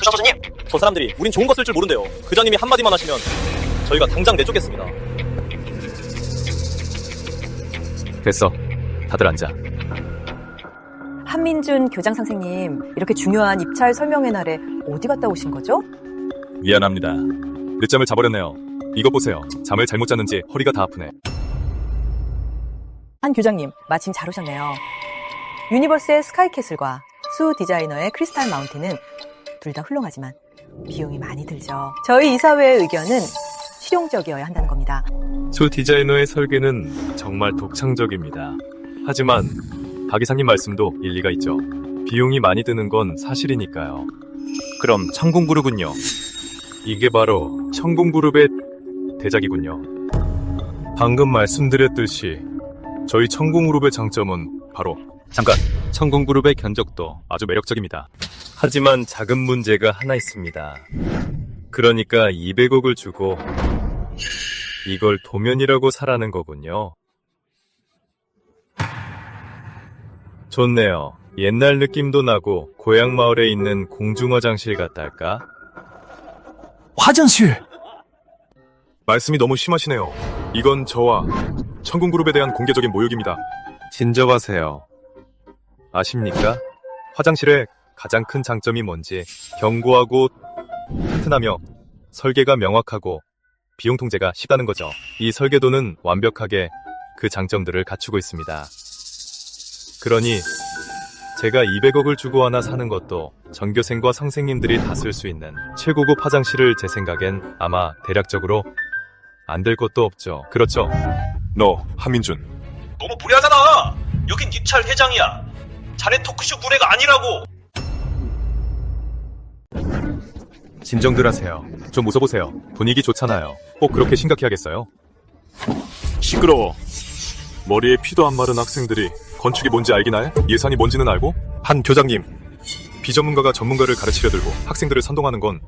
교장님, 저 사람들이 우린 좋은 거 쓸 줄 모른대요. 교장님이 한마디만 하시면 저희가 당장 내쫓겠습니다. 됐어. 다들 앉아. 한민준 교장 선생님, 이렇게 중요한 입찰 설명회 날에 어디 갔다 오신 거죠? 미안합니다. 늦잠을 자버렸네요. 이거 보세요. 잠을 잘못 잤는지 허리가 다 아프네. 한 교장님, 마침 잘 오셨네요. 유니버스의 스카이캐슬과 수 디자이너의 크리스탈 마운틴은 둘 다 훌륭하지만 비용이 많이 들죠. 저희 이사회의 의견은 실용적이어야 한다는 겁니다. 수 디자이너의 설계는 정말 독창적입니다. 하지만 박 이사님 말씀도 일리가 있죠. 비용이 많이 드는 건 사실이니까요. 그럼 천공그룹은요? 이게 바로 천공그룹의 대작이군요. 방금 말씀드렸듯이 저희 천공그룹의 장점은 바로 천공그룹의 견적도 아주 매력적입니다. 하지만 작은 문제가 하나 있습니다. 그러니까 200억을 주고 이걸 도면이라고 사라는 거군요. 좋네요. 옛날 느낌도 나고 고향 마을에 있는 공중화장실 같달까? 화장실! 말씀이 너무 심하시네요. 이건 저와 천공그룹에 대한 공개적인 모욕입니다. 진정하세요. 아십니까? 화장실의 가장 큰 장점이 뭔지 견고하고 튼튼하며 설계가 명확하고 비용 통제가 쉽다는 거죠. 이 설계도는 완벽하게 그 장점들을 갖추고 있습니다. 그러니 제가 200억을 주고 하나 사는 것도 전교생과 선생님들이 다 쓸 수 있는 최고급 화장실을 제 생각엔 아마 대략적으로 안 될 것도 없죠. 그렇죠? 너, 한민준. 너무 무례하잖아. 여긴 입찰 회장이야. 자네 토크쇼 무례가 아니라고. 진정들 하세요. 좀 웃어보세요. 분위기 좋잖아요. 꼭 그렇게 심각해야겠어요? 시끄러워. 머리에 피도 안 마른 학생들이 건축이 뭔지 알긴 해? 예산이 뭔지는 알고? 한 교장님, 비전문가가 전문가를 가르치려 들고 학생들을 선동하는 건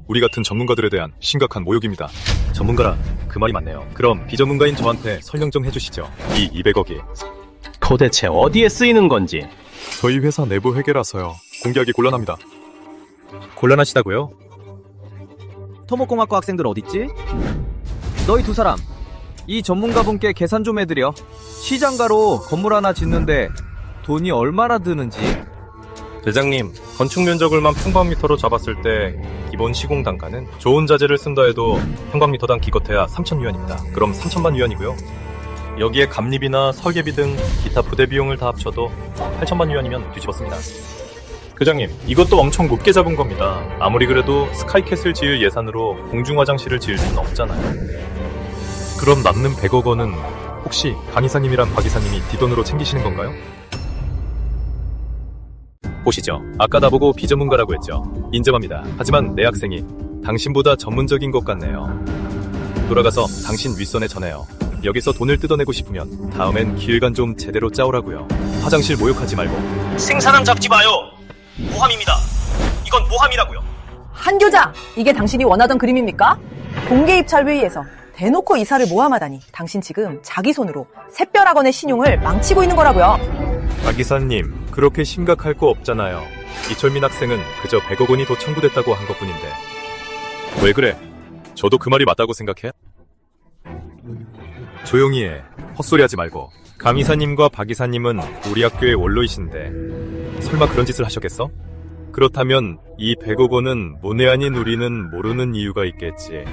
우리 같은 전문가들에 대한 심각한 모욕입니다. 전문가라, 그 말이 맞네요. 그럼 비전문가인 저한테 설명 좀 해주시죠. 이 200억이 도대체 어디에 쓰이는 건지. 저희 회사 내부 회계라서요. 공개하기 곤란합니다. 곤란하시다고요? 토목공학과 학생들 어딨지? 너희 두 사람, 이 전문가분께 계산 좀 해드려. 시장가로 건물 하나 짓는데 돈이 얼마나 드는지. 대장님, 건축 면적을만 평방미터로 잡았을 때 기본 시공 단가는 좋은 자재를 쓴다 해도 평방미터당 기껏해야 3,000위안입니다. 그럼 3,000만 위안이고요. 여기에 감리비나 설계비 등 기타 부대 비용을 다 합쳐도 8,000만 위안이면 뒤집었습니다. 교장님, 이것도 엄청 높게 잡은 겁니다. 아무리 그래도 스카이캐슬 지을 예산으로 공중화장실을 지을 수는 없잖아요. 그럼 남는 100억 원은 혹시 강 이사님이랑 박 이사님이 뒷돈으로 챙기시는 건가요? 보시죠. 아까 나보고 비전문가라고 했죠. 인정합니다. 하지만 내 학생이 당신보다 전문적인 것 같네요. 돌아가서 당신 윗선에 전해요. 여기서 돈을 뜯어내고 싶으면 다음엔 기획안 좀 제대로 짜오라고요. 화장실 모욕하지 말고. 생사람 잡지 마요. 모함입니다. 이건 모함이라고요. 한 교장, 이게 당신이 원하던 그림입니까? 공개 입찰 회의에서 대놓고 이사를 모함하다니 당신 지금 자기 손으로 샛별학원의 신용을 망치고 있는 거라고요. 박 이사님, 그렇게 심각할 거 없잖아요. 이철민 학생은 그저 100억 원이 더 청구됐다고 한 것뿐인데. 왜 그래? 저도 그 말이 맞다고 생각해? 조용히 해. 헛소리하지 말고. 강 이사님과 박 이사님은 우리 학교의 원로이신데 설마 그런 짓을 하셨겠어? 그렇다면 이 100억 원은 문외한인 우리는 모르는 이유가 있겠지.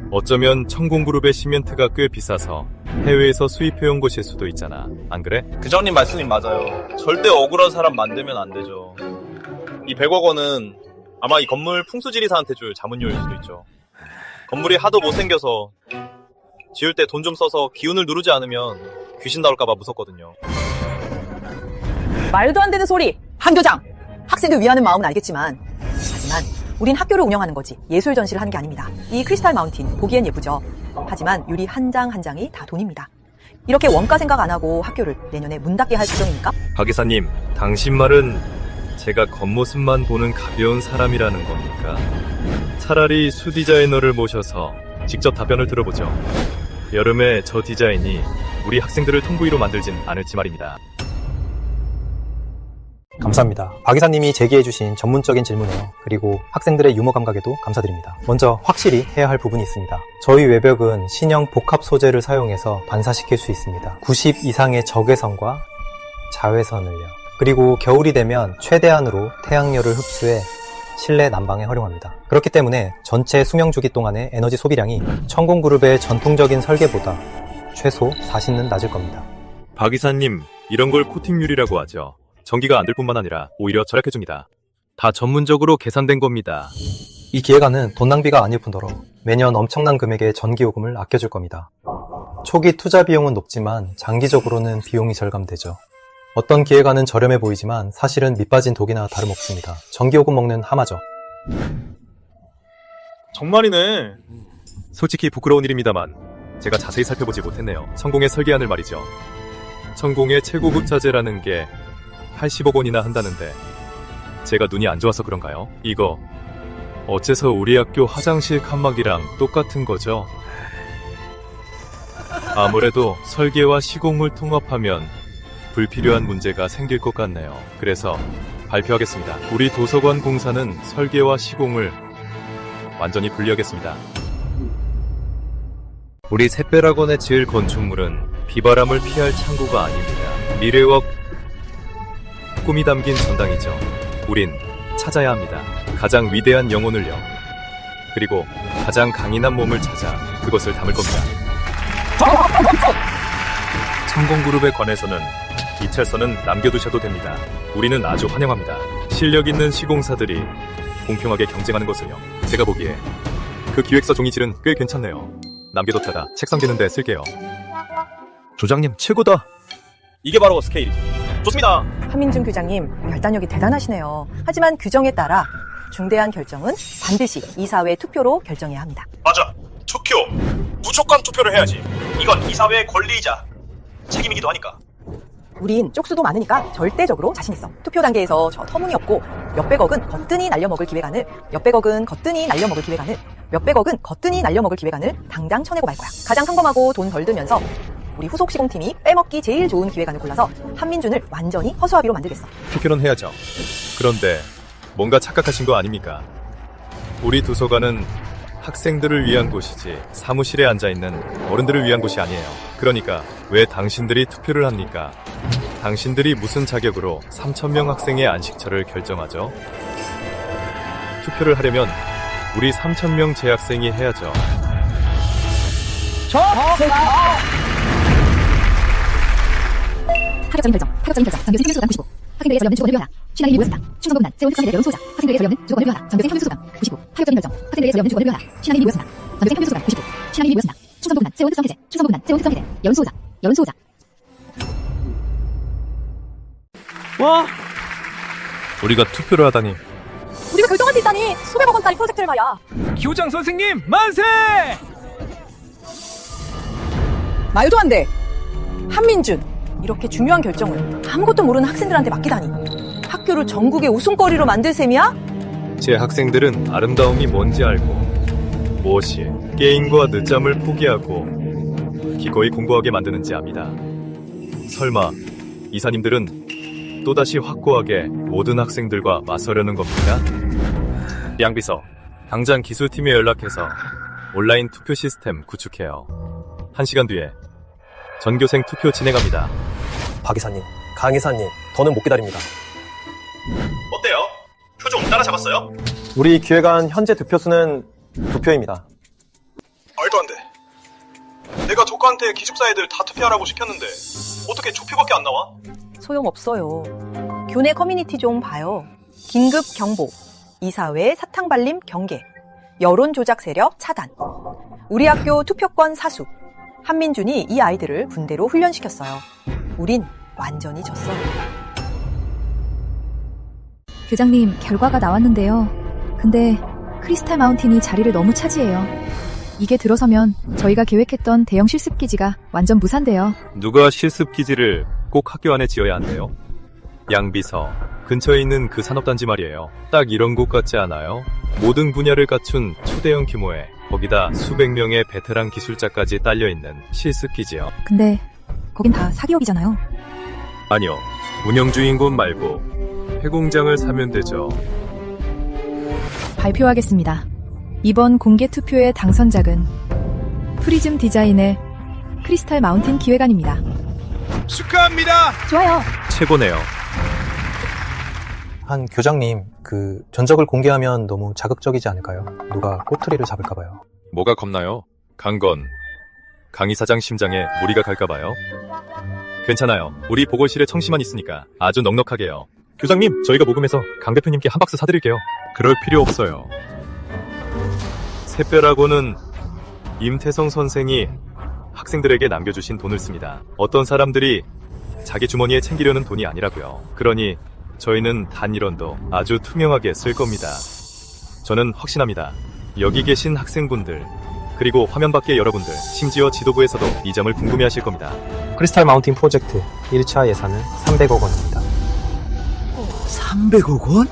어쩌면 천공그룹의 시멘트가 꽤 비싸서 해외에서 수입해온 것일 수도 있잖아. 안 그래? 교장님 말씀이 맞아요. 절대 억울한 사람 만들면 안 되죠. 이 100억 원은 아마 이 건물 풍수지리사한테 줄 자문료일 수도 있죠. 건물이 하도 못생겨서 지을 때 돈 좀 써서 기운을 누르지 않으면 귀신 나올까봐 무섭거든요. 말도 안 되는 소리! 한 교장! 학생들 위하는 마음은 알겠지만 하지만 우린 학교를 운영하는 거지 예술 전시를 하는 게 아닙니다. 이 크리스탈 마운틴 보기엔 예쁘죠. 하지만 유리 한 장 한 장이 다 돈입니다. 이렇게 원가 생각 안 하고 학교를 내년에 문 닫게 할 작정입니까? 박 이사님, 당신 말은 제가 겉모습만 보는 가벼운 사람이라는 겁니까? 차라리 수 디자이너를 모셔서 직접 답변을 들어보죠. 여름에 저 디자인이 우리 학생들을 통구이로 만들진 않을지 말입니다. 감사합니다. 박 이사님이 제기해주신 전문적인 질문에요. 그리고 학생들의 유머 감각에도 감사드립니다. 먼저 확실히 해야 할 부분이 있습니다. 저희 외벽은 신형 복합 소재를 사용해서 반사시킬 수 있습니다. 90 이상의 적외선과 자외선을요. 그리고 겨울이 되면 최대한으로 태양열을 흡수해 실내 난방에 활용합니다. 그렇기 때문에 전체 수명주기 동안의 에너지 소비량이 천공그룹의 전통적인 설계보다 최소 40는 낮을 겁니다. 박 이사님, 이런 걸 코팅률이라고 하죠. 전기가 안 들 뿐만 아니라 오히려 절약해줍니다. 다 전문적으로 계산된 겁니다. 이 기획안은 돈 낭비가 아닐 뿐더러 매년 엄청난 금액의 전기요금을 아껴줄 겁니다. 초기 투자 비용은 높지만 장기적으로는 비용이 절감되죠. 어떤 기획안은 저렴해 보이지만 사실은 밑빠진 독이나 다름없습니다. 전기요금 먹는 하마죠. 정말이네. 솔직히 부끄러운 일입니다만 제가 자세히 살펴보지 못했네요. 성공의 설계안을 말이죠. 성공의 최고급 자재라는 게 80억 원이나 한다는데 제가 눈이 안 좋아서 그런가요? 이거 어째서 우리 학교 화장실 칸막이랑 똑같은 거죠? 아무래도 설계와 시공을 통합하면 불필요한 문제가 생길 것 같네요. 그래서 발표하겠습니다. 우리 도서관 공사는 설계와 시공을 완전히 분리하겠습니다. 우리 샛별학원에 지을 건축물은 비바람을 피할 창고가 아닙니다. 미래와 꿈이 담긴 전당이죠. 우린 찾아야 합니다. 가장 위대한 영혼을요. 그리고 가장 강인한 몸을 찾아 그것을 담을 겁니다. 성공그룹에 관해서는 이찰서는 남겨두셔도 됩니다. 우리는 아주 환영합니다. 실력 있는 시공사들이 공평하게 경쟁하는 것을요. 제가 보기에 그 기획서 종이질은 꽤 괜찮네요. 남겨뒀다가 책상 되는데 쓸게요. 조장님 최고다. 이게 바로 스케일이죠. 좋습니다. 한민준 교장님, 결단력이 대단하시네요. 하지만 규정에 따라 중대한 결정은 반드시 이사회 투표로 결정해야 합니다. 맞아. 투표. 무조건 투표를 해야지. 이건 이사회의 권리이자 책임이기도 하니까. 우린 쪽수도 많으니까 절대적으로 자신 있어. 투표 단계에서 저 터무니없고 몇백억은 거뜬히 날려먹을 기획안을 몇백억은 거뜬히 날려먹을 기획안을 당장 쳐내고 말 거야. 가장 평범하고 돈 덜 들면서 우리 후속 시공팀이 빼먹기 제일 좋은 기획안을 골라서 한민준을 완전히 허수아비로 만들겠어. 투표는 해야죠. 그런데 뭔가 착각하신 거 아닙니까? 우리 도서관은 학생들을 위한 곳이지 사무실에 앉아있는 어른들을 위한 곳이 아니에요. 그러니까 왜 당신들이 투표를 합니까? 당신들이 무슨 자격으로 3,000명 학생의 안식처를 결정하죠? 투표를 하려면 우리 3,000명 재학생이 해야죠. 타격적인 결정, 전교생 평균 수당 95. 학생들의 전력 없는 주거를 위하라. 신앙인이 모였습니다. 충성도문단, 세운 특강에 대한 소호자. 학생들의 전력 없는 주거를 위하라. 전교생 평균 수당 99. 타격적인 결정, 학생들의 전력 없는 주거를 위하라. 신앙인이 모였습니다. 전교생 평균 수당 99. 신앙인이 모였습니다. 충성도문단, 세운 특강 해제. 세운 특강 해제. 연수호자. 와! 우리가 투표를 하다니. 우리가 결정할 수 있다니. 수백억 원짜리 프로젝트를 말이야. 교장 선생님 만세! 말도 안 돼. 한민준, 이렇게 중요한 결정을 아무것도 모르는 학생들한테 맡기다니. 학교를 전국의 웃음거리로 만들 셈이야? 제 학생들은 아름다움이 뭔지 알고 무엇이 게임과 늦잠을 포기하고 기꺼이 공부하게 만드는지 압니다. 설마 이사님들은 또다시 확고하게 모든 학생들과 맞서려는 겁니까? 양비서, 당장 기술팀에 연락해서 온라인 투표 시스템 구축해요. 1시간 뒤에 전교생 투표 진행합니다. 박 이사님, 강 이사님, 더는 못 기다립니다. 어때요? 표 좀 따라잡았어요? 우리 기획안 현재 득표수는 2표입니다. 말도 안 돼. 내가 조카한테 기숙사 애들 다 투표하라고 시켰는데 어떻게 조표밖에 안 나와? 소용없어요. 교내 커뮤니티 좀 봐요. 긴급 경보, 이사회 사탕 발림 경계, 여론 조작 세력 차단, 우리 학교 투표권 사수, 한민준이 이 아이들을 군대로 훈련시켰어요. 우린 완전히 졌어. 교장님, 결과가 나왔는데요. 근데 크리스탈 마운틴이 자리를 너무 차지해요. 이게 들어서면 저희가 계획했던 대형 실습 기지가 완전 무산돼요. 누가 실습 기지를 꼭 학교 안에 지어야 한대요? 양비서 근처에 있는 그 산업단지 말이에요. 딱 이런 곳 같지 않아요? 모든 분야를 갖춘 초대형 규모의, 거기다 수백 명의 베테랑 기술자까지 딸려있는 실습 기지요. 근데 거긴 다 사기업이잖아요. 아니요, 운영주인 곳 말고 폐공장을 사면 되죠. 발표하겠습니다. 이번 공개 투표의 당선작은 프리즘 디자인의 크리스탈 마운틴 기획안입니다. 축하합니다. 좋아요. 최고네요. 한 교장님, 그 전적을 공개하면 너무 자극적이지 않을까요? 누가 꼬투리를 잡을까봐요. 뭐가 겁나요? 강건, 강 이사장 심장에 무리가 갈까봐요? 괜찮아요. 우리 보궐실에 청심환 있으니까 아주 넉넉하게요. 교장님, 저희가 모금해서 강 대표님께 한 박스 사드릴게요. 그럴 필요 없어요. 샛별하고는 임태성 선생이 학생들에게 남겨주신 돈을 씁니다. 어떤 사람들이 자기 주머니에 챙기려는 돈이 아니라고요. 그러니 저희는 단 1원도 아주 투명하게 쓸 겁니다. 저는 확신합니다. 여기 계신 학생분들, 그리고 화면 밖의 여러분들, 심지어 지도부에서도 이 점을 궁금해하실 겁니다. 크리스탈 마운틴 프로젝트 1차 예산은 300억 원입니다. 300억 원?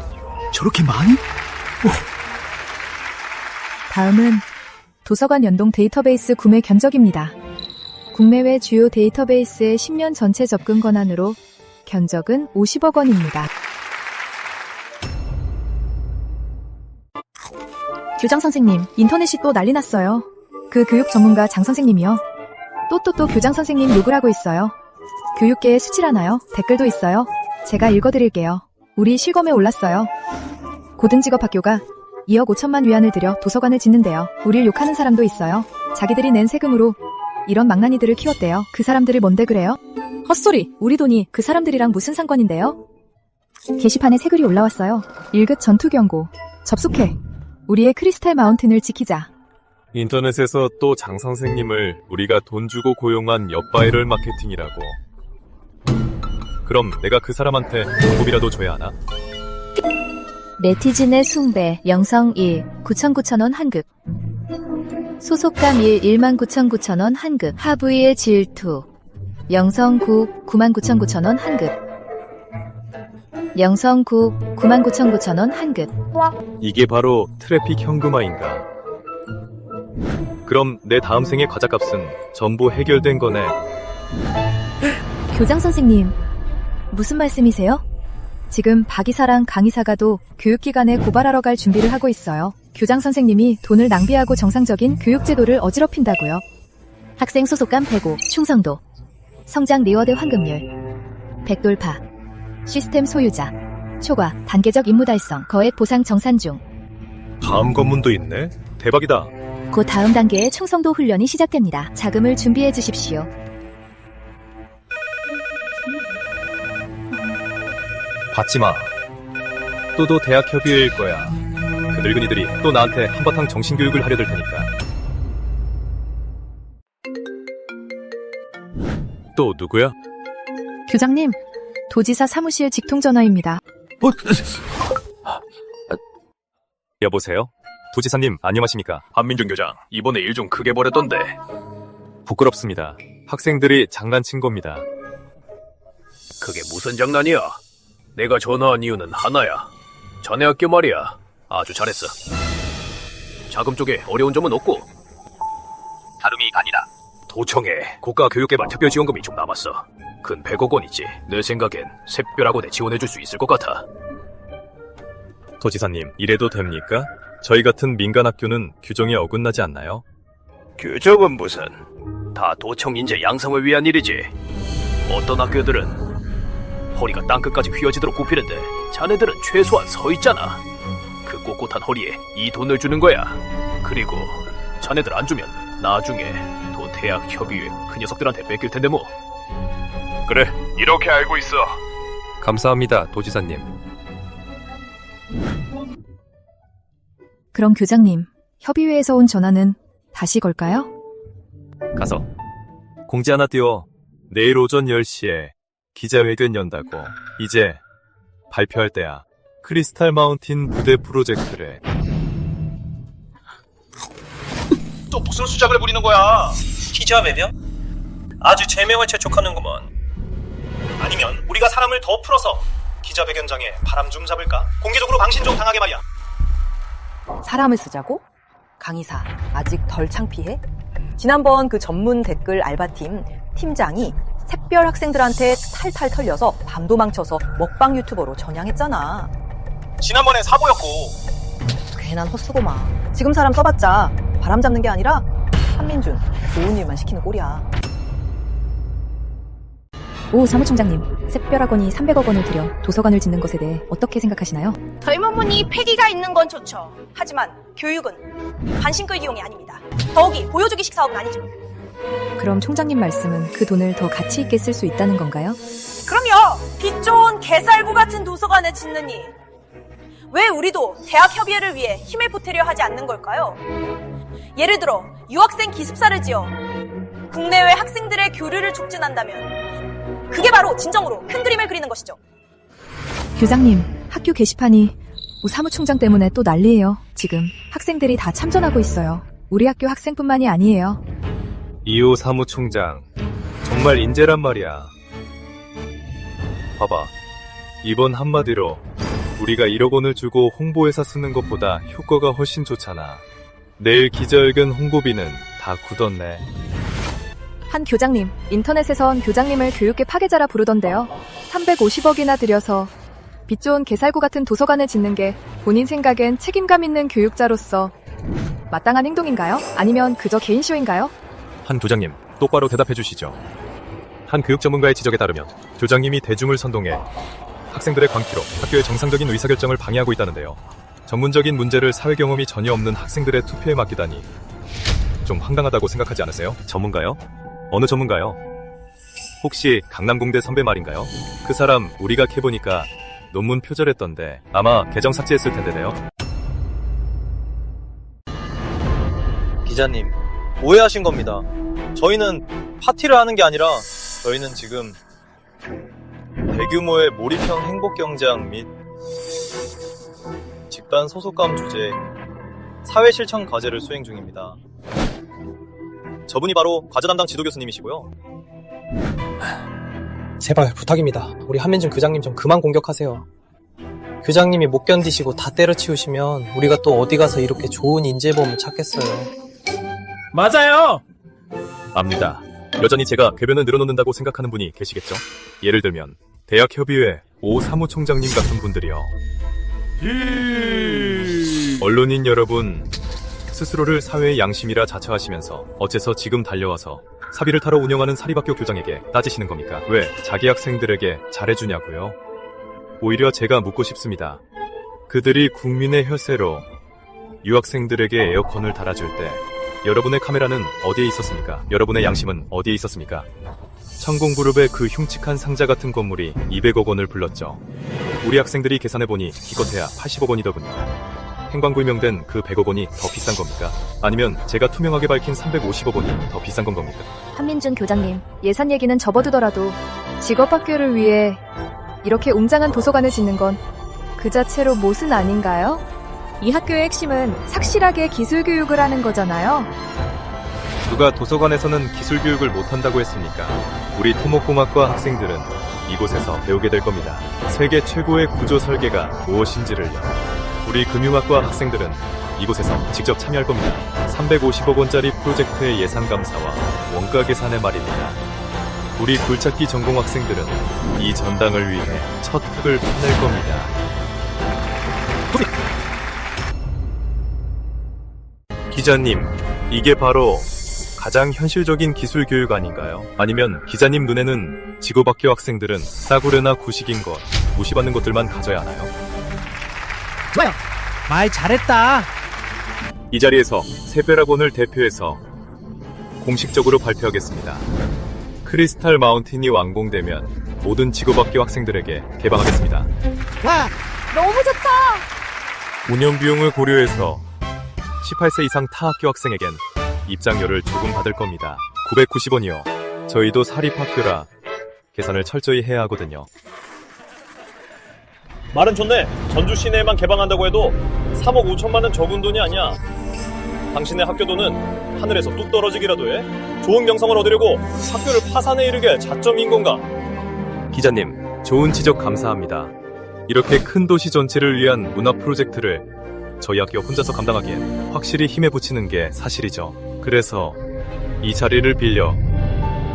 저렇게 많이? 다음은 도서관 연동 데이터베이스 구매 견적입니다. 국내외 주요 데이터베이스의 10년 전체 접근 권한으로 견적은 50억 원입니다. 교장 선생님, 인터넷이 또 난리 났어요. 그 교육 전문가 장 선생님이요. 또 교장 선생님 욕을 하고 있어요. 교육계에 수치라나요? 댓글도 있어요. 제가 읽어드릴게요. 우리 실검에 올랐어요. 고등직업학교가 2억 5천만 위안을 들여 도서관을 짓는데요. 우릴 욕하는 사람도 있어요. 자기들이 낸 세금으로 이런 망나니들을 키웠대요. 그 사람들을 뭔데 그래요? 헛소리! 우리 돈이 그 사람들이랑 무슨 상관인데요? 게시판에 새 글이 올라왔어요. 1급 전투 경고. 접속해. 우리의 크리스탈 마운틴을 지키자. 인터넷에서 또 장 선생님을 우리가 돈 주고 고용한 엿바이럴 마케팅이라고. 그럼 내가 그 사람한테 방법이라도 줘야 하나? 네티즌의 숭배, 영성 1, 9,900원 한급. 소속감 1, 19,900원 한급. 하부이의 질투. 영성 9, 99,900원 한급. 영성 9, 99,900원 한급. 이게 바로 트래픽 현금화인가? 그럼 내 다음 생의 과자값은 전부 해결된 거네. 교장 선생님, 무슨 말씀이세요? 지금 박 이사랑 강 이사가도 교육기관에 고발하러 갈 준비를 하고 있어요. 교장 선생님이 돈을 낭비하고 정상적인 교육제도를 어지럽힌다고요. 학생 소속감 105, 충성도. 성장 리워드 환급률. 100돌파. 시스템 소유자. 초과, 단계적 임무 달성, 거액 보상 정산 중. 다음 관문도 있네? 대박이다. 곧 다음 단계의 충성도 훈련이 시작됩니다. 자금을 준비해 주십시오. 받지마. 또도 대학 협의회일 거야. 그 늙은이들이 또 나한테 한바탕 정신교육을 하려 들 테니까. 또 누구야? 교장님, 도지사 사무실 직통전화입니다. 여보세요? 도지사님, 안녕하십니까? 한민준 교장, 이번에 일 좀 크게 벌였던데. 부끄럽습니다. 학생들이 장난친 겁니다. 그게 무슨 장난이야? 내가 전화한 이유는 하나야. 자네 학교 말이야. 아주 잘했어. 자금 쪽에 어려운 점은 없고 다름이 아니다. 도청에 국가교육개발 특별지원금이 좀 남았어. 근 100억 원이지. 내 생각엔 샛별학원에 지원해줄 수 있을 것 같아. 도지사님, 이래도 됩니까? 저희 같은 민간 학교는 규정에 어긋나지 않나요? 규정은 무슨. 다 도청 인재 양성을 위한 일이지. 어떤 학교들은 허리가 땅끝까지 휘어지도록 굽히는데 자네들은 최소한 서 있잖아. 그 꼿꼿한 허리에 이 돈을 주는 거야. 그리고 자네들 안 주면 나중에 또 대학 협의회 그 녀석들한테 뺏길 텐데 뭐. 그래, 이렇게 알고 있어. 감사합니다, 도지사님. 그럼 교장님, 협의회에서 온 전화는 다시 걸까요? 가서 공지 하나 띄워. 내일 오전 10시에 기자회견 연다고. 이제 발표할 때야. 크리스탈 마운틴 부대 프로젝트래. 또 무슨 수작을 부리는 거야? 기자회견? 아주 제명을 재촉하는구먼. 아니면 우리가 사람을 더 풀어서 기자회견장에 바람 좀 잡을까? 공개적으로 망신 좀 당하게 말이야. 사람을 쓰자고? 강의사, 아직 덜 창피해? 지난번 그 전문 댓글 알바팀 팀장이 샛별 학생들한테 탈탈 털려서 밤도 망쳐서 먹방 유튜버로 전향했잖아. 지난번에 사고였고. 괜한 헛수고마. 지금 사람 써봤자 바람 잡는 게 아니라 한민준 좋은 일만 시키는 꼴이야. 오 사무총장님, 샛별학원이 300억 원을 들여 도서관을 짓는 것에 대해 어떻게 생각하시나요? 덜머무니 패기가 있는 건 좋죠. 하지만 교육은 관심 끌기용이 아닙니다. 더욱이 보여주기식 사업은 아니죠. 그럼 총장님 말씀은 그 돈을 더 가치 있게 쓸 수 있다는 건가요? 그럼요. 빛 좋은 개살구 같은 도서관을 짓느니 왜 우리도 대학 협의회를 위해 힘을 보태려 하지 않는 걸까요? 예를 들어 유학생 기숙사를 지어 국내외 학생들의 교류를 촉진한다면 그게 바로 진정으로 큰 그림을 그리는 것이죠. 교장님, 학교 게시판이 사무총장 때문에 또 난리예요. 지금 학생들이 다 참전하고 있어요. 우리 학교 학생뿐만이 아니에요. 이호 사무총장, 정말 인재란 말이야. 봐봐, 이번 한마디로 우리가 1억 원을 주고 홍보회사 쓰는 것보다 효과가 훨씬 좋잖아. 내일 기자회견 홍보비는 다 굳었네. 한 교장님, 인터넷에선 교장님을 교육계 파괴자라 부르던데요. 350억이나 들여서 빛 좋은 개살구 같은 도서관을 짓는 게 본인 생각엔 책임감 있는 교육자로서 마땅한 행동인가요? 아니면 그저 개인쇼인가요? 한 교장님, 똑바로 대답해 주시죠. 한 교육 전문가의 지적에 따르면 교장님이 대중을 선동해 학생들의 광기로 학교의 정상적인 의사결정을 방해하고 있다는데요. 전문적인 문제를 사회 경험이 전혀 없는 학생들의 투표에 맡기다니 좀 황당하다고 생각하지 않으세요? 전문가요? 어느 전문가요? 혹시 강남공대 선배 말인가요? 그 사람 우리가 캐보니까 논문 표절했던데 아마 계정 삭제했을 텐데요. 기자님, 오해하신 겁니다. 저희는 파티를 하는 게 아니라 저희는 지금 대규모의 몰입형 행복경제학 및 집단 소속감 주제 사회실천 과제를 수행 중입니다. 저분이 바로 과제 담당 지도 교수님이시고요. 제발 부탁입니다. 우리 한민준 교장님 좀 그만 공격하세요. 교장님이 못 견디시고 다 때려치우시면 우리가 또 어디 가서 이렇게 좋은 인재범을 찾겠어요. 맞아요. 압니다. 여전히 제가 궤변을 늘어놓는다고 생각하는 분이 계시겠죠? 예를 들면 대학협의회 오 사무총장님 같은 분들이요. 언론인 여러분, 스스로를 사회의 양심이라 자처하시면서 어째서 지금 달려와서 사비를 타러 운영하는 사립학교 교장에게 따지시는 겁니까? 왜 자기 학생들에게 잘해주냐고요? 오히려 제가 묻고 싶습니다. 그들이 국민의 혈세로 유학생들에게 에어컨을 달아줄 때 여러분의 카메라는 어디에 있었습니까? 여러분의 양심은 어디에 있었습니까? 천공그룹의 그 흉측한 상자 같은 건물이 200억 원을 불렀죠. 우리 학생들이 계산해보니 기껏해야 80억 원이더군요. 행방불명된 그 100억 원이 더 비싼 겁니까? 아니면 제가 투명하게 밝힌 350억 원이 더 비싼 건 겁니까? 한민준 교장님, 예산 얘기는 접어두더라도 직업학교를 위해 이렇게 웅장한 도서관을 짓는 건 그 자체로 모순 아닌가요? 이 학교의 핵심은 착실하게 기술교육을 하는 거잖아요. 누가 도서관에서는 기술교육을 못한다고 했습니까? 우리 토목공학과 학생들은 이곳에서 배우게 될 겁니다. 세계 최고의 구조 설계가 무엇인지를요. 우리 금융학과 학생들은 이곳에서 직접 참여할 겁니다. 350억 원짜리 프로젝트의 예산 감사와 원가 계산의 말입니다. 우리 굴착기 전공 학생들은 이 전당을 위해 첫 흙을 파낼 겁니다. 기자님, 이게 바로 가장 현실적인 기술 교육 아닌가요? 아니면 기자님 눈에는 직업학교 학생들은 싸구려나 구식인 것, 무시받는 것들만 가져야 하나요? 좋아요. 말 잘했다. 이 자리에서 샛별학원을 대표해서 공식적으로 발표하겠습니다. 크리스탈 마운틴이 완공되면 모든 직업학교 학생들에게 개방하겠습니다. 와, 너무 좋다. 운영 비용을 고려해서 18세 이상 타 학교 학생에겐 입장료를 조금 받을 겁니다. 990원이요. 저희도 사립학교라 계산을 철저히 해야 하거든요. 말은 좋네. 전주 시내에만 개방한다고 해도 3억 5천만은 적은 돈이 아니야. 당신의 학교 돈은 하늘에서 뚝 떨어지기라도 해? 좋은 명성을 얻으려고 학교를 파산에 이르게 자점인 건가? 기자님, 좋은 지적 감사합니다. 이렇게 큰 도시 전체를 위한 문화 프로젝트를 저희 학교 혼자서 감당하기엔 확실히 힘에 부치는 게 사실이죠. 그래서 이 자리를 빌려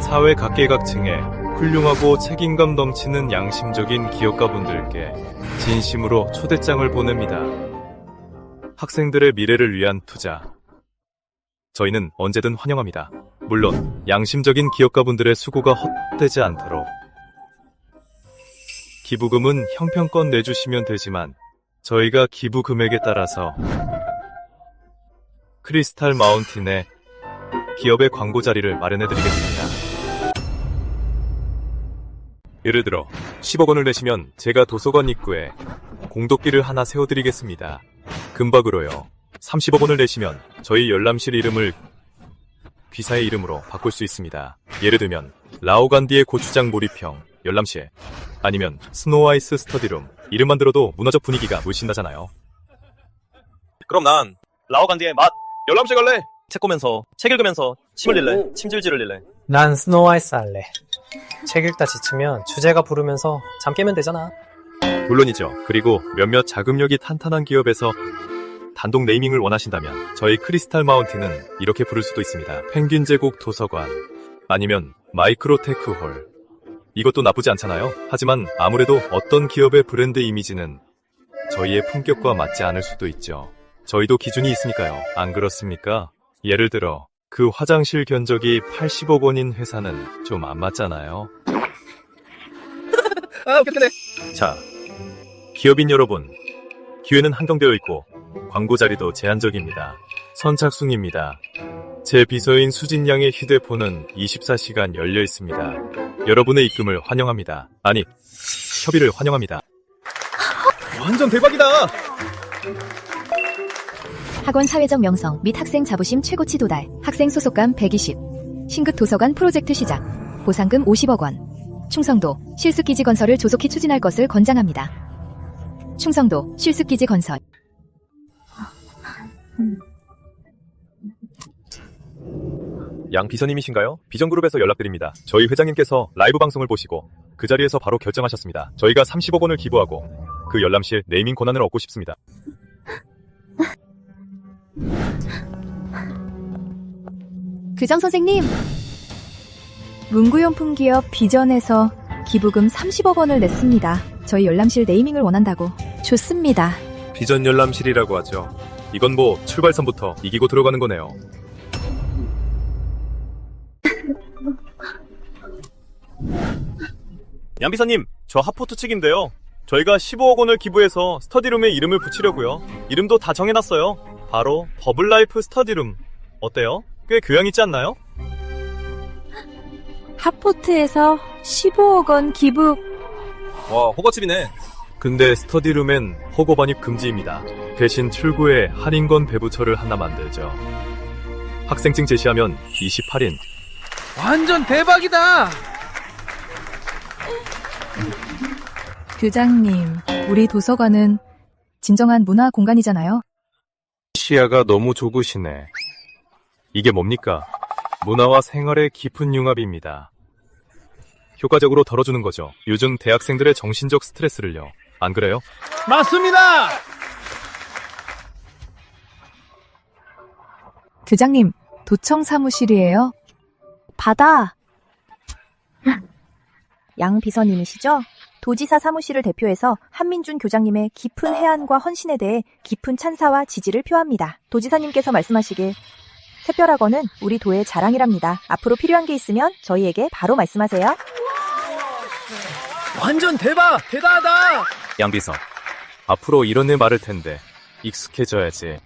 사회 각계각층에 훌륭하고 책임감 넘치는 양심적인 기업가분들께 진심으로 초대장을 보냅니다. 학생들의 미래를 위한 투자. 저희는 언제든 환영합니다. 물론 양심적인 기업가분들의 수고가 헛되지 않도록. 기부금은 형편껏 내주시면 되지만 저희가 기부 금액에 따라서 크리스탈 마운틴에 기업의 광고 자리를 마련해드리겠습니다. 예를 들어 10억 원을 내시면 제가 도서관 입구에 공독기를 하나 세워드리겠습니다. 금박으로요. 30억 원을 내시면 저희 열람실 이름을 귀사의 이름으로 바꿀 수 있습니다. 예를 들면 라오간디의 고추장 몰입형 열람실, 아니면 스노우아이스 스터디룸. 이름만 들어도 문화적 분위기가 물씬 나잖아요. 그럼 난 라오간디의 맛 열람실 갈래. 책 보면서 책 읽으면서 침 흘릴래. 침질질 흘릴래. 난 스노우아이스 할래. 책 읽다 지치면 주제가 부르면서 잠 깨면 되잖아. 물론이죠. 그리고 몇몇 자금력이 탄탄한 기업에서 단독 네이밍을 원하신다면 저희 크리스탈 마운틴은 이렇게 부를 수도 있습니다. 펭귄 제국 도서관, 아니면 마이크로테크홀. 이것도 나쁘지 않잖아요. 하지만 아무래도 어떤 기업의 브랜드 이미지는 저희의 품격과 맞지 않을 수도 있죠. 저희도 기준이 있으니까요. 안 그렇습니까? 예를 들어 그 화장실 견적이 80억 원인 회사는 좀 안 맞잖아요. 아, 웃겼네. 자, 기업인 여러분, 기회는 한정되어 있고 광고 자리도 제한적입니다. 선착순입니다. 제 비서인 수진 양의 휴대폰은 24시간 열려 있습니다. 여러분의 입금을 환영합니다. 아니, 협의를 환영합니다. 완전 대박이다. 학원 사회적 명성 및 학생 자부심 최고치 도달. 학생 소속감 120. 신극 도서관 프로젝트 시작. 보상금 50억 원. 충성도 실습기지 건설을 조속히 추진할 것을 권장합니다. 충성도 실습기지 건설. 양 비서님이신가요? 비전그룹에서 연락드립니다. 저희 회장님께서 라이브 방송을 보시고 그 자리에서 바로 결정하셨습니다. 저희가 30억 원을 기부하고 그 열람실 네이밍 권한을 얻고 싶습니다. 교장 선생님, 문구용품 기업 비전에서 기부금 30억 원을 냈습니다. 저희 열람실 네이밍을 원한다고. 좋습니다. 비전 열람실이라고 하죠. 이건 뭐 출발선부터 이기고 들어가는 거네요. 양 비서님, 저 하포트 측인데요. 저희가 15억 원을 기부해서 스터디룸에 이름을 붙이려고요. 이름도 다 정해놨어요. 바로 버블라이프 스터디룸. 어때요? 꽤 교양 있지 않나요? 하포트에서 15억 원 기부. 와, 허거집이네. 근데 스터디룸엔 허거 반입 금지입니다. 대신 출구에 할인권 배부처를 하나 만들죠. 학생증 제시하면 28인. 완전 대박이다. 교장님, 우리 도서관은 진정한 문화 공간이잖아요. 시야가 너무 좁으시네. 이게 뭡니까? 문화와 생활의 깊은 융합입니다. 효과적으로 덜어주는 거죠. 요즘 대학생들의 정신적 스트레스를요. 안 그래요? 맞습니다. 교장님, 도청 사무실이에요? 받아. 양 비서님이시죠? 도지사 사무실을 대표해서 한민준 교장님의 깊은 해안과 헌신에 대해 깊은 찬사와 지지를 표합니다. 도지사님께서 말씀하시길 샛별학원은 우리 도의 자랑이랍니다. 앞으로 필요한 게 있으면 저희에게 바로 말씀하세요. 완전 대박! 대단하다! 양비서, 앞으로 이런 애 많을 텐데 익숙해져야지.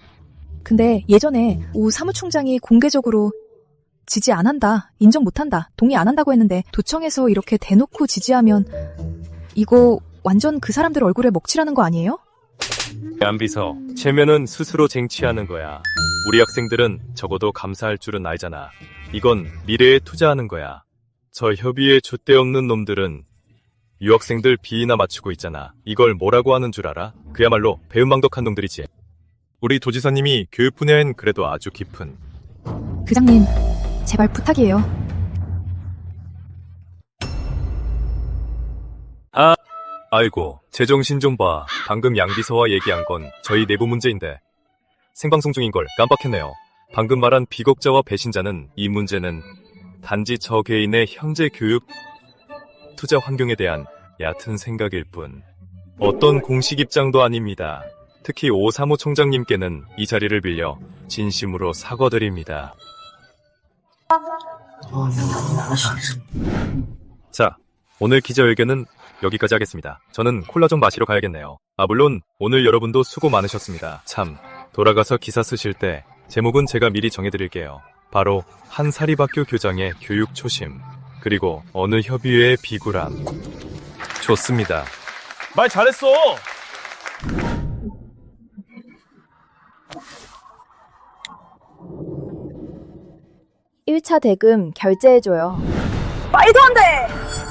근데 예전에 오 사무총장이 공개적으로 지지 안 한다, 인정 못 한다, 동의 안 한다고 했는데 도청에서 이렇게 대놓고 지지하면 이거 완전 그 사람들 얼굴에 먹칠하는 거 아니에요? 양비서, 체면은 스스로 쟁취하는 거야. 우리 학생들은 적어도 감사할 줄은 알잖아. 이건 미래에 투자하는 거야. 저 협의에 줏대 없는 놈들은 유학생들 비위나 맞추고 있잖아. 이걸 뭐라고 하는 줄 알아? 그야말로 배은망덕한 놈들이지. 우리 도지사님이 교육 분야엔 그래도 아주 깊은. 부장님, 제발 부탁이에요. 아이고, 제정신 좀 봐. 방금 양 비서와 얘기한 건 저희 내부 문제인데. 생방송 중인 걸 깜빡했네요. 방금 말한 비겁자와 배신자는 이 문제는 단지 저 개인의 현재 교육 투자 환경에 대한 얕은 생각일 뿐. 어떤 공식 입장도 아닙니다. 특히 오사무 총장님께는 이 자리를 빌려 진심으로 사과드립니다. 자, 오늘 기자회견은 여기까지 하겠습니다. 저는 콜라 좀 마시러 가야겠네요. 물론 오늘 여러분도 수고 많으셨습니다. 참, 돌아가서 기사 쓰실 때 제목은 제가 미리 정해드릴게요. 바로 한 사립학교 교장의 교육 초심, 그리고 어느 협의회의 비굴함. 좋습니다. 말 잘했어. 1차 대금 결제해줘요. 말도 안 돼!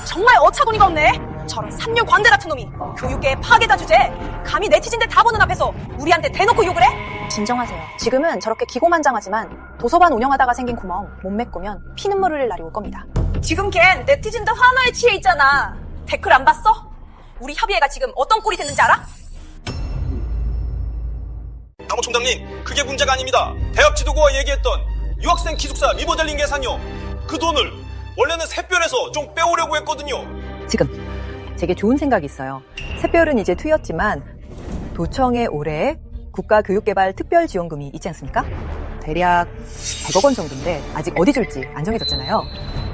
정말 어처구니가 없네. 저런 삼류 관대 같은 놈이 교육계의 파괴자 주제 감히 네티즌들 다 보는 앞에서 우리한테 대놓고 욕을 해? 진정하세요. 지금은 저렇게 기고만장하지만 도서관 운영하다가 생긴 구멍 못 메꾸면 피눈물 흘릴 날이 올 겁니다. 지금 걘 네티즌들 환호에 취해 있잖아. 댓글 안 봤어? 우리 협의회가 지금 어떤 꼴이 됐는지 알아? 사무총장님, 그게 문제가 아닙니다. 대학 지도부와 얘기했던 유학생 기숙사 리모델링 예산이요. 그 돈을 원래는 샛별에서 좀 빼오려고 했거든요. 지금 되게 좋은 생각이 있어요. 샛별은 이제 트였지만 도청에 올해 국가교육개발특별지원금이 있지 않습니까? 대략 100억 원 정도인데 아직 어디 줄지 안 정해졌잖아요.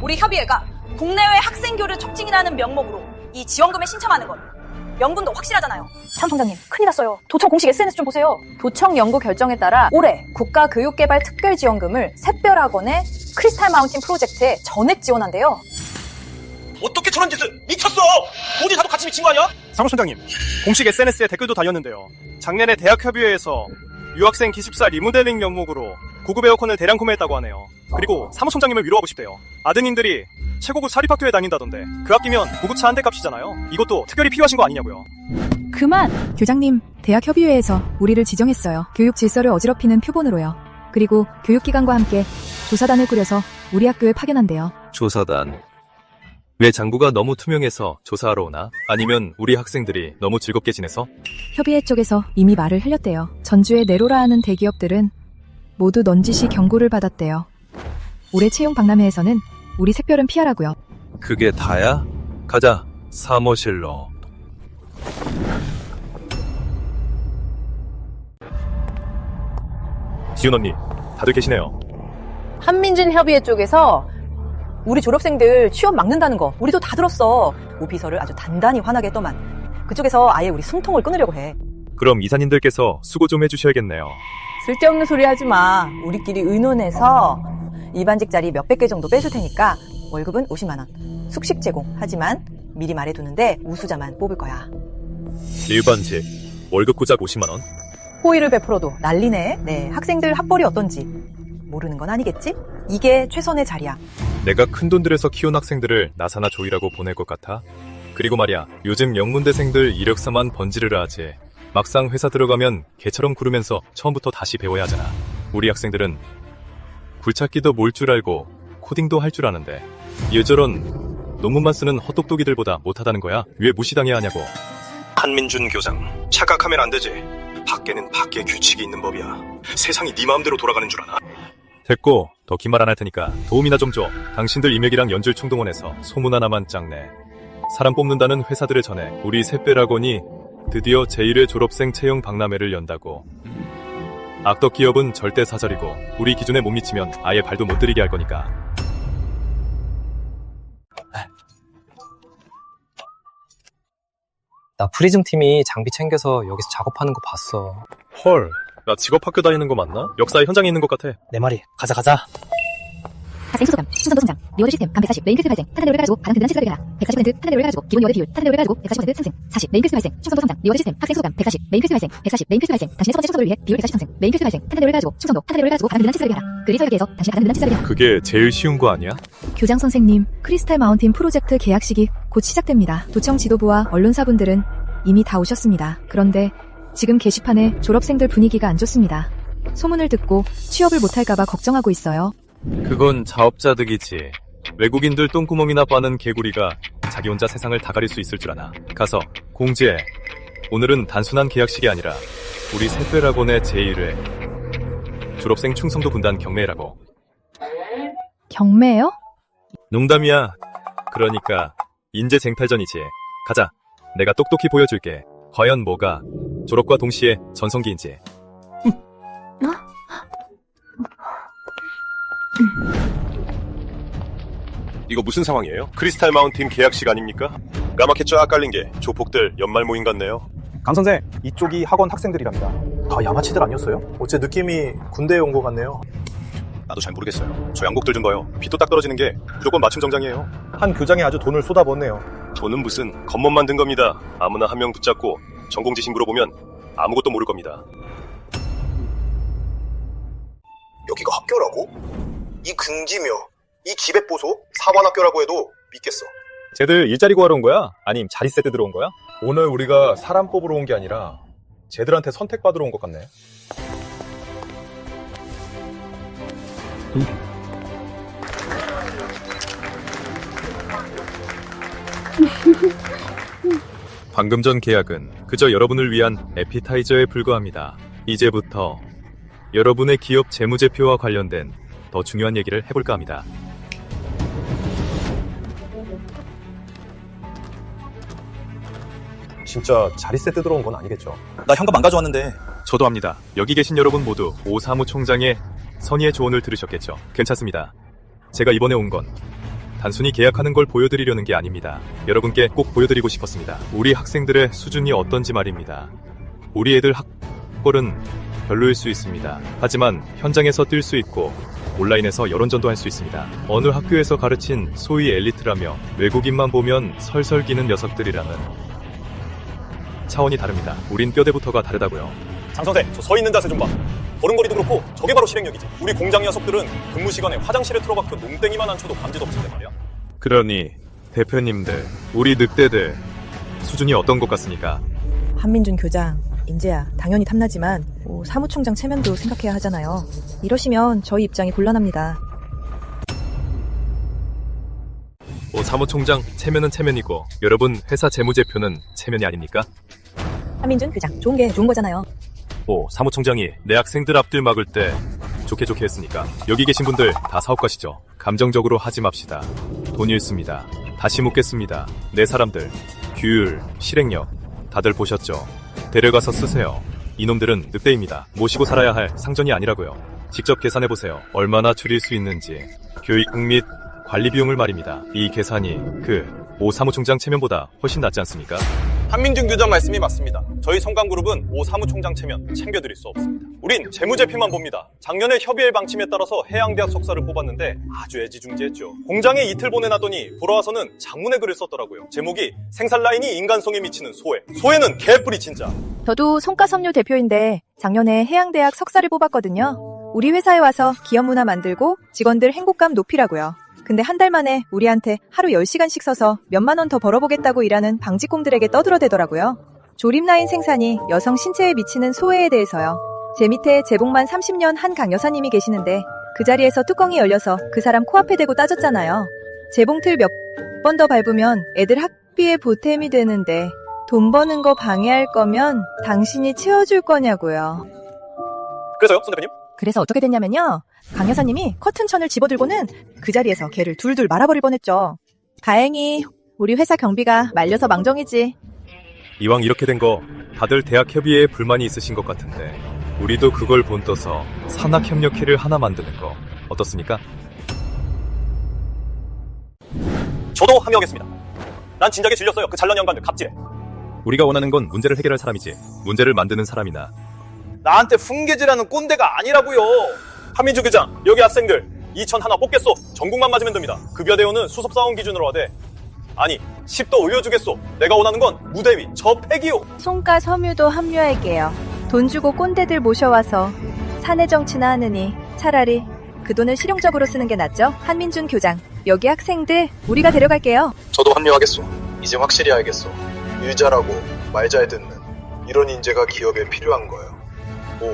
우리 협의회가 국내외 학생교류 촉진이라는 명목으로 이 지원금에 신청하는 건 명분도 확실하잖아요. 사무총장님, 큰일 났어요. 도청 공식 SNS 좀 보세요. 도청 연구 결정에 따라 올해 국가교육개발특별지원금을 샛별학원의 크리스탈 마운틴 프로젝트에 전액 지원한대요. 어떻게 저런 짓을 미쳤어! 모두 다도 같이 미친 거 아니야? 사무총장님, 공식 SNS에 댓글도 달렸는데요. 작년에 대학협의회에서 유학생 기숙사 리모델링 명목으로 고급 에어컨을 대량 구매했다고 하네요. 그리고 사무총장님을 위로하고 싶대요. 아드님들이 최고급 사립학교에 다닌다던데 그 학기면 고급차 한 대 값이잖아요. 이것도 특별히 필요하신 거 아니냐고요. 그만! 교장님, 대학협의회에서 우리를 지정했어요. 교육 질서를 어지럽히는 표본으로요. 그리고 교육기관과 함께 조사단을 꾸려서 우리 학교에 파견한대요. 조사단. 왜 장부가 너무 투명해서 조사하러 오나? 아니면 우리 학생들이 너무 즐겁게 지내서? 협의회 쪽에서 이미 말을 흘렸대요. 전주에 네로라 하는 대기업들은 모두 넌지시 경고를 받았대요. 올해 채용 박람회에서는 우리 샛별은 피하라고요. 그게 다야? 가자, 사무실로. 지훈 언니, 다들 계시네요. 한민준 협의회 쪽에서 우리 졸업생들 취업 막는다는 거 우리도 다 들었어. 오비서를 아주 단단히 화나게 했더만 그쪽에서 아예 우리 숨통을 끊으려고 해. 그럼 이사님들께서 수고 좀 해주셔야겠네요. 쓸데없는 소리 하지 마. 우리끼리 의논해서 일반직 자리 몇백 개 정도 빼줄 테니까 월급은 50만 원. 숙식 제공. 하지만 미리 말해두는데 우수자만 뽑을 거야. 일반직, 월급 고작 50만 원? 호의를 베풀어도 난리네. 네, 학생들 학벌이 어떤지 모르는 건 아니겠지? 이게 최선의 자리야. 내가 큰돈 들여서 키운 학생들을 나사나 조이라고 보낼 것 같아? 그리고 말이야, 요즘 영문대생들 이력서만 번지르르 하지. 막상 회사 들어가면 개처럼 구르면서 처음부터 다시 배워야 하잖아. 우리 학생들은 굴착기도 몰 줄 알고 코딩도 할 줄 아는데 이저런 논문만 쓰는 헛똑똑이들보다 못하다는 거야? 왜 무시당해야 하냐고. 한민준 교장, 착각하면 안 되지. 밖에는 밖에 규칙이 있는 법이야. 세상이 네 마음대로 돌아가는 줄 아나? 됐고, 더 긴 말 안 할 테니까 도움이나 좀 줘. 당신들 이맥이랑 연줄 총동원해서 소문 하나만 짱내. 사람 뽑는다는 회사들을 전해 우리 샛별학원이 드디어 제1회 졸업생 채용 박람회를 연다고. 악덕 기업은 절대 사절이고 우리 기준에 못 미치면 아예 발도 못 들이게 할 거니까. 나 프리즘 팀이 장비 챙겨서 여기서 작업하는 거 봤어. 헐, 나 직업학교 다니는 거 맞나? 역사의 현장에 있는 것 같아. 내 말이, 가자. 학생 소속감, 충성도 성장, 리워드 시스템, 감 140, 메인 퀘스트 발생, 탄탄 레벨을 가지고 가장 든든한 치사를 해라. 140% 탄탄 레벨을 가지고 기본 리워드 비율, 탄탄 레벨을 가지고 140% 상승. 40, 메인 퀘스트 발생, 충성도 성장, 리워드 시스템, 학생 소속감, 140, 메인 퀘스트 발생, 140, 메인 퀘스트 발생, 당신의 첫 번째 충성도를 위해 비율 140 상승. 메인 퀘스트 발생, 탄탄 레벨을 가지고 충성도, 탄탄 레벨을 가지고 가장 든든한 치사를 해라. 그리서 여기에서 당신의 가장 든든한 치사를 해라. 그게 제일 쉬운 거 아니야? 교장 선생님, 크리스탈 마운틴 프로젝트 계약식이 곧 시작됩니다. 도청 지도부와 언론사분들은 이미 다 오셨습니다. 그런데 지금 게시판에 졸업생들 분위기가 안 좋습니다. 소문을 듣고 취업을 못할까봐 걱정하고 있어요. 그건 자업자득이지. 외국인들 똥구멍이나 빠는 개구리가 자기 혼자 세상을 다 가릴 수 있을 줄 아나. 가서 공지해. 오늘은 단순한 계약식이 아니라 우리 샛별학원의 제1회 졸업생 충성도 군단 경매라고. 경매요? 농담이야. 그러니까 인재쟁탈전이지. 가자. 내가 똑똑히 보여줄게. 과연 뭐가 졸업과 동시에 전성기인지. 이거 무슨 상황이에요? 크리스탈 마운틴 계약식 아닙니까? 까맣게 쫙 깔린 게 조폭들 연말 모임 같네요. 강 선생, 이쪽이 학원 학생들이랍니다. 다 양아치들 아니었어요? 어째 느낌이 군대에 온 것 같네요. 나도 잘 모르겠어요. 저 양복들 좀 봐요. 빚도 딱 떨어지는 게 무조건 맞춤 정장이에요. 한 교장이 아주 돈을 쏟아붓네요. 돈은 무슨 겉멋 만든 겁니다. 아무나 한 명 붙잡고 전공 지식 물어보면 아무것도 모를 겁니다. 여기가 학교라고? 이 긍지며, 이 기백보소, 사관학교라고 해도 믿겠어. 쟤들 일자리 구하러 온 거야? 아님 자리세 때 들어온 거야? 오늘 우리가 사람 뽑으러 온 게 아니라 쟤들한테 선택받으러 온 것 같네. 방금 전 계약은 그저 여러분을 위한 에피타이저에 불과합니다. 이제부터 여러분의 기업 재무제표와 관련된 더 중요한 얘기를 해볼까 합니다. 진짜 자리세 뜯으러 온 건 아니겠죠? 나 현금 안 가져왔는데. 저도 합니다. 여기 계신 여러분 모두 오 사무총장의 선의의 조언을 들으셨겠죠? 괜찮습니다. 제가 이번에 온 건 단순히 계약하는 걸 보여드리려는 게 아닙니다. 여러분께 꼭 보여드리고 싶었습니다. 우리 학생들의 수준이 어떤지 말입니다. 우리 애들 학벌은 별로일 수 있습니다. 하지만 현장에서 뛸 수 있고 온라인에서 여론전도 할 수 있습니다. 어느 학교에서 가르친 소위 엘리트라며 외국인만 보면 설설기는 녀석들이랑은 차원이 다릅니다. 우린 뼈대부터가 다르다고요. 장 선생, 저 서 있는 자세 좀 봐. 걸음걸이도 그렇고 저게 바로 실행력이지. 우리 공장 녀석들은 근무 시간에 화장실에 틀어박혀 농땡이만 안 쳐도 감지도 없을 때 말이야. 그러니 대표님들, 우리 늑대들 수준이 어떤 것 같습니까? 한민준 교장, 인재야, 당연히 탐나지만 사무총장 체면도 생각해야 하잖아요. 이러시면 저희 입장이 곤란합니다. 사무총장 체면은 체면이고 여러분 회사 재무제표는 체면이 아닙니까? 한민준 교장, 좋은 게 좋은 거잖아요. 사무총장이 내 학생들 앞들 막을 때 좋게 했으니까 여기 계신 분들 다 사업가시죠? 감정적으로 하지 맙시다. 돈이 있습니다. 다시 묻겠습니다. 내 사람들, 규율, 실행력 다들 보셨죠? 데려가서 쓰세요. 이놈들은 늑대입니다. 모시고 살아야 할 상전이 아니라고요. 직접 계산해보세요. 얼마나 줄일 수 있는지. 교육 및 관리 비용을 말입니다. 이 계산이 오 사무총장 체면보다 훨씬 낫지 않습니까? 한민준 교장 말씀이 맞습니다. 저희 성강그룹은 오 사무총장 체면 챙겨드릴 수 없습니다. 우린 재무제표만 봅니다. 작년에 협의회 방침에 따라서 해양대학 석사를 뽑았는데 아주 애지중지했죠. 공장에 이틀 보내놨더니 돌아와서는 장문의 글을 썼더라고요. 제목이 생산 라인이 인간성에 미치는 소외. 소외는 개뿔이 진짜. 저도 송가섬유 대표인데 작년에 해양대학 석사를 뽑았거든요. 우리 회사에 와서 기업 문화 만들고 직원들 행복감 높이라고요. 근데 한 달 만에 우리한테 하루 10시간씩 써서 몇만 원 더 벌어보겠다고 일하는 방직공들에게 떠들어대더라고요. 조립 라인 생산이 여성 신체에 미치는 소외에 대해서요. 제 밑에 재봉만 30년 한 강여사님이 계시는데 그 자리에서 뚜껑이 열려서 그 사람 코앞에 대고 따졌잖아요. 재봉틀 몇 번 더 밟으면 애들 학비에 보탬이 되는데 돈 버는 거 방해할 거면 당신이 채워줄 거냐고요. 그래서요, 손 대표님? 그래서 어떻게 됐냐면요. 강 여사님이 커튼천을 집어들고는 그 자리에서 걔를 둘둘 말아버릴 뻔했죠. 다행히 우리 회사 경비가 말려서 망정이지. 이왕 이렇게 된 거 다들 대학협의회에 불만이 있으신 것 같은데 우리도 그걸 본떠서 산학협력회를 하나 만드는 거 어떻습니까? 저도 합류하겠습니다. 난 진작에 질렸어요. 그 잘난 양반들 갑질해. 우리가 원하는 건 문제를 해결할 사람이지 문제를 만드는 사람이나 나한테 훈계질하는 꼰대가 아니라고요. 한민주 교장, 여기 학생들 2천 하나 뽑겠소. 전국만 맞으면 됩니다. 급여 대우는 수습사원 기준으로 하되. 아니 10도 올려주겠소. 내가 원하는 건 무대 위 저 팩이요. 송가 섬유도 합류할게요. 돈 주고 꼰대들 모셔와서 사내 정치나 하느니 차라리 그 돈을 실용적으로 쓰는 게 낫죠? 한민준 교장, 여기 학생들 우리가 데려갈게요. 저도 합류하겠소. 이제 확실히 알겠소. 일 잘하고 말 잘 듣는 이런 인재가 기업에 필요한 거예요.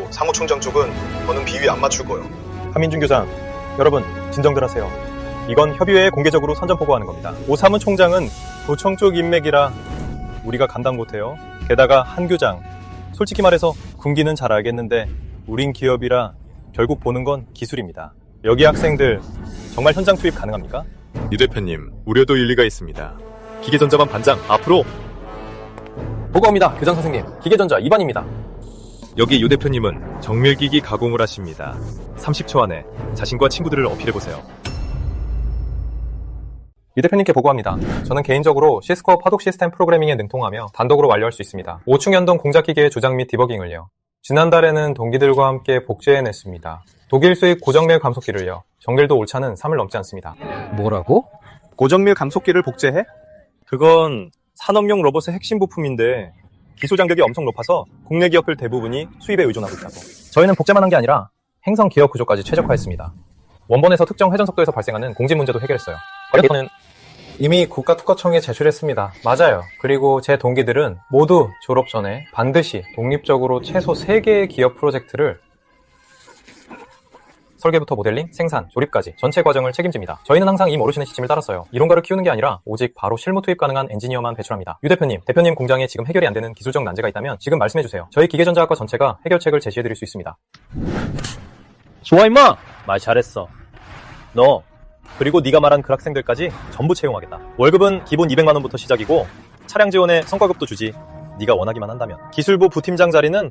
사무총장 쪽은 저는 비위 안 맞출 거예요. 한민준 교장, 여러분 진정들 하세요. 이건 협의회에 공개적으로 선전 보고하는 겁니다. 사무총장은 도청 쪽 인맥이라 우리가 감당 못해요. 게다가 한 교장, 솔직히 말해서 군기는 잘 알겠는데 우린 기업이라 결국 보는 건 기술입니다. 여기 학생들 정말 현장 투입 가능합니까? 유 대표님, 우려도 일리가 있습니다. 기계전자반 반장, 앞으로! 보고합니다. 교장 선생님, 기계전자 2반입니다. 여기 유 대표님은 정밀기기 가공을 하십니다. 30초 안에 자신과 친구들을 어필해보세요. 이 대표님께 보고합니다. 저는 개인적으로 시스코 파독 시스템 프로그래밍에 능통하며 단독으로 완료할 수 있습니다. 5충연동 공작기계의 조작 및 디버깅을요. 지난달에는 동기들과 함께 복제해냈습니다. 독일 수입 고정밀 감속기를요. 정밀도 오차는 3을 넘지 않습니다. 뭐라고? 고정밀 감속기를 복제해? 그건 산업용 로봇의 핵심 부품인데 기술 장벽이 엄청 높아서 국내 기업들 대부분이 수입에 의존하고 있다고. 저희는 복제만 한 게 아니라 행성 기업 구조까지 최적화했습니다. 원본에서 특정 회전 속도에서 발생하는 공진 문제도 해결했어요. 저는 이미 국가특허청에 제출했습니다. 맞아요. 그리고 제 동기들은 모두 졸업 전에 반드시 독립적으로 최소 3개의 기업 프로젝트를 설계부터 모델링, 생산, 조립까지 전체 과정을 책임집니다. 저희는 항상 이 어르신의 지침을 따랐어요. 이론가를 키우는 게 아니라 오직 바로 실무 투입 가능한 엔지니어만 배출합니다. 유 대표님 공장에 지금 해결이 안 되는 기술적 난제가 있다면 지금 말씀해주세요. 저희 기계전자학과 전체가 해결책을 제시해드릴 수 있습니다. 좋아 임마! 말 잘했어. 너 그리고 네가 말한 그 학생들까지 전부 채용하겠다. 월급은 기본 200만 원부터 시작이고 차량 지원에 성과급도 주지. 네가 원하기만 한다면. 기술부 부팀장 자리는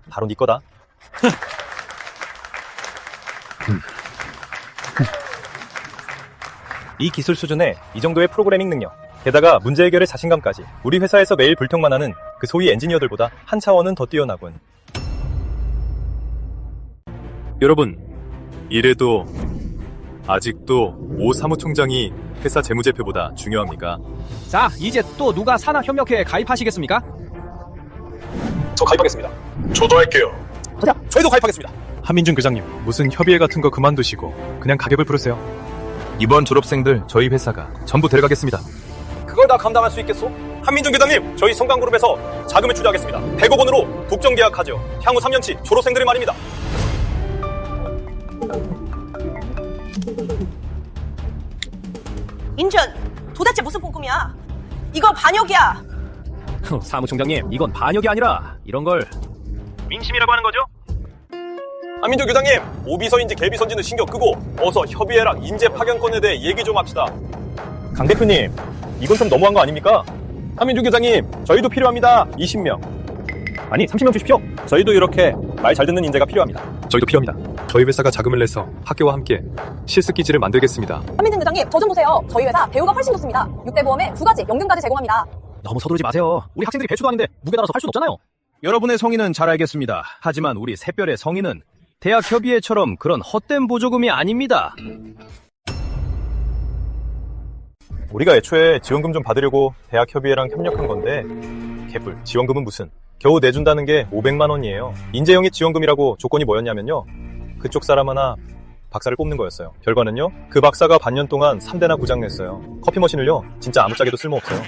바로 네 거다. 이 기술 수준에 이 정도의 프로그래밍 능력, 게다가 문제 해결의 자신감까지 우리 회사에서 매일 불평만 하는 그 소위 엔지니어들보다 한 차원은 더 뛰어나군. 여러분, 이래도 아직도 오 사무총장이 회사 재무제표보다 중요합니까? 자, 이제 또 누가 산학협력회에 가입하시겠습니까? 저 가입하겠습니다. 저도 할게요. 저희도 가입하겠습니다. 한민준 교장님, 무슨 협의회 같은 거 그만두시고 그냥 가격을 부르세요. 이번 졸업생들 저희 회사가 전부 데려가겠습니다. 그걸 다 감당할 수 있겠소? 한민준 교장님, 저희 성강그룹에서 자금을 투자하겠습니다. 100억 원으로 독점 계약하죠. 향후 3년치 졸업생들이 말입니다. 인준, 도대체 무슨 뽕꿈이야? 이거 반역이야. 사무총장님, 이건 반역이 아니라 이런 걸 민심이라고 하는 거죠? 한민준 교장님, 오비서인지 개비서인지는 신경 끄고 어서 협의회랑 인재 파견권에 대해 얘기 좀 합시다. 강 대표님, 이건 좀 너무한 거 아닙니까? 한민준 교장님, 저희도 필요합니다. 20명. 아니, 30명 주십시오. 저희도 이렇게 말 잘 듣는 인재가 필요합니다. 저희도 필요합니다. 저희 회사가 자금을 내서 학교와 함께 실습기지를 만들겠습니다. 한민준 교장님, 저 좀 보세요. 저희 회사 배우가 훨씬 좋습니다. 6대 보험에 2가지 연금까지 제공합니다. 너무 서두르지 마세요. 우리 학생들이 배추도 아닌데 무게 따라서 할 수는 없잖아요. 여러분의 성의는 잘 알겠습니다. 하지만 우리 샛별의 성의는 대학협의회처럼 그런 헛된 보조금이 아닙니다. 우리가 애초에 지원금 좀 받으려고 대학협의회랑 협력한 건데 개뿔, 지원금은 무슨. 겨우 내준다는 게 500만 원이에요. 인재영입 지원금이라고 조건이 뭐였냐면요, 그쪽 사람 하나 박사를 뽑는 거였어요. 결과는요, 그 박사가 반년 동안 3대나 고장냈어요. 커피 머신을요, 진짜 아무짝에도 쓸모없어요.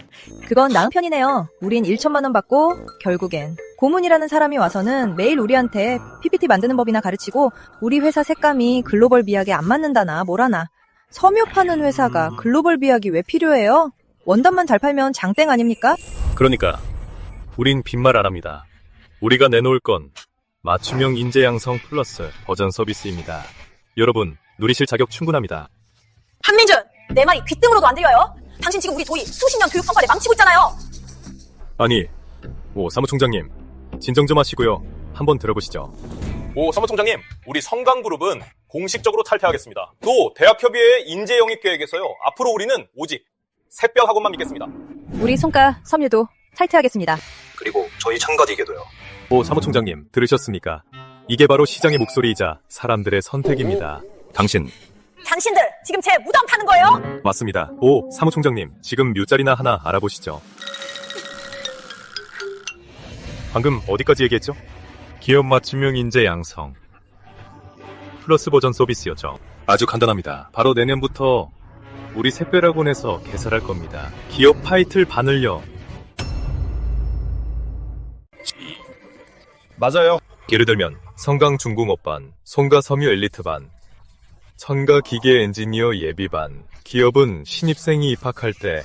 그건 나은 편이네요. 우린 1천만 원 받고 결국엔 고문이라는 사람이 와서는 매일 우리한테 PPT 만드는 법이나 가르치고 우리 회사 색감이 글로벌 비약에 안 맞는다나 뭐라나. 섬유 파는 회사가 글로벌 비약이 왜 필요해요? 원단만 잘 팔면 장땡 아닙니까? 그러니까 우린 빈말 안 합니다. 우리가 내놓을 건 맞춤형 인재 양성 플러스 버전 서비스입니다. 여러분, 누리실 자격 충분합니다. 한민준, 내 말이 귀등으로도 안 들려요? 당신 지금 우리 조이 수십 년 교육 성과를 망치고 있잖아요. 아니, 오 사무총장님, 진정 좀 하시고요. 한번 들어보시죠. 오 사무총장님, 우리 성강그룹은 공식적으로 탈퇴하겠습니다. 또 대학협의회의 인재영입계획에서요, 앞으로 우리는 오직 샛별 학원만 믿겠습니다. 우리 송가 섬유도 탈퇴하겠습니다. 그리고 저희 참가디게도요. 오 사무총장님, 들으셨습니까? 이게 바로 시장의 목소리이자 사람들의 선택입니다. 당신 당신들 지금 제 무덤 파는 거예요? 맞습니다. 오, 사무총장님, 지금 묘자리나 하나 알아보시죠. 방금 어디까지 얘기했죠? 기업 맞춤형 인재 양성 플러스 버전 서비스였죠. 아주 간단합니다. 바로 내년부터 우리 샛별학원에서 개설할 겁니다. 기업 타이틀 반을요. 맞아요. 예를 들면 성강중공업반, 송가섬유 엘리트반, 천가기계 엔지니어 예비반. 기업은 신입생이 입학할 때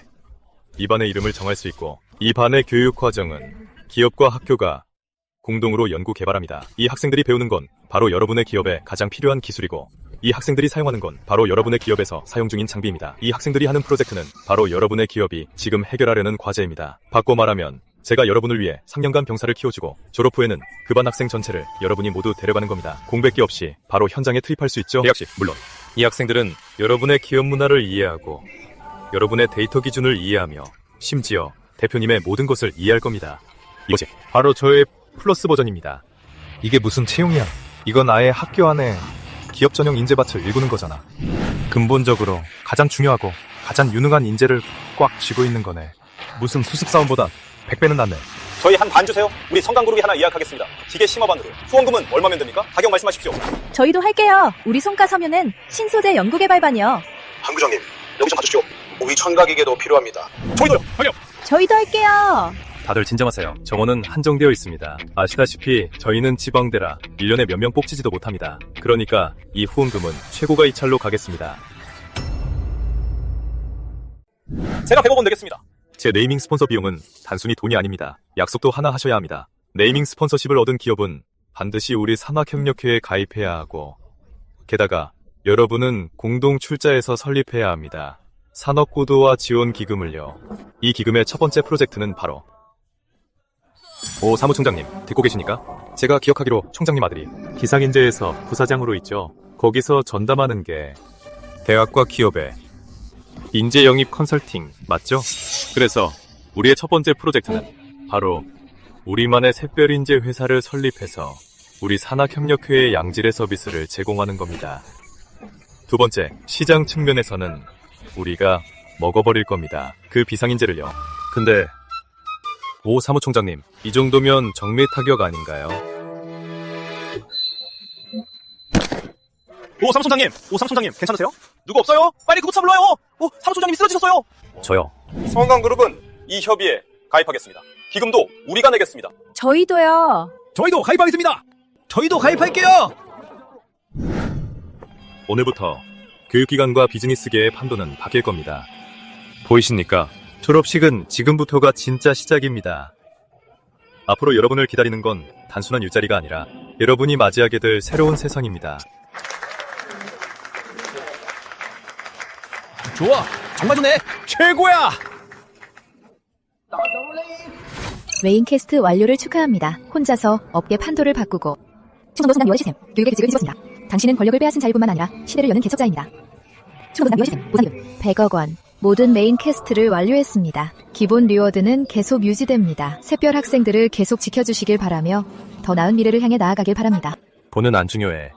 이 반의 이름을 정할 수 있고, 이 반의 교육 과정은 기업과 학교가 공동으로 연구 개발합니다. 이 학생들이 배우는 건 바로 여러분의 기업에 가장 필요한 기술이고, 이 학생들이 사용하는 건 바로 여러분의 기업에서 사용 중인 장비입니다. 이 학생들이 하는 프로젝트는 바로 여러분의 기업이 지금 해결하려는 과제입니다. 바꿔 말하면 제가 여러분을 위해 3년간 병사를 키워주고 졸업 후에는 그 반 학생 전체를 여러분이 모두 데려가는 겁니다. 공백기 없이 바로 현장에 투입할 수 있죠. 계약식 물론. 이 학생들은 여러분의 기업 문화를 이해하고 여러분의 데이터 기준을 이해하며 심지어 대표님의 모든 것을 이해할 겁니다. 이것이 바로 저의 플러스 버전입니다. 이게 무슨 채용이야? 이건 아예 학교 안에 기업 전용 인재밭을 일구는 거잖아. 근본적으로 가장 중요하고 가장 유능한 인재를 꽉 쥐고 있는 거네. 무슨 수습사원보다 100배는 낫네. 저희 한 반 주세요. 우리 성강그룹이 하나 예약하겠습니다. 기계 심화반으로. 후원금은 얼마면 됩니까? 가격 말씀하십시오. 저희도 할게요. 우리 송가섬유는 신소재 연구개발반이요. 한 부장님, 여기 좀 봐주시오. 우리 천가기계도 필요합니다. 저희도요. 저희요. 저희도 할게요. 다들 진정하세요. 정원은 한정되어 있습니다. 아시다시피 저희는 지방대라 1년에 몇 명 뽑지도 못합니다. 그러니까 이 후원금은 최고가 이찰로 가겠습니다. 제가 100억 원 내겠습니다. 제 네이밍 스폰서 비용은 단순히 돈이 아닙니다. 약속도 하나 하셔야 합니다. 네이밍 스폰서십을 얻은 기업은 반드시 우리 산학협력회에 가입해야 하고, 게다가 여러분은 공동 출자해서 설립해야 합니다. 산업고도화 지원 기금을요. 이 기금의 첫 번째 프로젝트는 바로 오 사무총장님 듣고 계십니까? 제가 기억하기로 총장님 아들이 기상인재에서 부사장으로 있죠. 거기서 전담하는 게 대학과 기업의 인재 영입 컨설팅 맞죠? 그래서 우리의 첫 번째 프로젝트는 바로 우리만의 샛별인재 회사를 설립해서 우리 산학협력회의 양질의 서비스를 제공하는 겁니다. 두 번째, 시장 측면에서는 우리가 먹어버릴 겁니다. 그 비상인재를요. 근데 오 사무총장님, 이 정도면 정밀 타격 아닌가요? 오 사무총장님 괜찮으세요? 누구 없어요? 빨리 구급차 불러요. 오 사무총장님이 쓰러지셨어요. 저요. 성강그룹은 이 협의에 가입하겠습니다. 기금도 우리가 내겠습니다. 저희도요. 저희도 가입하겠습니다. 저희도 가입할게요. 오늘부터 교육기관과 비즈니스계의 판도는 바뀔 겁니다. 보이십니까? 졸업식은 지금부터가 진짜 시작입니다. 앞으로 여러분을 기다리는 건 단순한 일자리가 아니라 여러분이 맞이하게 될 새로운 세상입니다. 좋아, 정말 좋네. 최고야. 메인캐스트 완료를 축하합니다. 혼자서 업계 판도를 바꾸고 충성도순당 유아시샘 교육의 기직을 뒤집었습니다. 당신은 권력을 빼앗은 자유뿐만 아니라 시대를 여는 개척자입니다. 충성도순당 유아시샘 보상금 100억 원. 모든 메인 캐스트를 완료했습니다. 기본 리워드는 계속 유지됩니다. 샛별 학생들을 계속 지켜주시길 바라며 더 나은 미래를 향해 나아가길 바랍니다. 돈은 안 중요해.